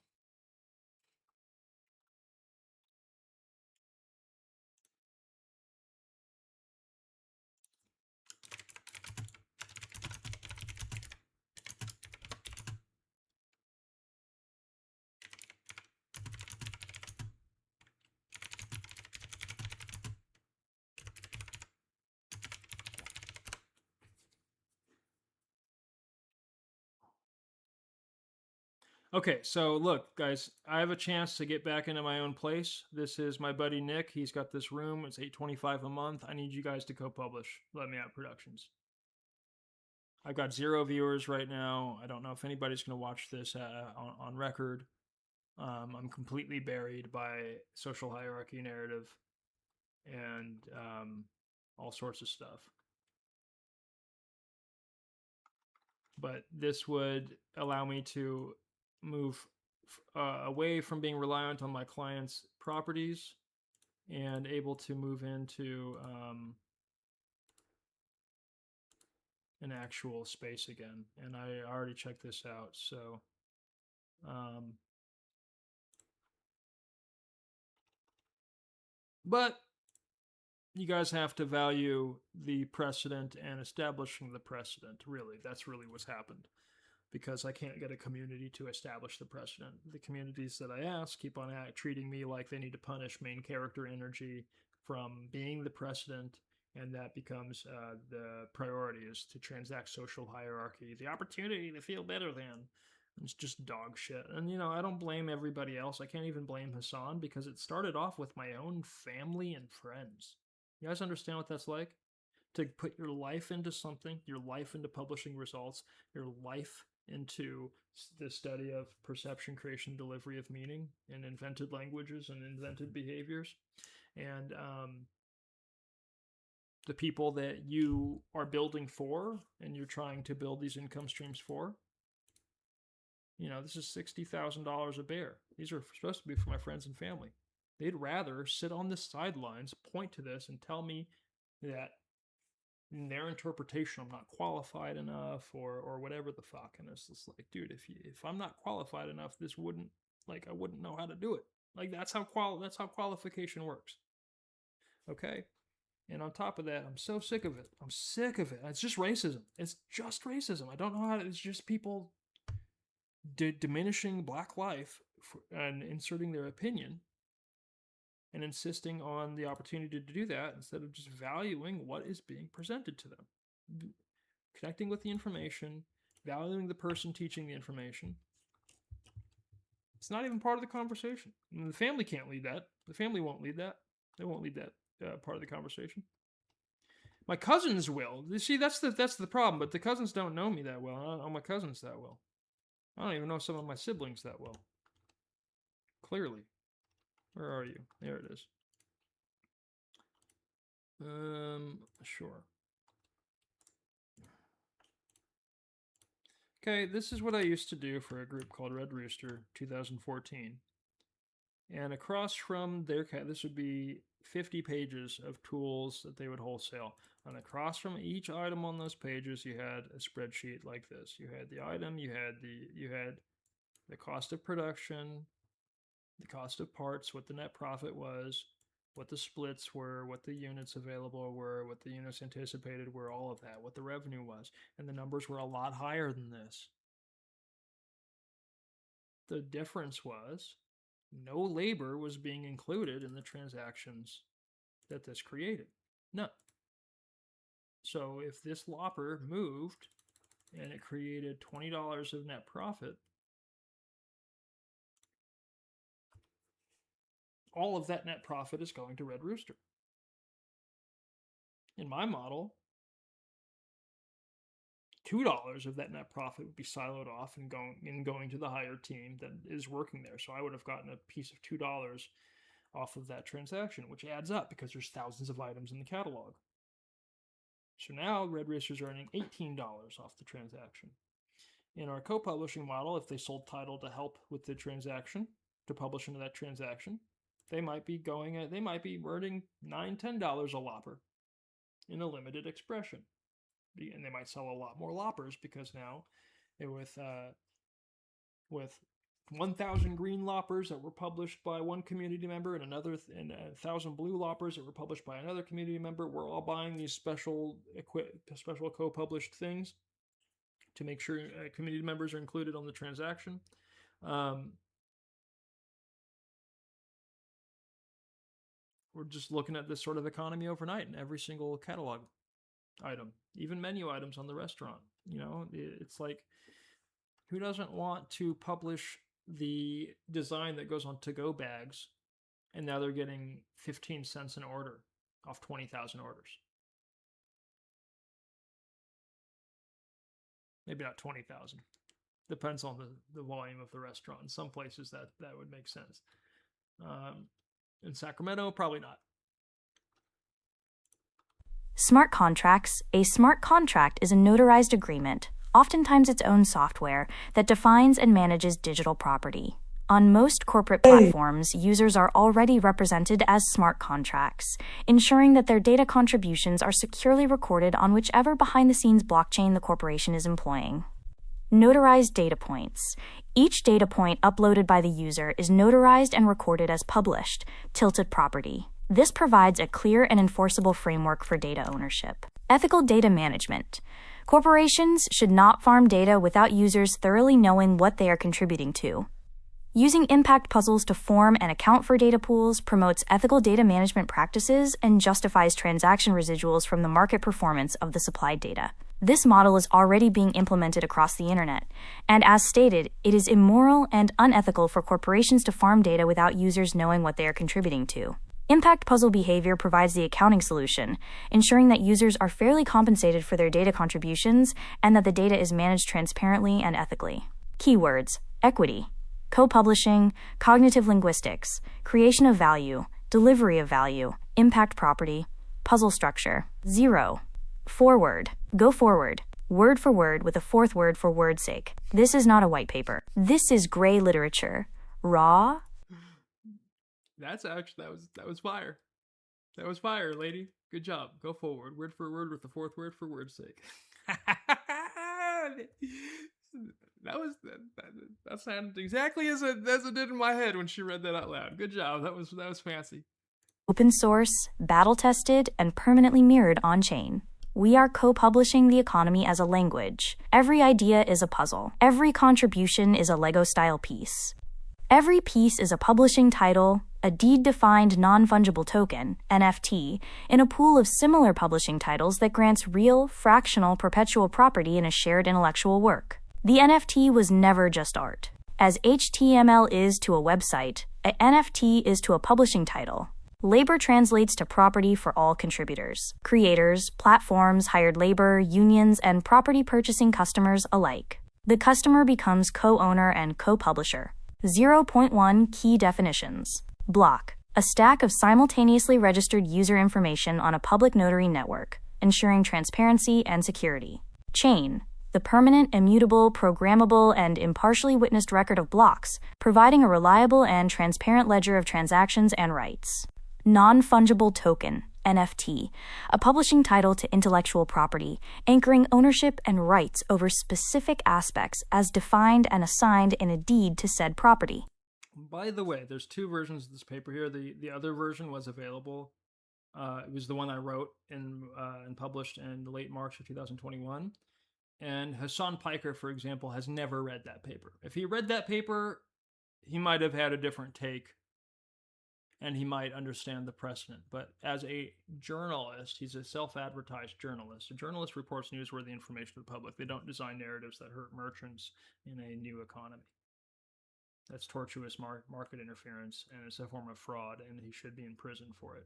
Okay, so look, guys, I have a chance to get back into my own place. This is my buddy Nick. He's got this room. It's $8.25 a month. I need you guys to co-publish Let Me Out Productions. I've got 0 viewers right now. I don't know if anybody's going to watch this on record. I'm completely buried by social hierarchy narrative and all sorts of stuff. But this would allow me to move away from being reliant on my clients' properties and able to move into an actual space again. And I already checked this out, so but you guys have to value the precedent and establishing the precedent. Really, that's really what's happened. Because I can't get a community to establish the precedent. The communities that I ask keep on treating me like they need to punish main character energy from being the precedent, and that becomes the priority, is to transact social hierarchy, the opportunity to feel better than. It's just dog shit. And, you know, I don't blame everybody else. I can't even blame Hassan, because it started off with my own family and friends. You guys understand what that's like? To put your life into something, your life into publishing results, your life into the study of perception, creation, delivery of meaning in invented languages and invented behaviors. And the people that you are building for and you're trying to build these income streams for, you know, this is $60,000 a bear. These are supposed to be for my friends and family. They'd rather sit on the sidelines, point to this, and tell me that in their interpretation I'm not qualified enough or whatever the fuck. And it's just like, dude, if I'm not qualified enough, this wouldn't, like, I wouldn't know how to do it. Like, that's how qualification works. Okay? And on top of that, I'm so sick of it. I'm sick of it. It's just racism. It's just racism. I don't know how to, it's just people diminishing black life and inserting their opinion and insisting on the opportunity to do that instead of just valuing what is being presented to them. Connecting with the information, valuing the person teaching the information. It's not even part of the conversation. And the family can't lead that. The family won't lead that. They won't lead that part of the conversation. My cousins will. You see, that's the problem. But the cousins don't know me that well. I don't know my cousins that well. I don't even know some of my siblings that well. Clearly. Where are you? There it is. Sure. Okay, this is what I used to do for a group called Red Rooster 2014. And across from their this would be 50 pages of tools that they would wholesale. And across from each item on those pages, you had a spreadsheet like this. You had the item, you had the cost of production, the cost of parts, what the net profit was, what the splits were, what the units available were, what the units anticipated were, all of that, what the revenue was. And the numbers were a lot higher than this. The difference was no labor was being included in the transactions that this created. None. So if this lopper moved and it created $20 of net profit, all of that net profit is going to Red Rooster. In my model, $2 of that net profit would be siloed off and going to the higher team that is working there. So I would have gotten a piece of $2 off of that transaction, which adds up because there's thousands of items in the catalog. So now Red Rooster's earning $18 off the transaction. In our co-publishing model, if they sold title to help with the transaction, to publish into that transaction, they might be earning $9-10 a lopper in a limited expression. And they might sell a lot more loppers because now with 1,000 green loppers that were published by one community member and 1,000 blue loppers that were published by another community member, we're all buying these special co-published things to make sure community members are included on the transaction. We're just looking at this sort of economy overnight in every single catalog item, even menu items on the restaurant. You know, it's like, who doesn't want to publish the design that goes on to-go bags, and now they're getting 15 cents an order off 20,000 orders? Maybe not 20,000. Depends on the volume of the restaurant. In some places that would make sense. In Sacramento, probably not. Smart contracts. A smart contract is a notarized agreement, oftentimes its own software, that defines and manages digital property. On most corporate platforms, users are already represented as smart contracts, ensuring that their data contributions are securely recorded on whichever behind-the-scenes blockchain the corporation is employing. Notarized data points. Each data point uploaded by the user is notarized and recorded as published, tilted property. This provides a clear and enforceable framework for data ownership. Ethical data management. Corporations should not farm data without users thoroughly knowing what they are contributing to. Using impact puzzles to form and account for data pools promotes ethical data management practices and justifies transaction residuals from the market performance of the supplied data. This model is already being implemented across the internet, and as stated, it is immoral and unethical for corporations to farm data without users knowing what they are contributing to. Impact puzzle behavior provides the accounting solution, ensuring that users are fairly compensated for their data contributions and that the data is managed transparently and ethically. Keywords: equity, co-publishing, cognitive linguistics, creation of value, delivery of value, impact property, puzzle structure. 0. Forward. Go forward. Word for word with a fourth word for word's sake. This is not a white paper. This is gray literature. Raw. That's actually that was fire. That was fire, lady. Good job. Go forward, word for word, with the fourth word for word's sake. That sounded exactly as it did in my head when she read that out loud. Good job. That was fancy. Open source, battle tested, and permanently mirrored on chain. We are co-publishing the economy as a language. Every idea is a puzzle. Every contribution is a Lego-style piece. Every piece is a publishing title, a deed-defined non-fungible token, NFT, in a pool of similar publishing titles that grants real, fractional, perpetual property in a shared intellectual work. The NFT was never just art. As HTML is to a website, an NFT is to a publishing title. Labor translates to property for all contributors, creators, platforms, hired labor, unions, and property purchasing customers alike. The customer becomes co-owner and co-publisher. 0.1 Key definitions. Block. A stack of simultaneously registered user information on a public notary network, ensuring transparency and security. Chain. The permanent, immutable, programmable, and impartially witnessed record of blocks, providing a reliable and transparent ledger of transactions and rights. Non-fungible token, NFT, a publishing title to intellectual property, anchoring ownership and rights over specific aspects as defined and assigned in a deed to said property. By the way, there's two versions of this paper here. The other version was available. It was the one I wrote and published in late March of 2021. And Hassan Piker, for example, has never read that paper. If he read that paper, he might have had a different take, and he might understand the precedent. But as a journalist, he's a self-advertised journalist. A journalist reports newsworthy information to the public. They don't design narratives that hurt merchants in a new economy. That's tortuous market interference, and it's a form of fraud, and he should be in prison for it.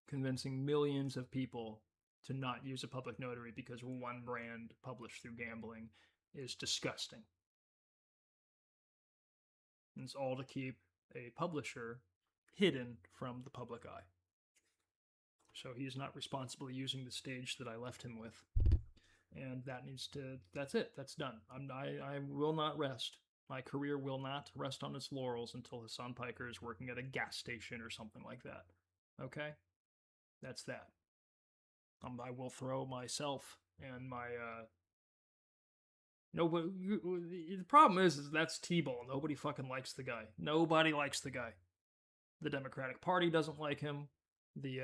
Convincing millions of people to not use a public notary because one brand published through gambling is disgusting. And it's all to keep a publisher hidden from the public eye. So he's not responsibly using the stage that I left him with. And that's it. That's done. I will not rest. My career will not rest on its laurels until Hassan Piker is working at a gas station or something like that. Okay? That's that. I will throw myself and my no, but the problem is that's T-Ball. Nobody fucking likes the guy. Nobody likes the guy. The Democratic Party doesn't like him. The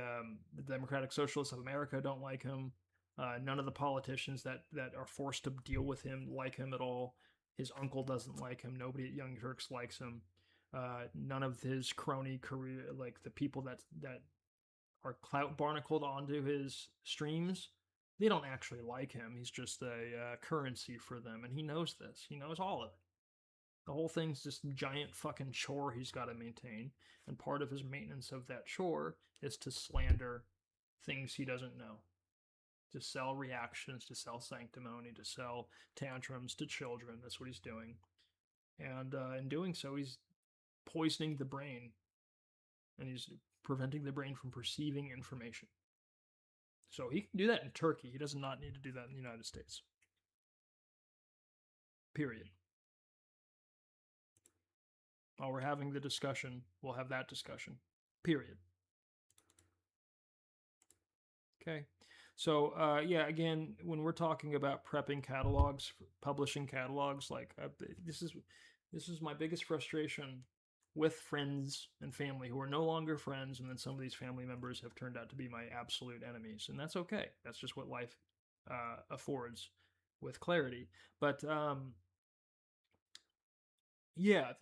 Democratic Socialists of America don't like him. None of the politicians that are forced to deal with him like him at all. His uncle doesn't like him. Nobody at Young Turks likes him. None of his crony career, like the people that are clout barnacled onto his streams, they don't actually like him. He's just a currency for them, and he knows this. He knows all of it. The whole thing's just a giant fucking chore he's got to maintain, and part of his maintenance of that chore is to slander things he doesn't know, to sell reactions, to sell sanctimony, to sell tantrums to children. That's what he's doing. And in doing so, he's poisoning the brain, and he's preventing the brain from perceiving information. So he can do that in Turkey. He does not need to do that in the United States. Period. While we're having the discussion, we'll have that discussion. Period. Okay. So, yeah, again, when we're talking about prepping catalogs, publishing catalogs, like this is my biggest frustration with friends and family who are no longer friends, and then some of these family members have turned out to be my absolute enemies, and that's okay. That's just what life affords with clarity. But yeah,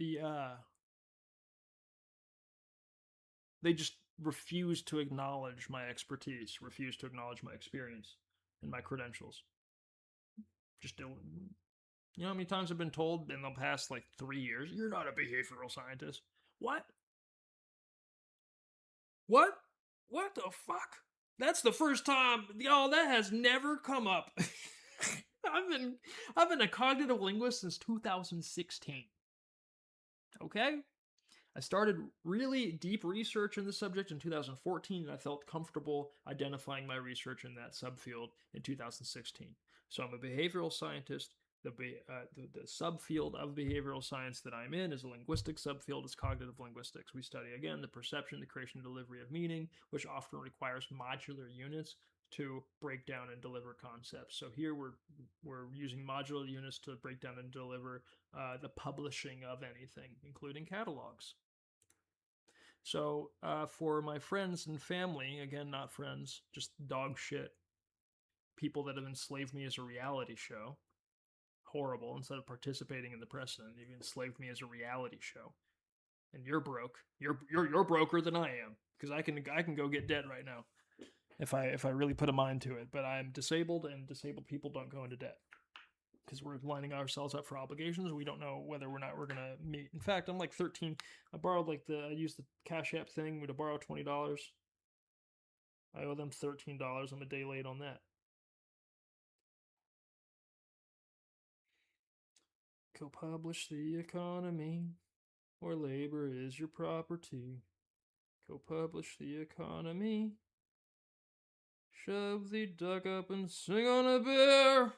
they just refuse to acknowledge my expertise, refuse to acknowledge my experience and my credentials. Just don't. You know how many times I've been told in the past, 3 years, you're not a behavioral scientist? What? What? What the fuck? That's the first time, y'all, that has never come up. I've been a cognitive linguist since 2016. Okay? I started really deep research in the subject in 2014, and I felt comfortable identifying my research in that subfield in 2016. So I'm a behavioral scientist The subfield of behavioral science that I'm in is a linguistic subfield. It's cognitive linguistics. We study, again, the perception, the creation, and delivery of meaning, which often requires modular units to break down and deliver concepts. So here we're using modular units to break down and deliver the publishing of anything, including catalogs. So for my friends and family, again, not friends, just dog shit, people that have enslaved me as a reality show, horrible. Instead of participating in the precedent, you've enslaved me as a reality show, and you're broke. You're broker than I am, because I can go get debt right now if I really put a mind to it. But I'm disabled, and disabled people don't go into debt because we're lining ourselves up for obligations. We don't know whether we're gonna meet. In fact, I'm like 13. I used the Cash App thing to borrow $20. I owe them $13. I'm a day late on that. Co-publish the economy, or labor is your property. Co-publish the economy. Shove the duck up and sing on a bear.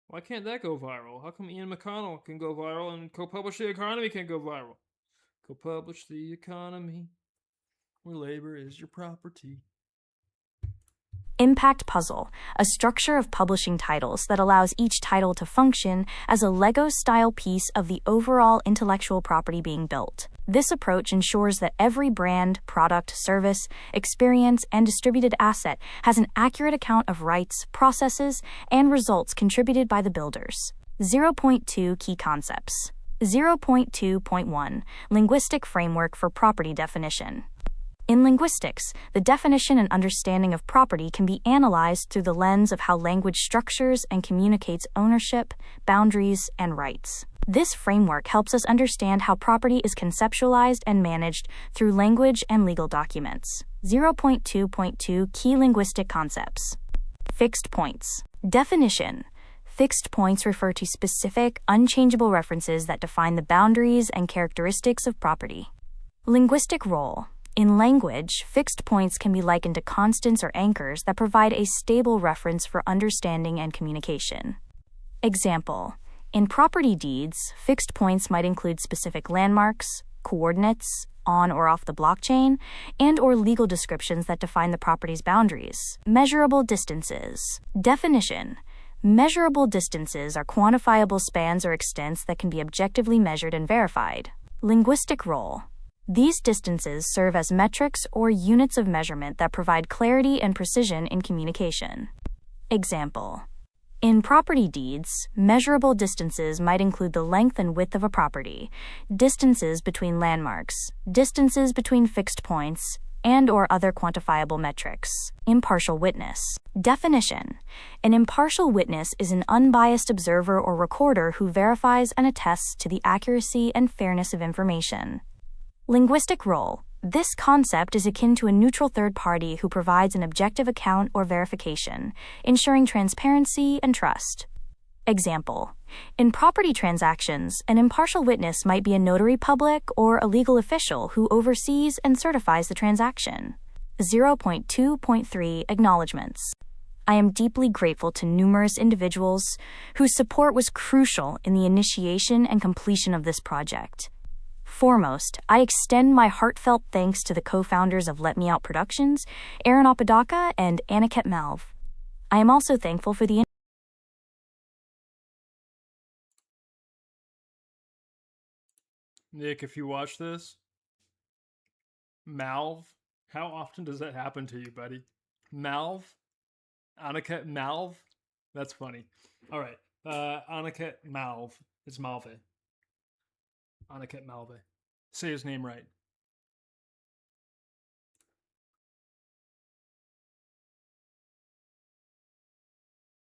Why can't that go viral? How come Ian McConnell can go viral and co-publish the economy can't go viral? Co-publish the economy, or labor is your property. Impact Puzzle, a structure of publishing titles that allows each title to function as a Lego-style piece of the overall intellectual property being built. This approach ensures that every brand, product, service, experience, and distributed asset has an accurate account of rights, processes, and results contributed by the builders. 0.2 Key Concepts. 0.2.1 Linguistic Framework for Property Definition. In linguistics, the definition and understanding of property can be analyzed through the lens of how language structures and communicates ownership, boundaries, and rights. This framework helps us understand how property is conceptualized and managed through language and legal documents. 0.2.2 Key Linguistic Concepts. Fixed points. Definition. Fixed points refer to specific, unchangeable references that define the boundaries and characteristics of property. Linguistic role. In language, fixed points can be likened to constants or anchors that provide a stable reference for understanding and communication. Example: in property deeds, fixed points might include specific landmarks, coordinates, on or off the blockchain, and/or legal descriptions that define the property's boundaries. Measurable distances. Definition: measurable distances are quantifiable spans or extents that can be objectively measured and verified. Linguistic role. These distances serve as metrics or units of measurement that provide clarity and precision in communication. Example: in property deeds, measurable distances might include the length and width of a property, distances between landmarks, distances between fixed points, and/or other quantifiable metrics. Impartial witness. Definition: an impartial witness is an unbiased observer or recorder who verifies and attests to the accuracy and fairness of information. Linguistic role. This concept is akin to a neutral third party who provides an objective account or verification, ensuring transparency and trust. Example: in property transactions, an impartial witness might be a notary public or a legal official who oversees and certifies the transaction. 0.2.3 Acknowledgements. I am deeply grateful to numerous individuals whose support was crucial in the initiation and completion of this project. Foremost, I extend my heartfelt thanks to the co-founders of Let Me Out Productions, Aaron Apodaca and Aniket Malv. I am also thankful for the Nick, if you watch this, Malv, how often does that happen to you, buddy? Malv? Aniket Malv? That's funny. All right. Aniket Malv. It's Malve. Aniket Malve. Say his name right.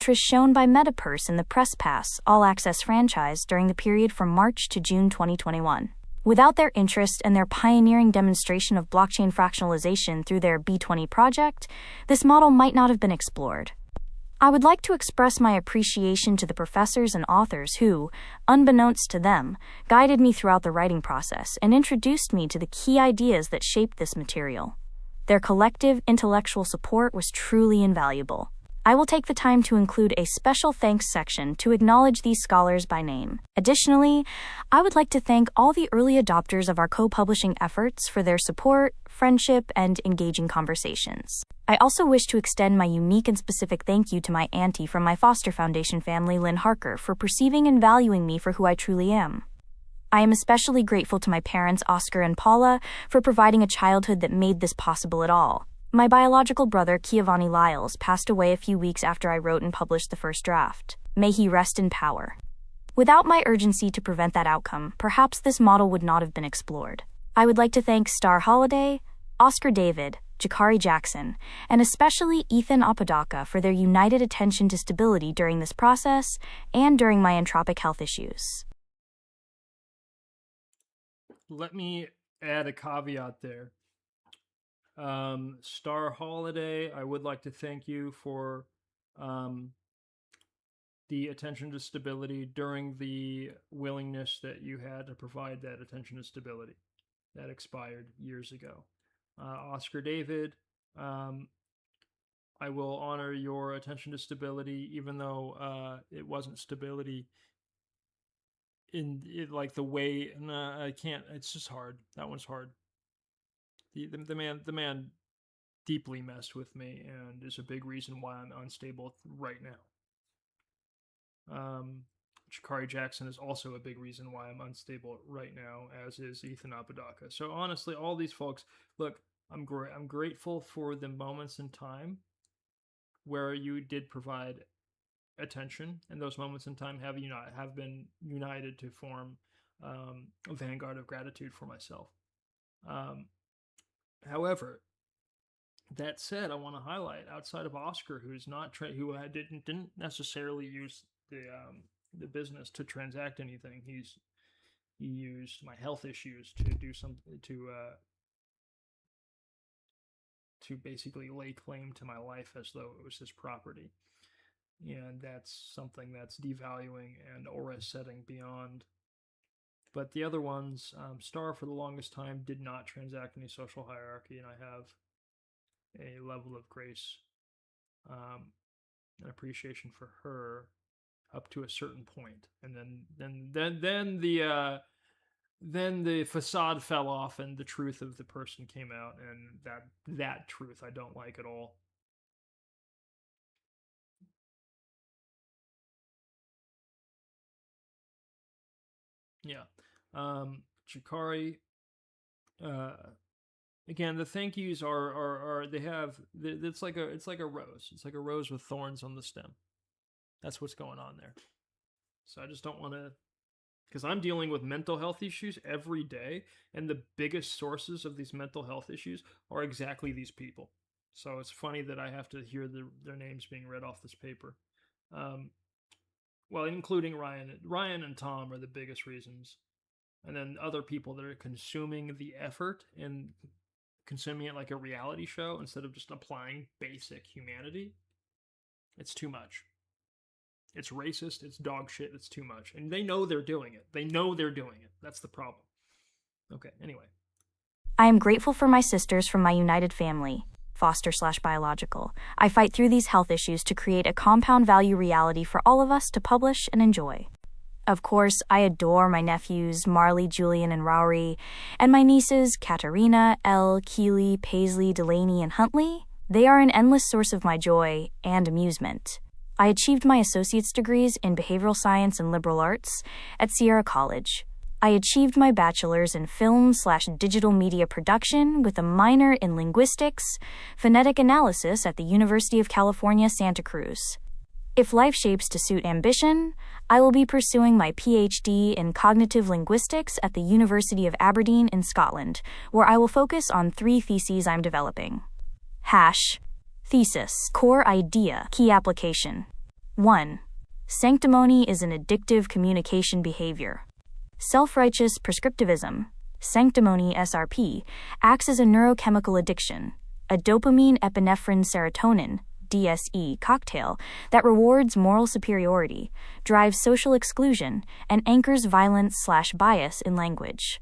interest shown by MetaPurse in the Press Pass all-access franchise during the period from March to June 2021. Without their interest and their pioneering demonstration of blockchain fractionalization through their B20 project, this model might not have been explored. I would like to express my appreciation to the professors and authors who, unbeknownst to them, guided me throughout the writing process and introduced me to the key ideas that shaped this material. Their collective intellectual support was truly invaluable. I will take the time to include a special thanks section to acknowledge these scholars by name. Additionally, I would like to thank all the early adopters of our co-publishing efforts for their support, friendship, and engaging conversations. I also wish to extend my unique and specific thank you to my auntie from my foster foundation family, Lynn Harker, for perceiving and valuing me for who I truly am. I am especially grateful to my parents, Oscar and Paula, for providing a childhood that made this possible at all. My biological brother, Kimani Lyles, passed away a few weeks after I wrote and published the first draft. May he rest in power. Without my urgency to prevent that outcome, perhaps this model would not have been explored. I would like to thank Star Holiday, Oscar David, Jakari Jackson, and especially Ethan Apodaca for their united attention to stability during this process and during my entropic health issues. Let me add a caveat there. Star Holiday, I would like to thank you for the attention to stability during the willingness that you had to provide that attention to stability. That expired years ago. Oscar David, I will honor your attention to stability, even though it wasn't stability in it, like the way. I can't. It's just hard. That one's hard. The man deeply messed with me, and is a big reason why I'm unstable right now. Jakari Jackson is also a big reason why I'm unstable right now, as is Ethan Apodaca. So honestly, all these folks, look, I'm grateful for the moments in time where you did provide attention, and those moments in time have been united to form a vanguard of gratitude for myself. However, that said, I want to highlight, outside of Oscar, who's not who didn't necessarily use the business to transact anything. He used my health issues to do something to basically lay claim to my life as though it was his property, and that's something that's devaluing and aura setting beyond. But the other ones, Star for the longest time did not transact any social hierarchy, and I have a level of grace and appreciation for her up to a certain point, and then the facade fell off, and the truth of the person came out, and that truth I don't like at all. Yeah. Jakari, again, the thank yous are they have, it's like a rose. It's like a rose with thorns on the stem. That's what's going on there. So I just don't want to, because I'm dealing with mental health issues every day, and the biggest sources of these mental health issues are exactly these people. So it's funny that I have to hear their names being read off this paper. Well, including Ryan and Tom are the biggest reasons. And then other people that are consuming the effort and consuming it like a reality show instead of just applying basic humanity. It's too much. It's racist, it's dog shit, it's too much. And they know they're doing it. That's the problem. Okay, anyway. I am grateful for my sisters from my united family, foster/biological. I fight through these health issues to create a compound value reality for all of us to publish and enjoy. Of course, I adore my nephews, Marley, Julian, and Rory, and my nieces, Katarina, Elle, Keely, Paisley, Delaney, and Huntley. They are an endless source of my joy and amusement. I achieved my associate's degrees in behavioral science and liberal arts at Sierra College. I achieved my bachelor's in film/digital media production with a minor in linguistics, phonetic analysis at the University of California, Santa Cruz. If life shapes to suit ambition, I will be pursuing my PhD in Cognitive Linguistics at the University of Aberdeen in Scotland, where I will focus on 3 theses I'm developing. Thesis, core idea, key application. 1. Sanctimony is an addictive communication behavior. Self-righteous prescriptivism, sanctimony SRP, acts as a neurochemical addiction, a dopamine epinephrine serotonin DSE cocktail that rewards moral superiority, drives social exclusion, and anchors violence/bias in language.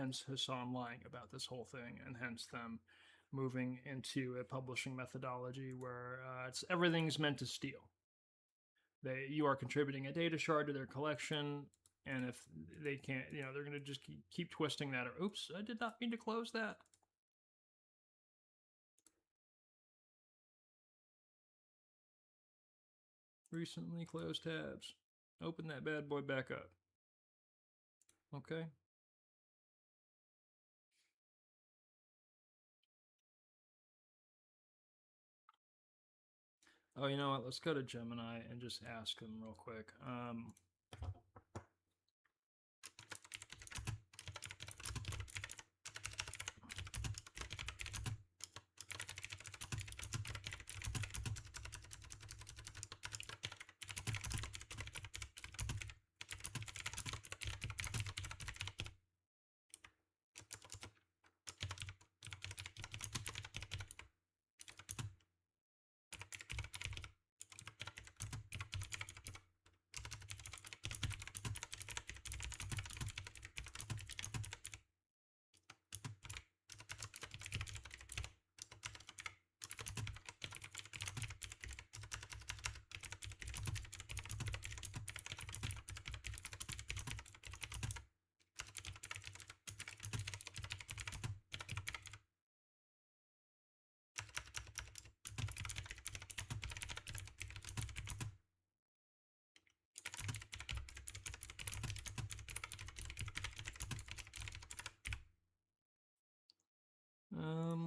hence Hassan lying about this whole thing, and hence them moving into a publishing methodology where everything's meant to steal. You are contributing a data shard to their collection, and if they can't, they're going to just keep twisting that. Or, oops, I did not mean to close that. Recently closed tabs. Open that bad boy back up. Okay. Oh, you know what? Let's go to Gemini and just ask them real quick.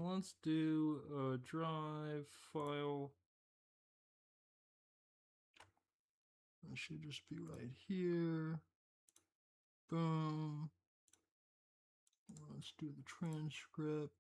Let's do a drive file. It should just be right here. Boom. Let's do the transcript.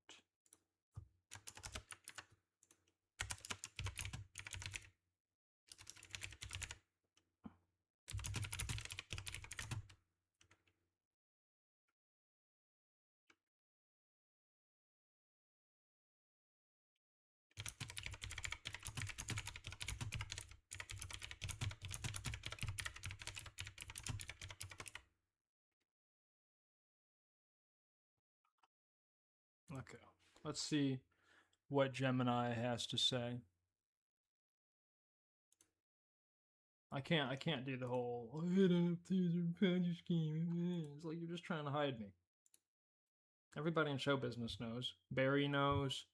Okay, let's see what Gemini has to say. I can't do the whole I hit up these Ponzi scheme. It's like you're just trying to hide me. Everybody in show business knows. Barry knows.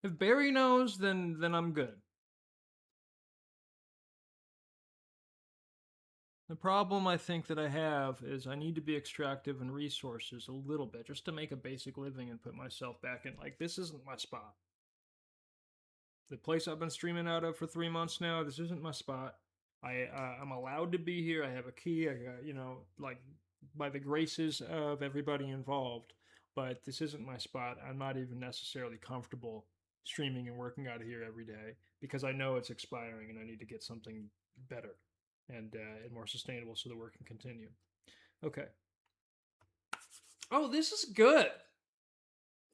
If Barry knows, then I'm good. The problem I think that I have is I need to be extractive in resources a little bit just to make a basic living and put myself back in. Like, this isn't my spot. The place I've been streaming out of for 3 months now, this isn't my spot. I'm allowed to be here. I have a key. I got, like, by the graces of everybody involved. But this isn't my spot. I'm not even necessarily comfortable streaming and working out of here every day because I know it's expiring and I need to get something better and more sustainable so the work can continue. Okay. Oh, this is good.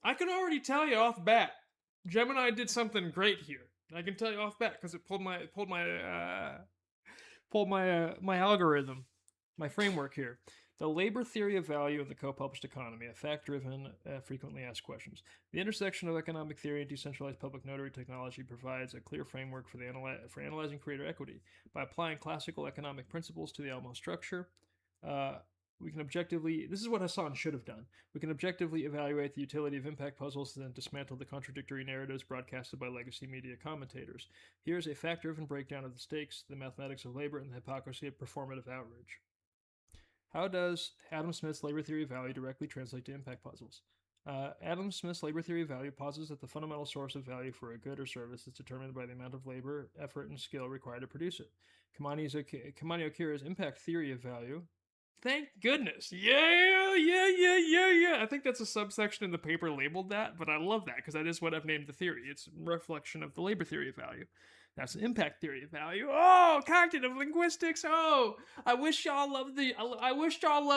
I can already tell you off bat. Gemini did something great here. I can tell you off bat because it pulled my algorithm, my framework here. The labor theory of value in the co-published economy, a fact-driven, frequently asked questions. The intersection of economic theory and decentralized public notary technology provides a clear framework for analyzing creator equity. By applying classical economic principles to the Alamo structure, we can objectively, this is what Hassan should have done, we can objectively evaluate the utility of impact puzzles and then dismantle the contradictory narratives broadcasted by legacy media commentators. Here's a fact-driven breakdown of the stakes, the mathematics of labor, and the hypocrisy of performative outrage. How does Adam Smith's labor theory of value directly translate to impact puzzles? Adam Smith's labor theory of value posits that the fundamental source of value for a good or service is determined by the amount of labor, effort, and skill required to produce it. Kimani Okearah's impact theory of value. Thank goodness. Yeah. I think that's a subsection in the paper labeled that, but I love that because that is what I've named the theory. It's a reflection of the labor theory of value. That's an impact theory of value. Oh, cognitive linguistics. Oh, I wish y'all love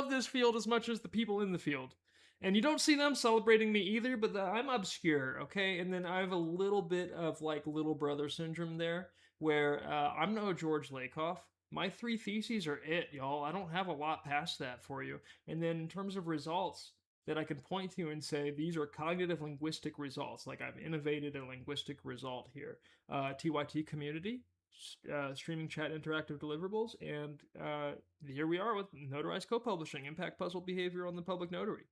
this field as much as the people in the field. And you don't see them celebrating me either, but I'm obscure, okay? And then I have a little bit of like little brother syndrome there, where I'm no George Lakoff. My 3 theses are it, y'all. I don't have a lot past that for you. And then in terms of results, that I can point to and say, these are cognitive linguistic results. Like I've innovated a linguistic result here. TYT community, streaming chat interactive deliverables, and here we are with notarized co-publishing, impact puzzle behavior on the public notary.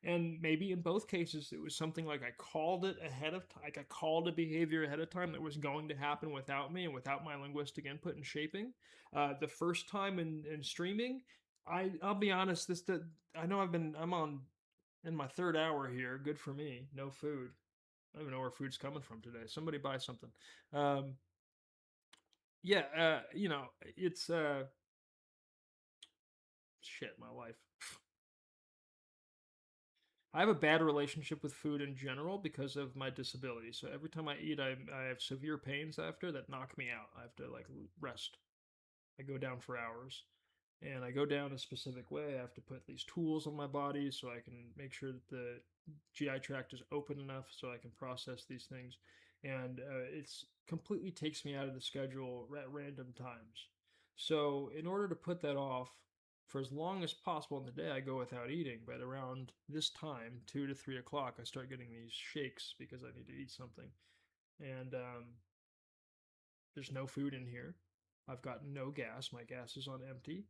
And maybe in both cases, it was something like I called it ahead of time. Like I called a behavior ahead of time that was going to happen without me and without my linguistic input and shaping. The first time in streaming, I'll be honest. I know I'm on in my third hour here. Good for me. No food. I don't even know where food's coming from today. Somebody buy something. Yeah, it's shit. My life. I have a bad relationship with food in general because of my disability. So every time I eat, I have severe pains after that knock me out. I have to like rest. I go down for hours, and I go down a specific way. I have to put these tools on my body so I can make sure that the GI tract is open enough so I can process these things. And it's completely takes me out of the schedule at random times. So in order to put that off, for as long as possible in the day, I go without eating. But around this time, 2 to 3 o'clock, I start getting these shakes because I need to eat something. And there's no food in here. I've got no gas. My gas is on empty.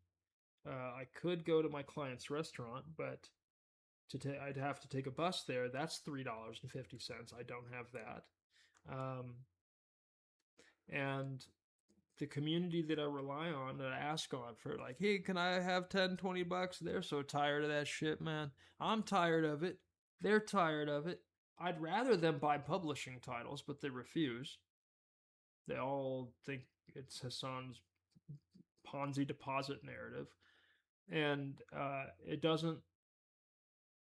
I could go to my client's restaurant, but I'd have to take a bus there. That's $3.50. I don't have that. And the community that I rely on, that I ask on for like, hey, can I have 10, 20 bucks? They're so tired of that shit, man. I'm tired of it. They're tired of it. I'd rather them buy publishing titles, but they refuse. They all think it's Hassan's Ponzi deposit narrative. And it doesn't...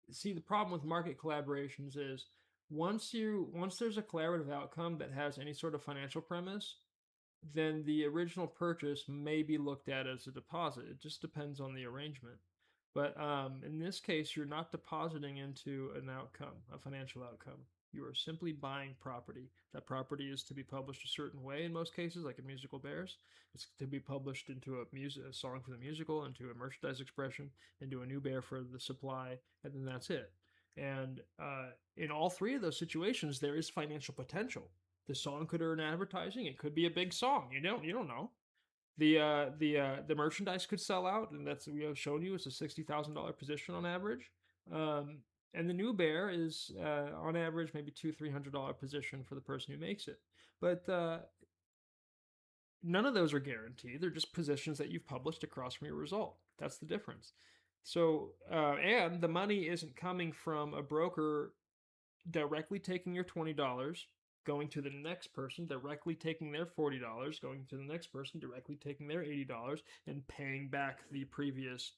See, the problem with market collaborations is once there's a collaborative outcome that has any sort of financial premise, then the original purchase may be looked at as a deposit. It just depends on the arrangement. But in this case, you're not depositing into an outcome, a financial outcome. You are simply buying property. That property is to be published a certain way in most cases, like in Musical Bears. It's to be published into a song for the musical, into a merchandise expression, into a new bear for the supply, and then that's it. And in all three of those situations, there is financial potential. The song could earn advertising. It could be a big song. You don't know. The merchandise could sell out, and that's we have shown you it's a $60,000 position on average. And the new bear is on average maybe $200-300 position for the person who makes it. But none of those are guaranteed. They're just positions that you've published across from your result. That's the difference. So and the money isn't coming from a broker directly taking your $20, going to the next person, directly taking their $40, going to the next person, directly taking their $80, and paying back the previous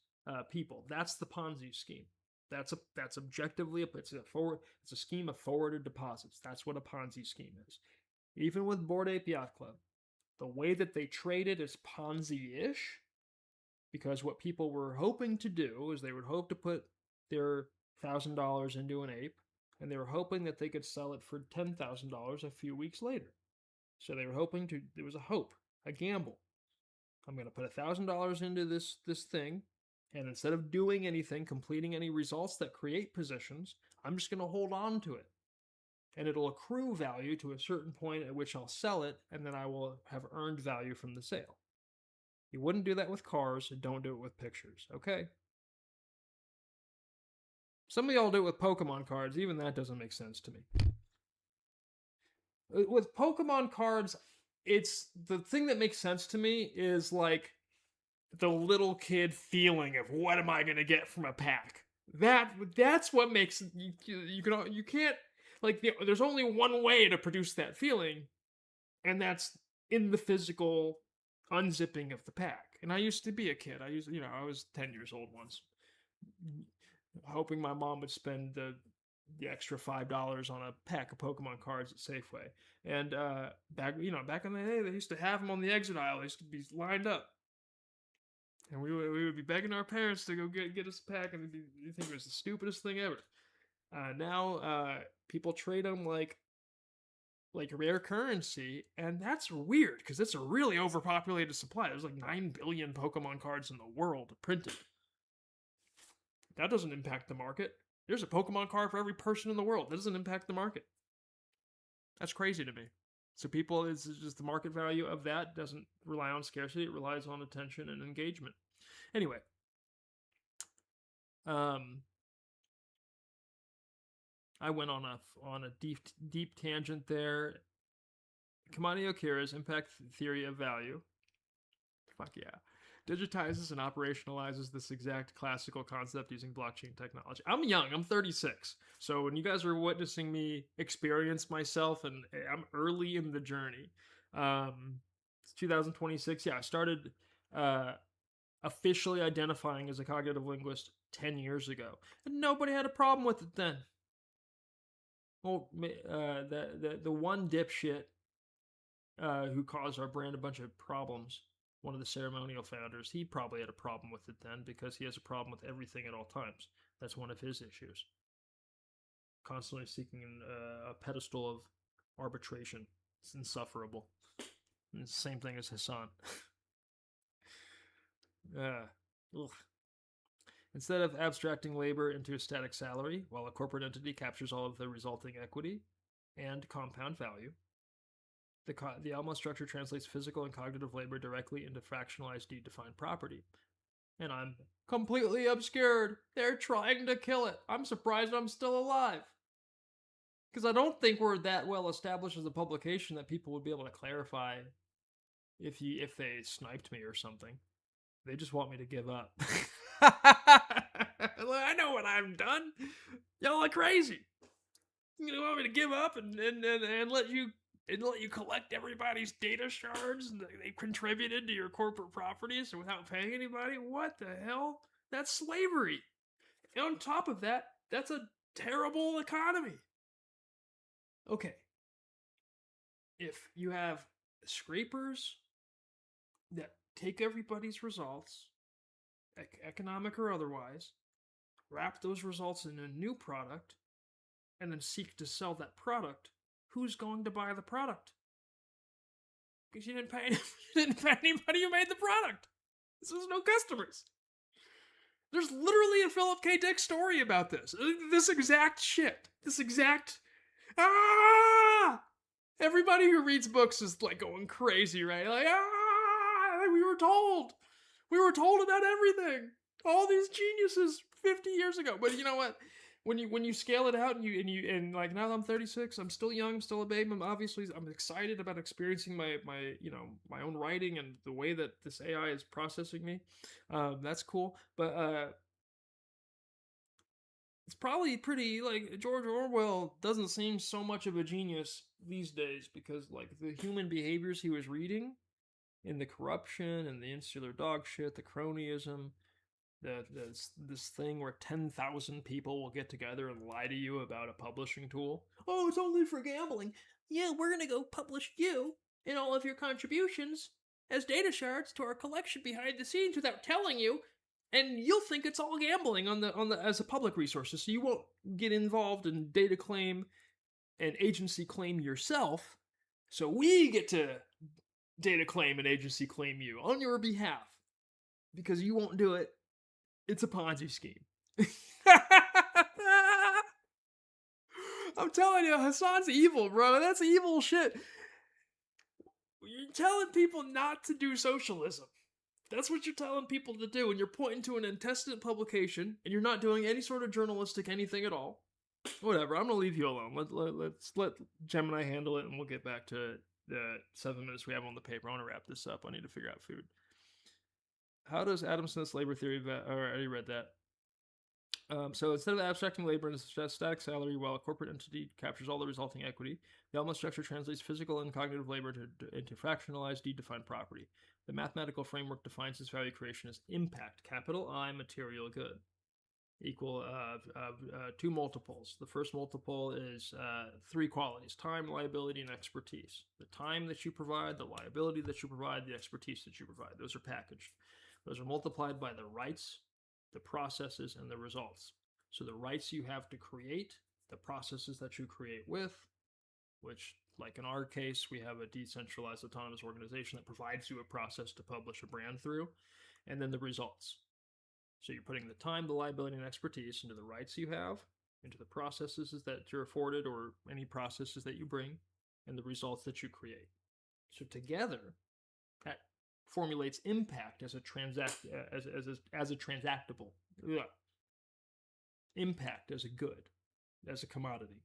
people. That's the Ponzi scheme. That's objectively it's a scheme of forwarded deposits. That's what a Ponzi scheme is. Even with Bored Ape Yacht Club, the way that they trade it is Ponzi-ish, because what people were hoping to do is they would hope to put their $1,000 into an ape, and they were hoping that they could sell it for $10,000 a few weeks later. So they were hoping there was a hope, a gamble. I'm going to put $1,000 into this thing, and instead of doing anything, completing any results that create positions, I'm just going to hold on to it. And it'll accrue value to a certain point at which I'll sell it, and then I will have earned value from the sale. You wouldn't do that with cars, and don't do it with pictures, okay? Some of y'all do it with Pokemon cards. Even that doesn't make sense to me. With Pokemon cards, it's the thing that makes sense to me is like the little kid feeling of what am I gonna get from a pack. That's what makes you can't like there's only one way to produce that feeling, and that's in the physical unzipping of the pack. And I used to be a kid. I was 10 years old once, hoping my mom would spend the extra $5 on a pack of Pokemon cards at Safeway. And back in the day, they used to have them on the exit aisle. They used to be lined up, and we would be begging our parents to go get us a pack, and you think it was the stupidest thing ever. Now people trade them like rare currency, and that's weird because it's a really overpopulated supply. There's like 9 billion Pokemon cards in the world printed. That doesn't impact the market. There's a Pokemon card for every person in the world. That doesn't impact the market. That's crazy to me. So people, it's just the market value of that doesn't rely on scarcity. It relies on attention and engagement. Anyway. I went on a deep tangent there. Kimani Okearah's impact theory of value. Fuck yeah. Digitizes and operationalizes this exact classical concept using blockchain technology. I'm young. I'm 36. So when you guys are witnessing me experience myself, and I'm early in the journey. It's 2026. Yeah, I started officially identifying as a cognitive linguist 10 years ago. And nobody had a problem with it then. Well, the one dipshit who caused our brand a bunch of problems, one of the ceremonial founders, he probably had a problem with it then because he has a problem with everything at all times. That's one of his issues. Constantly seeking a pedestal of arbitration. It's insufferable. And it's the same thing as Hassan. Instead of abstracting labor into a static salary, while a corporate entity captures all of the resulting equity and compound value, the Alma structure translates physical and cognitive labor directly into fractionalized deed-defined property. And I'm completely obscured. They're trying to kill it. I'm surprised I'm still alive. Because I don't think we're that well established as a publication that people would be able to clarify if they sniped me or something. They just want me to give up. I know what I've done. Y'all are crazy. You want me to give up and let you collect everybody's data shards that they've contributed to your corporate properties without paying anybody? What the hell? That's slavery. And on top of that, that's a terrible economy. Okay. If you have scrapers that take everybody's results, economic or otherwise, wrap those results in a new product, and then seek to sell that product, who's going to buy the product? Because you didn't pay anybody who made the product. This was no customers. There's literally a Philip K. Dick story about this. This exact shit. This exact... Everybody who reads books is like going crazy, right? Like, we were told about everything. All these geniuses 50 years ago. But you know what? When you scale it out and like now that I'm 36, I'm still young, I'm still a babe. I'm excited about experiencing my own writing and the way that this AI is processing me. That's cool. But it's probably pretty, like, George Orwell doesn't seem so much of a genius these days because, like, the human behaviors he was reading and the corruption and the insular dog shit, the cronyism, this thing where 10,000 people will get together and lie to you about a publishing tool. Oh, it's only for gambling. Yeah, we're going to go publish you and all of your contributions as data shards to our collection behind the scenes without telling you. And you'll think it's all gambling on the as a public resource, so you won't get involved in data claim and agency claim yourself. So we get to data claim and agency claim you on your behalf because you won't do it. It's a Ponzi scheme. I'm telling you, Hassan's evil, bro. That's evil shit. You're telling people not to do socialism. That's what you're telling people to do, and you're pointing to an intestinate publication, and you're not doing any sort of journalistic anything at all. Whatever, I'm gonna leave you alone. Let's let Gemini handle it, and we'll get back to the 7 minutes we have on the paper. I want to wrap this up. I need to figure out food. How does Adam Smith's labor theory... I already read that. So instead of abstracting labor into a static salary while a corporate entity captures all the resulting equity, the Alma structure translates physical and cognitive labor into fractionalized, deed-defined property. The mathematical framework defines this value creation as impact, capital I, material good, equal 2 multiples. The first multiple is 3 qualities: time, liability, and expertise. The time that you provide, the liability that you provide, the expertise that you provide. Those are packaged. Those are multiplied by the rights, the processes, and the results. So the rights you have to create, the processes that you create with, which, like in our case, we have a decentralized autonomous organization that provides you a process to publish a brand through, and then the results. So you're putting the time, the liability, and expertise into the rights you have, into the processes that you're afforded or any processes that you bring, and the results that you create. So together, that formulates impact as a transactable. Ugh. Impact as a good, as a commodity.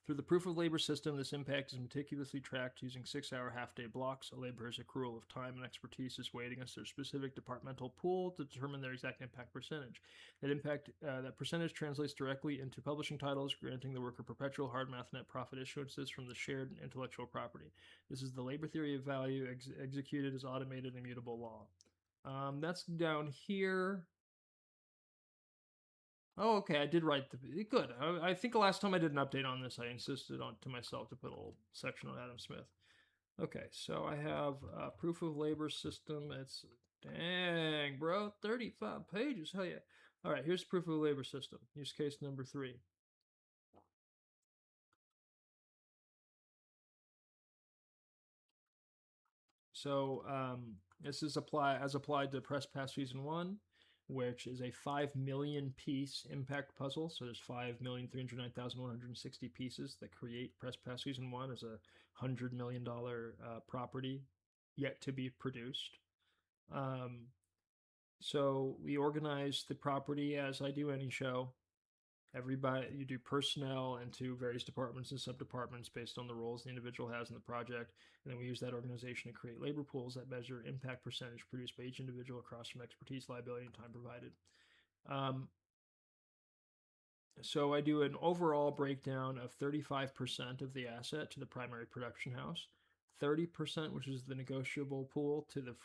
Through the proof of labor system, this impact is meticulously tracked using 6-hour half-day blocks. A laborer's accrual of time and expertise is weighed against their specific departmental pool to determine their exact impact percentage. That percentage translates directly into publishing titles, granting the worker perpetual hard math net profit issuances from the shared intellectual property. This is the labor theory of value executed as automated immutable law. That's down here. Oh, okay. I did write good. I think the last time I did an update on this, I insisted on to myself to put a little section on Adam Smith. Okay, so I have proof of labor system. It's dang, bro, 35 pages. Hell yeah! All right, here's proof of labor system. Use case number 3. So this is applied to Press Pass Season 1. Which is a 5 million piece impact puzzle. So there's 5,309,160 pieces that create Press Pass Season 1 as a $100 million property yet to be produced. So we organize the property as I do any show. Everybody, you do personnel into various departments and sub-departments based on the roles the individual has in the project. And then we use that organization to create labor pools that measure impact percentage produced by each individual across from expertise, liability, and time provided. So I do an overall breakdown of 35% of the asset to the primary production house, 30%, which is the negotiable pool, to the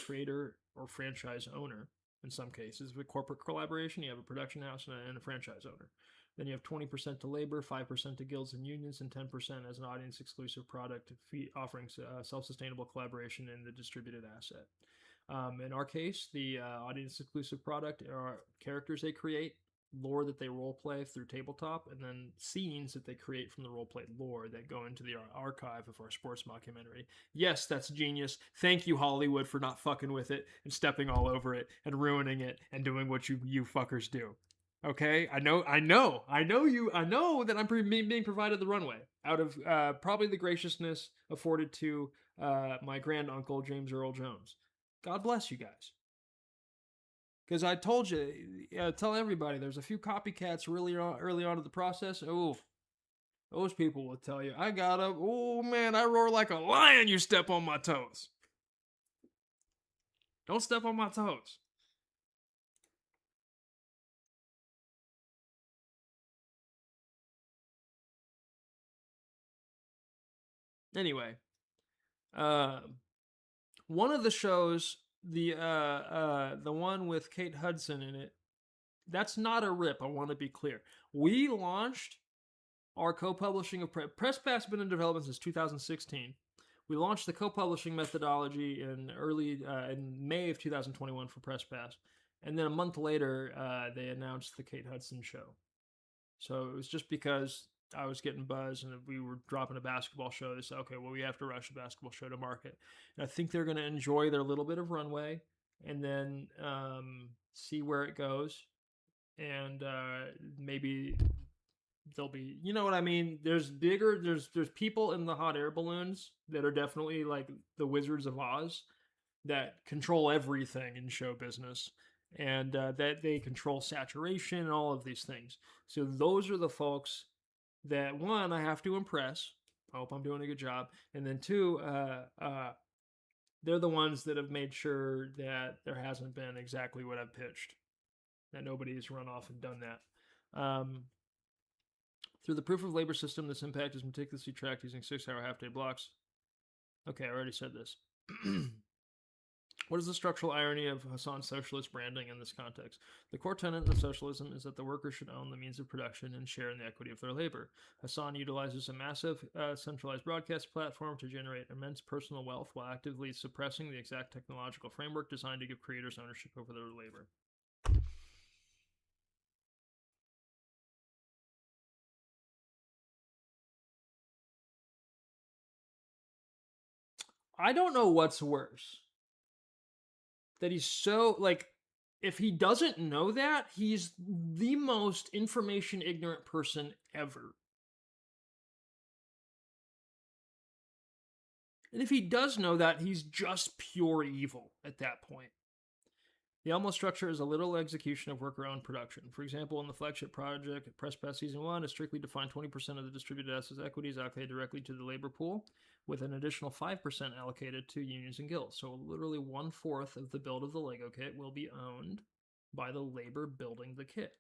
creator or franchise owner. In some cases, with corporate collaboration, you have a production house and a franchise owner. Then you have 20% to labor, 5% to guilds and unions, and 10% as an audience-exclusive product offering self-sustainable collaboration in the distributed asset. In our case, the audience-exclusive product are characters they create, lore that they role-play through tabletop, and then scenes that they create from the role-played lore that go into the archive of our sports mockumentary. Yes, that's genius. Thank you, Hollywood, for not fucking with it and stepping all over it and ruining it and doing what you fuckers do. Okay? I know that I'm being provided the runway out of probably the graciousness afforded to my granduncle, James Earl Jones. God bless you guys. Because I told you, tell everybody, there's a few copycats really early on in the process. Oh, those people will tell you, oh man, I roar like a lion, you step on my toes. Don't step on my toes. Anyway, one of the shows, the one with Kate Hudson in it, that's not a rip. I want to be clear. We launched our co-publishing of Press Pass has been in development since 2016. We launched the co-publishing methodology in May of 2021 for Press Pass, and then a month later they announced the Kate Hudson show. So it was just because I was getting buzzed and we were dropping a basketball show. They said, okay, well, we have to rush a basketball show to market. And I think they're going to enjoy their little bit of runway and then see where it goes. And maybe there'll be, you know what I mean? There's people in the hot air balloons that are definitely like the Wizards of Oz that control everything in show business. And that they control saturation and all of these things. So those are the folks that, one, I have to impress. I hope I'm doing a good job. And then two, they're the ones that have made sure that there hasn't been exactly what I've pitched, that nobody's run off and done that. Through the proof of labor system, this impact is meticulously tracked using 6-hour half-day blocks. Okay, I already said this. What is the structural irony of Hassan's socialist branding in this context? The core tenet of socialism is that the workers should own the means of production and share in the equity of their labor. Hassan utilizes a massive centralized broadcast platform to generate immense personal wealth while actively suppressing the exact technological framework designed to give creators ownership over their labor. I don't know what's worse. That he's so, like, if he doesn't know that, he's the most information ignorant person ever. And if he does know that, he's just pure evil at that point. The Elmo structure is a literal execution of worker-owned production. For example, in the flagship project, Press Pass Season 1 is strictly defined 20% of the distributed assets equities allocated directly to the labor pool, with an additional 5% allocated to unions and guilds. So literally 1/4 of the build of the Lego kit will be owned by the labor building the kit.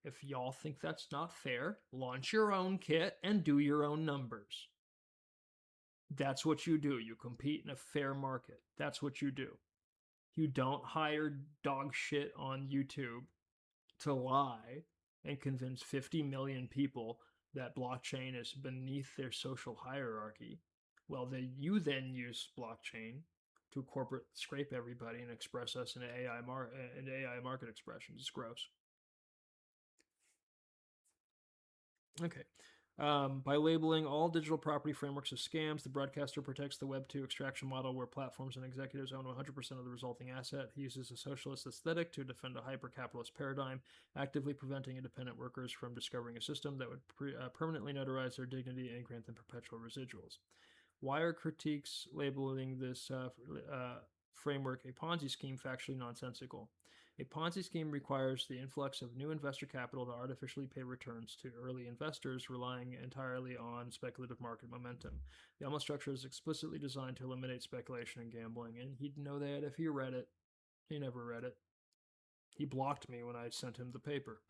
If y'all think that's not fair, launch your own kit and do your own numbers. That's what you do. You compete in a fair market. That's what you do. You don't hire dog shit on YouTube to lie and convince 50 million people that blockchain is beneath their social hierarchy. Well, you then use blockchain to corporate scrape everybody and express us in AI market expressions. It's gross. Okay. By labeling all digital property frameworks as scams, the broadcaster protects the Web 2 extraction model where platforms and executives own 100% of the resulting asset. He uses a socialist aesthetic to defend a hyper-capitalist paradigm, actively preventing independent workers from discovering a system that would permanently notarize their dignity and grant them perpetual residuals. Why are critiques labeling this framework a Ponzi scheme factually nonsensical? A Ponzi scheme requires the influx of new investor capital to artificially pay returns to early investors relying entirely on speculative market momentum. The Elmo structure is explicitly designed to eliminate speculation and gambling, and he'd know that if he read it. He never read it. He blocked me when I sent him the paper.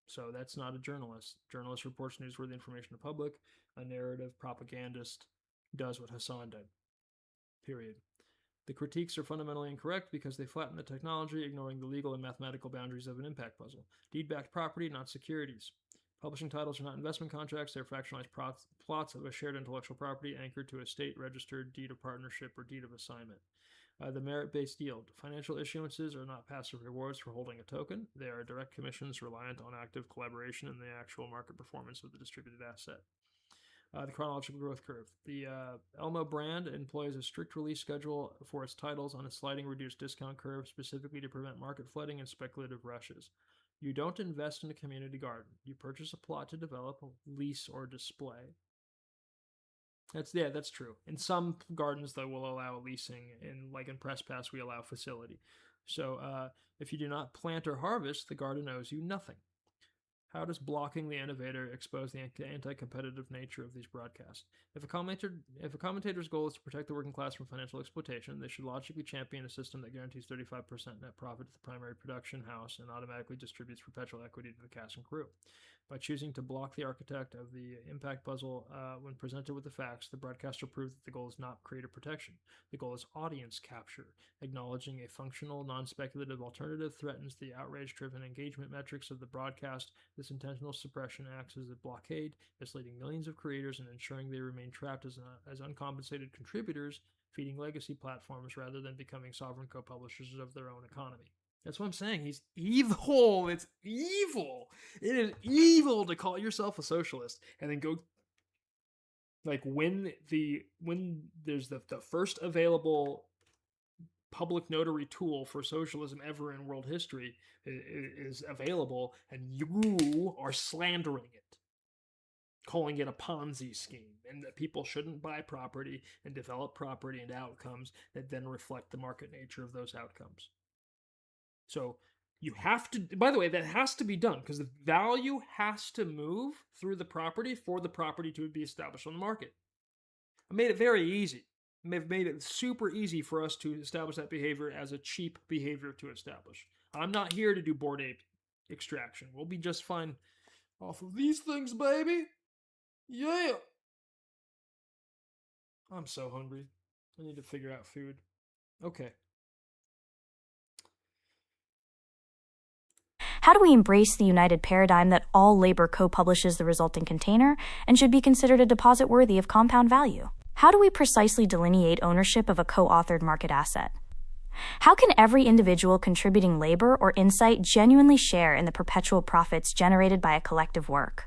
So that's not a journalist. Journalist reports newsworthy information to public. A narrative propagandist does what Hassan did. Period. The critiques are fundamentally incorrect because they flatten the technology, ignoring the legal and mathematical boundaries of an impact puzzle. Deed-backed property, not securities. Publishing titles are not investment contracts. They're fractionalized plots of a shared intellectual property anchored to a state-registered deed of partnership or deed of assignment. The merit-based yield. Financial issuances are not passive rewards for holding a token. They are direct commissions reliant on active collaboration in the actual market performance of the distributed asset. The chronological growth curve. The Elmo brand employs a strict release schedule for its titles on a sliding reduced discount curve specifically to prevent market flooding and speculative rushes. You don't invest in a community garden. You purchase a plot to develop, lease, or display. That's true. In some gardens, though, will allow leasing. Like in Press Pass, we allow facility. So if you do not plant or harvest, the garden owes you nothing. How does blocking the innovator expose the anti-competitive nature of these broadcasts? If a commentator's goal is to protect the working class from financial exploitation, they should logically champion a system that guarantees 35% net profit to the primary production house and automatically distributes perpetual equity to the cast and crew. By choosing to block the architect of the impact puzzle when presented with the facts, the broadcaster proves that the goal is not creator protection. The goal is audience capture. Acknowledging a functional, non-speculative alternative threatens the outrage-driven engagement metrics of the broadcast. This intentional suppression acts as a blockade, misleading millions of creators and ensuring they remain trapped as uncompensated contributors, feeding legacy platforms rather than becoming sovereign co-publishers of their own economy. That's what I'm saying. He's evil. It's evil. It is evil to call yourself a socialist and then go like when there's the first available public notary tool for socialism ever in world history is available, and you are slandering it, calling it a Ponzi scheme, and that people shouldn't buy property and develop property and outcomes that then reflect the market nature of those outcomes. So you have to, by the way, that has to be done because the value has to move through the property for the property to be established on the market. I made it very easy. I've made it super easy for us to establish that behavior as a cheap behavior to establish. I'm not here to do Bored Ape extraction. We'll be just fine off of these things, baby. Yeah. I'm so hungry. I need to figure out food. Okay. How do we embrace the united paradigm that all labor co-publishes the resulting container and should be considered a deposit worthy of compound value? How do we precisely delineate ownership of a co-authored market asset? How can every individual contributing labor or insight genuinely share in the perpetual profits generated by a collective work?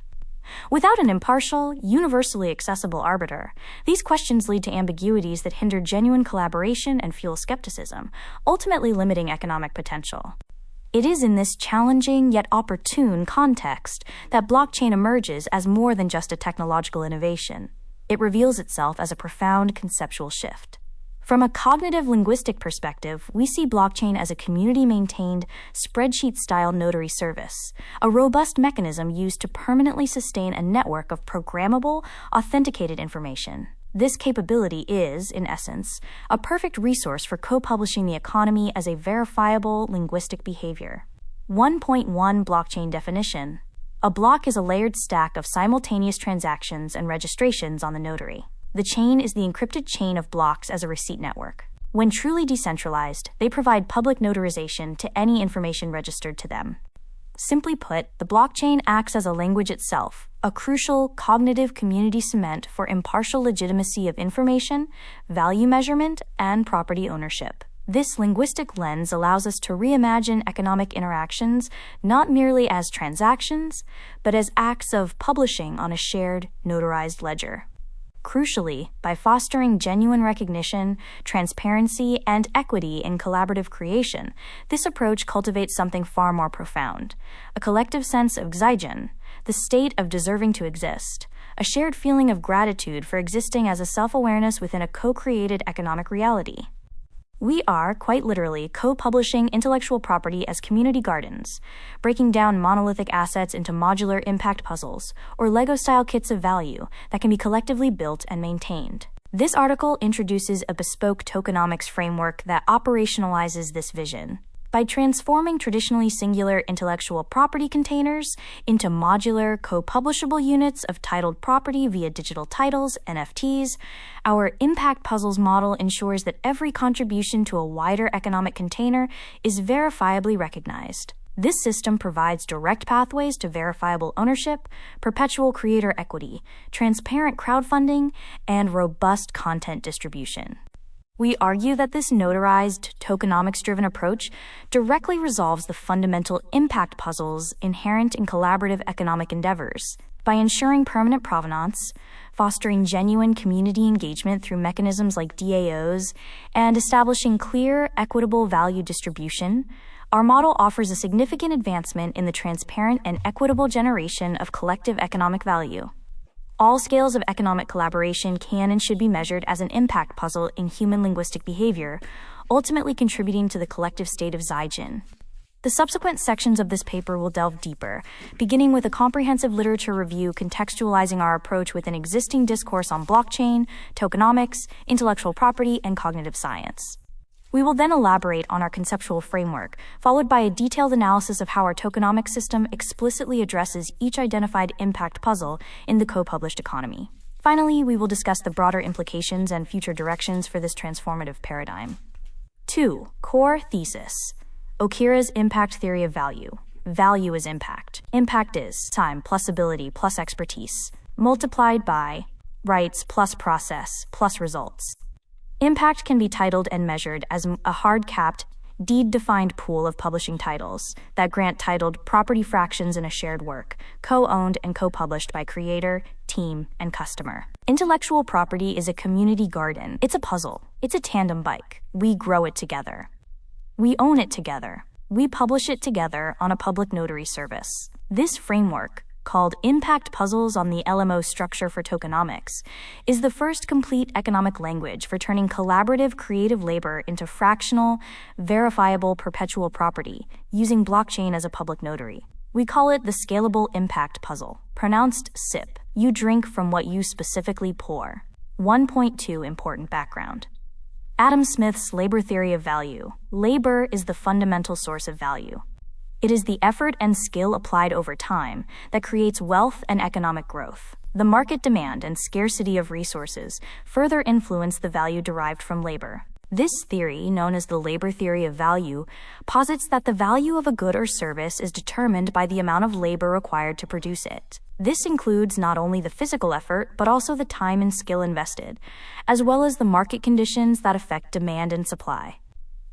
Without an impartial, universally accessible arbiter, these questions lead to ambiguities that hinder genuine collaboration and fuel skepticism, ultimately limiting economic potential. It is in this challenging yet opportune context that blockchain emerges as more than just a technological innovation. It reveals itself as a profound conceptual shift. From a cognitive linguistic perspective, we see blockchain as a community-maintained, spreadsheet-style notary service, a robust mechanism used to permanently sustain a network of programmable, authenticated information. This capability is, in essence, a perfect resource for co-publishing the economy as a verifiable linguistic behavior. 1.1 Blockchain definition. A block is a layered stack of simultaneous transactions and registrations on the notary. The chain is the encrypted chain of blocks as a receipt network. When truly decentralized, they provide public notarization to any information registered to them. Simply put, the blockchain acts as a language itself, a crucial cognitive community cement for impartial legitimacy of information, value measurement, and property ownership. This linguistic lens allows us to reimagine economic interactions not merely as transactions, but as acts of publishing on a shared, notarized ledger. Crucially, by fostering genuine recognition, transparency, and equity in collaborative creation, this approach cultivates something far more profound: a collective sense of Xigen, the state of deserving to exist, a shared feeling of gratitude for existing as a self-awareness within a co-created economic reality. We are, quite literally, co-publishing intellectual property as community gardens, breaking down monolithic assets into modular impact puzzles, or Lego-style kits of value that can be collectively built and maintained. This article introduces a bespoke tokenomics framework that operationalizes this vision. By transforming traditionally singular intellectual property containers into modular, co-publishable units of titled property via digital titles, NFTs, our Impact Puzzles model ensures that every contribution to a wider economic container is verifiably recognized. This system provides direct pathways to verifiable ownership, perpetual creator equity, transparent crowdfunding, and robust content distribution. We argue that this notarized, tokenomics-driven approach directly resolves the fundamental impact puzzles inherent in collaborative economic endeavors. By ensuring permanent provenance, fostering genuine community engagement through mechanisms like DAOs, and establishing clear, equitable value distribution, our model offers a significant advancement in the transparent and equitable generation of collective economic value. All scales of economic collaboration can and should be measured as an impact puzzle in human linguistic behavior, ultimately contributing to the collective state of Xigen. The subsequent sections of this paper will delve deeper, beginning with a comprehensive literature review contextualizing our approach within existing discourse on blockchain, tokenomics, intellectual property, and cognitive science. We will then elaborate on our conceptual framework, followed by a detailed analysis of how our tokenomic system explicitly addresses each identified impact puzzle in the co-published economy. Finally, we will discuss the broader implications and future directions for this transformative paradigm. 2. Core thesis. Okearah's impact theory of value. Value is impact. Impact is time plus ability plus expertise, multiplied by rights plus process plus results. Impact can be titled and measured as a hard-capped, deed-defined pool of publishing titles that grant titled property fractions in a shared work, co-owned and co-published by creator, team, and customer. Intellectual property is a community garden. It's a puzzle. It's a tandem bike. We grow it together. We own it together. We publish it together on a public notary service. This framework, called Impact Puzzles on the LMO Structure for Tokenomics, is the first complete economic language for turning collaborative creative labor into fractional, verifiable perpetual property, using blockchain as a public notary. We call it the Scalable Impact Puzzle, pronounced SIP. You drink from what you specifically pour. 1.2 Important background. Adam Smith's labor theory of value. Labor is the fundamental source of value. It is the effort and skill applied over time that creates wealth and economic growth. The market demand and scarcity of resources further influence the value derived from labor. This theory, known as the labor theory of value, posits that the value of a good or service is determined by the amount of labor required to produce it. This includes not only the physical effort, but also the time and skill invested, as well as the market conditions that affect demand and supply.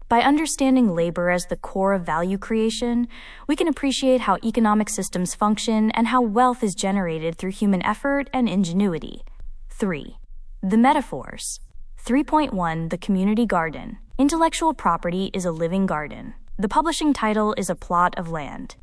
By understanding labor as the core of value creation, we can appreciate how economic systems function and how wealth is generated through human effort and ingenuity. 3. The metaphors. 3.1 The community garden. Intellectual property is a living garden. The publishing title is a plot of land.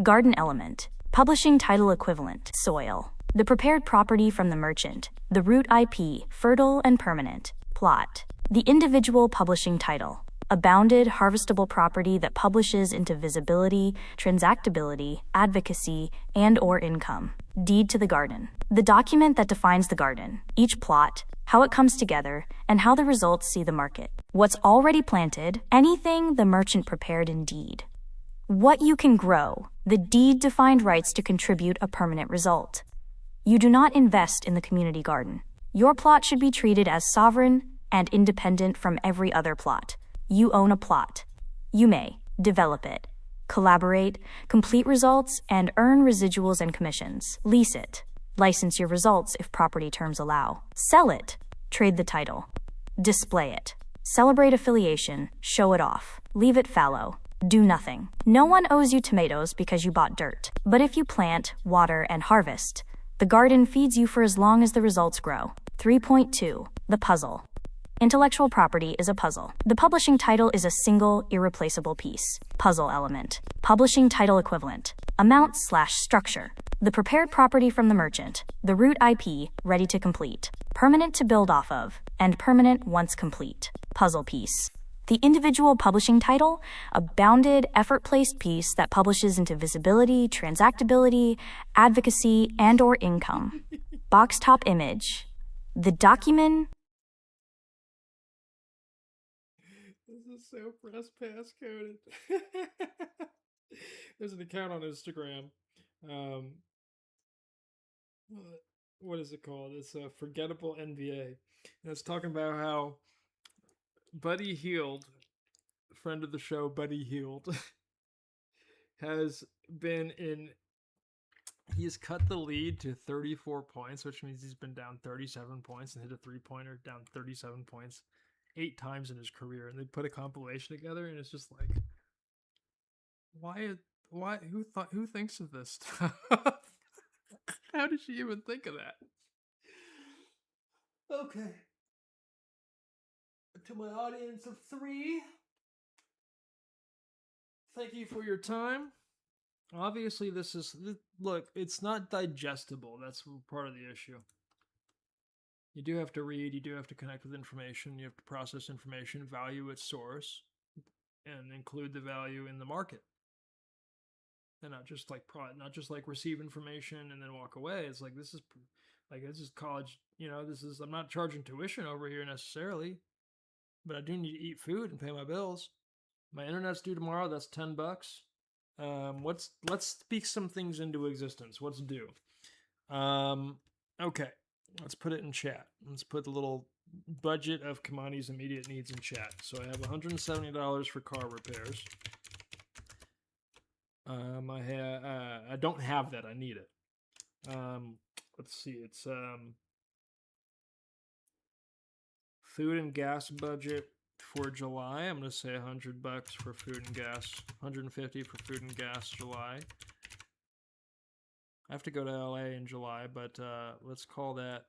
Garden element. Publishing title equivalent. Soil. The prepared property from the merchant. The root IP, fertile and permanent. Plot. The individual publishing title. A bounded, harvestable property that publishes into visibility, transactability, advocacy, and/or income. Deed to the garden. The document that defines the garden, each plot, how it comes together, and how the results see the market. What's already planted, anything the merchant prepared in deed. What you can grow, the deed defined rights to contribute a permanent result. You do not invest in the community garden. Your plot should be treated as sovereign and independent from every other plot. You own a plot. You may develop it, collaborate, complete results, and earn residuals and commissions. Lease it. License your results if property terms allow. Sell it. Trade the title. Display it. Celebrate affiliation. Show it off. Leave it fallow. Do nothing. No one owes you tomatoes because you bought dirt. But if you plant, water, and harvest, the garden feeds you for as long as the results grow. 3.2. The puzzle. Intellectual property is a puzzle. The publishing title is a single, irreplaceable piece. Puzzle element. Publishing title equivalent. Amount/structure. The prepared property from the merchant. The root IP, ready to complete. Permanent to build off of, and permanent once complete. Puzzle piece. The individual publishing title, a bounded, effort-placed piece that publishes into visibility, transactability, advocacy, and/or income. Box top image. The document. This is so press pass coded. There's an account on Instagram. What is it called? It's a Forgettable NBA. And it's talking about how Buddy Hield, friend of the show, Buddy Hield, has been in. He's cut the lead to 34 points, which means he's been down 37 points and hit a three-pointer down 37 points 8 times in his career. And they put a compilation together, and it's just like, why, who thinks of this stuff? How did she even think of that? Okay. To my audience of 3, thank you for your time. Obviously, look, it's not digestible. That's part of the issue. You do have to read, you do have to connect with information, you have to process information, value its source, and include the value in the market. And not just like receive information and then walk away. It's like this is college, I'm not charging tuition over here necessarily, but I do need to eat food and pay my bills. My internet's due tomorrow, that's $10. Let's speak some things into existence. What's due? Okay. Let's put it in chat. Let's put the little budget of Kimani's immediate needs in chat. So I have $170 for car repairs. I don't have that. I need it. Let's see. It's food and gas budget for July. I'm gonna say $100 for food and gas. $150 for food and gas July. I have to go to LA in July, but let's call that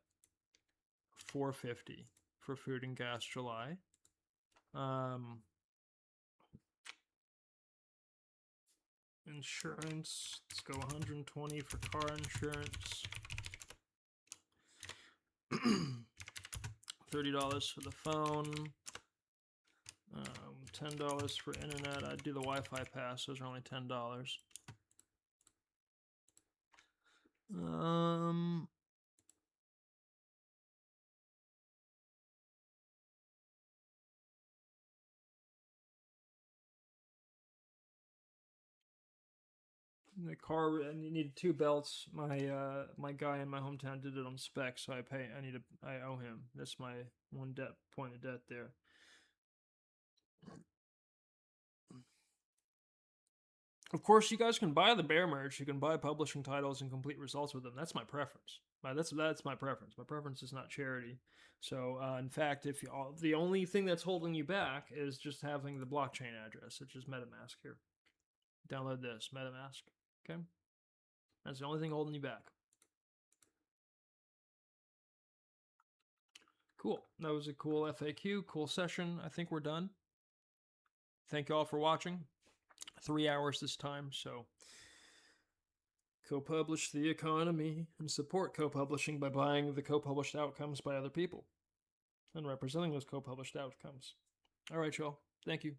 $450 for food and gas July. Insurance, let's go $120 for car insurance. $30 for the phone. $10 for internet. I'd do the Wi-Fi pass. Those are only $10. The car, I needed 2 belts. My guy in my hometown did it on spec, so I owe him. That's my one point of debt there. Of course, you guys can buy the Bear merch. You can buy publishing titles and complete results with them. That's my preference. That's my preference. My preference is not charity. So, in fact, the only thing that's holding you back is just having the blockchain address, which is MetaMask here. Download this, MetaMask. Okay? That's the only thing holding you back. Cool. That was a cool FAQ, cool session. I think we're done. Thank you all for watching. 3 hours this time, so co-publish the economy and support co-publishing by buying the co-published outcomes by other people and representing those co-published outcomes. All right, y'all. Thank you.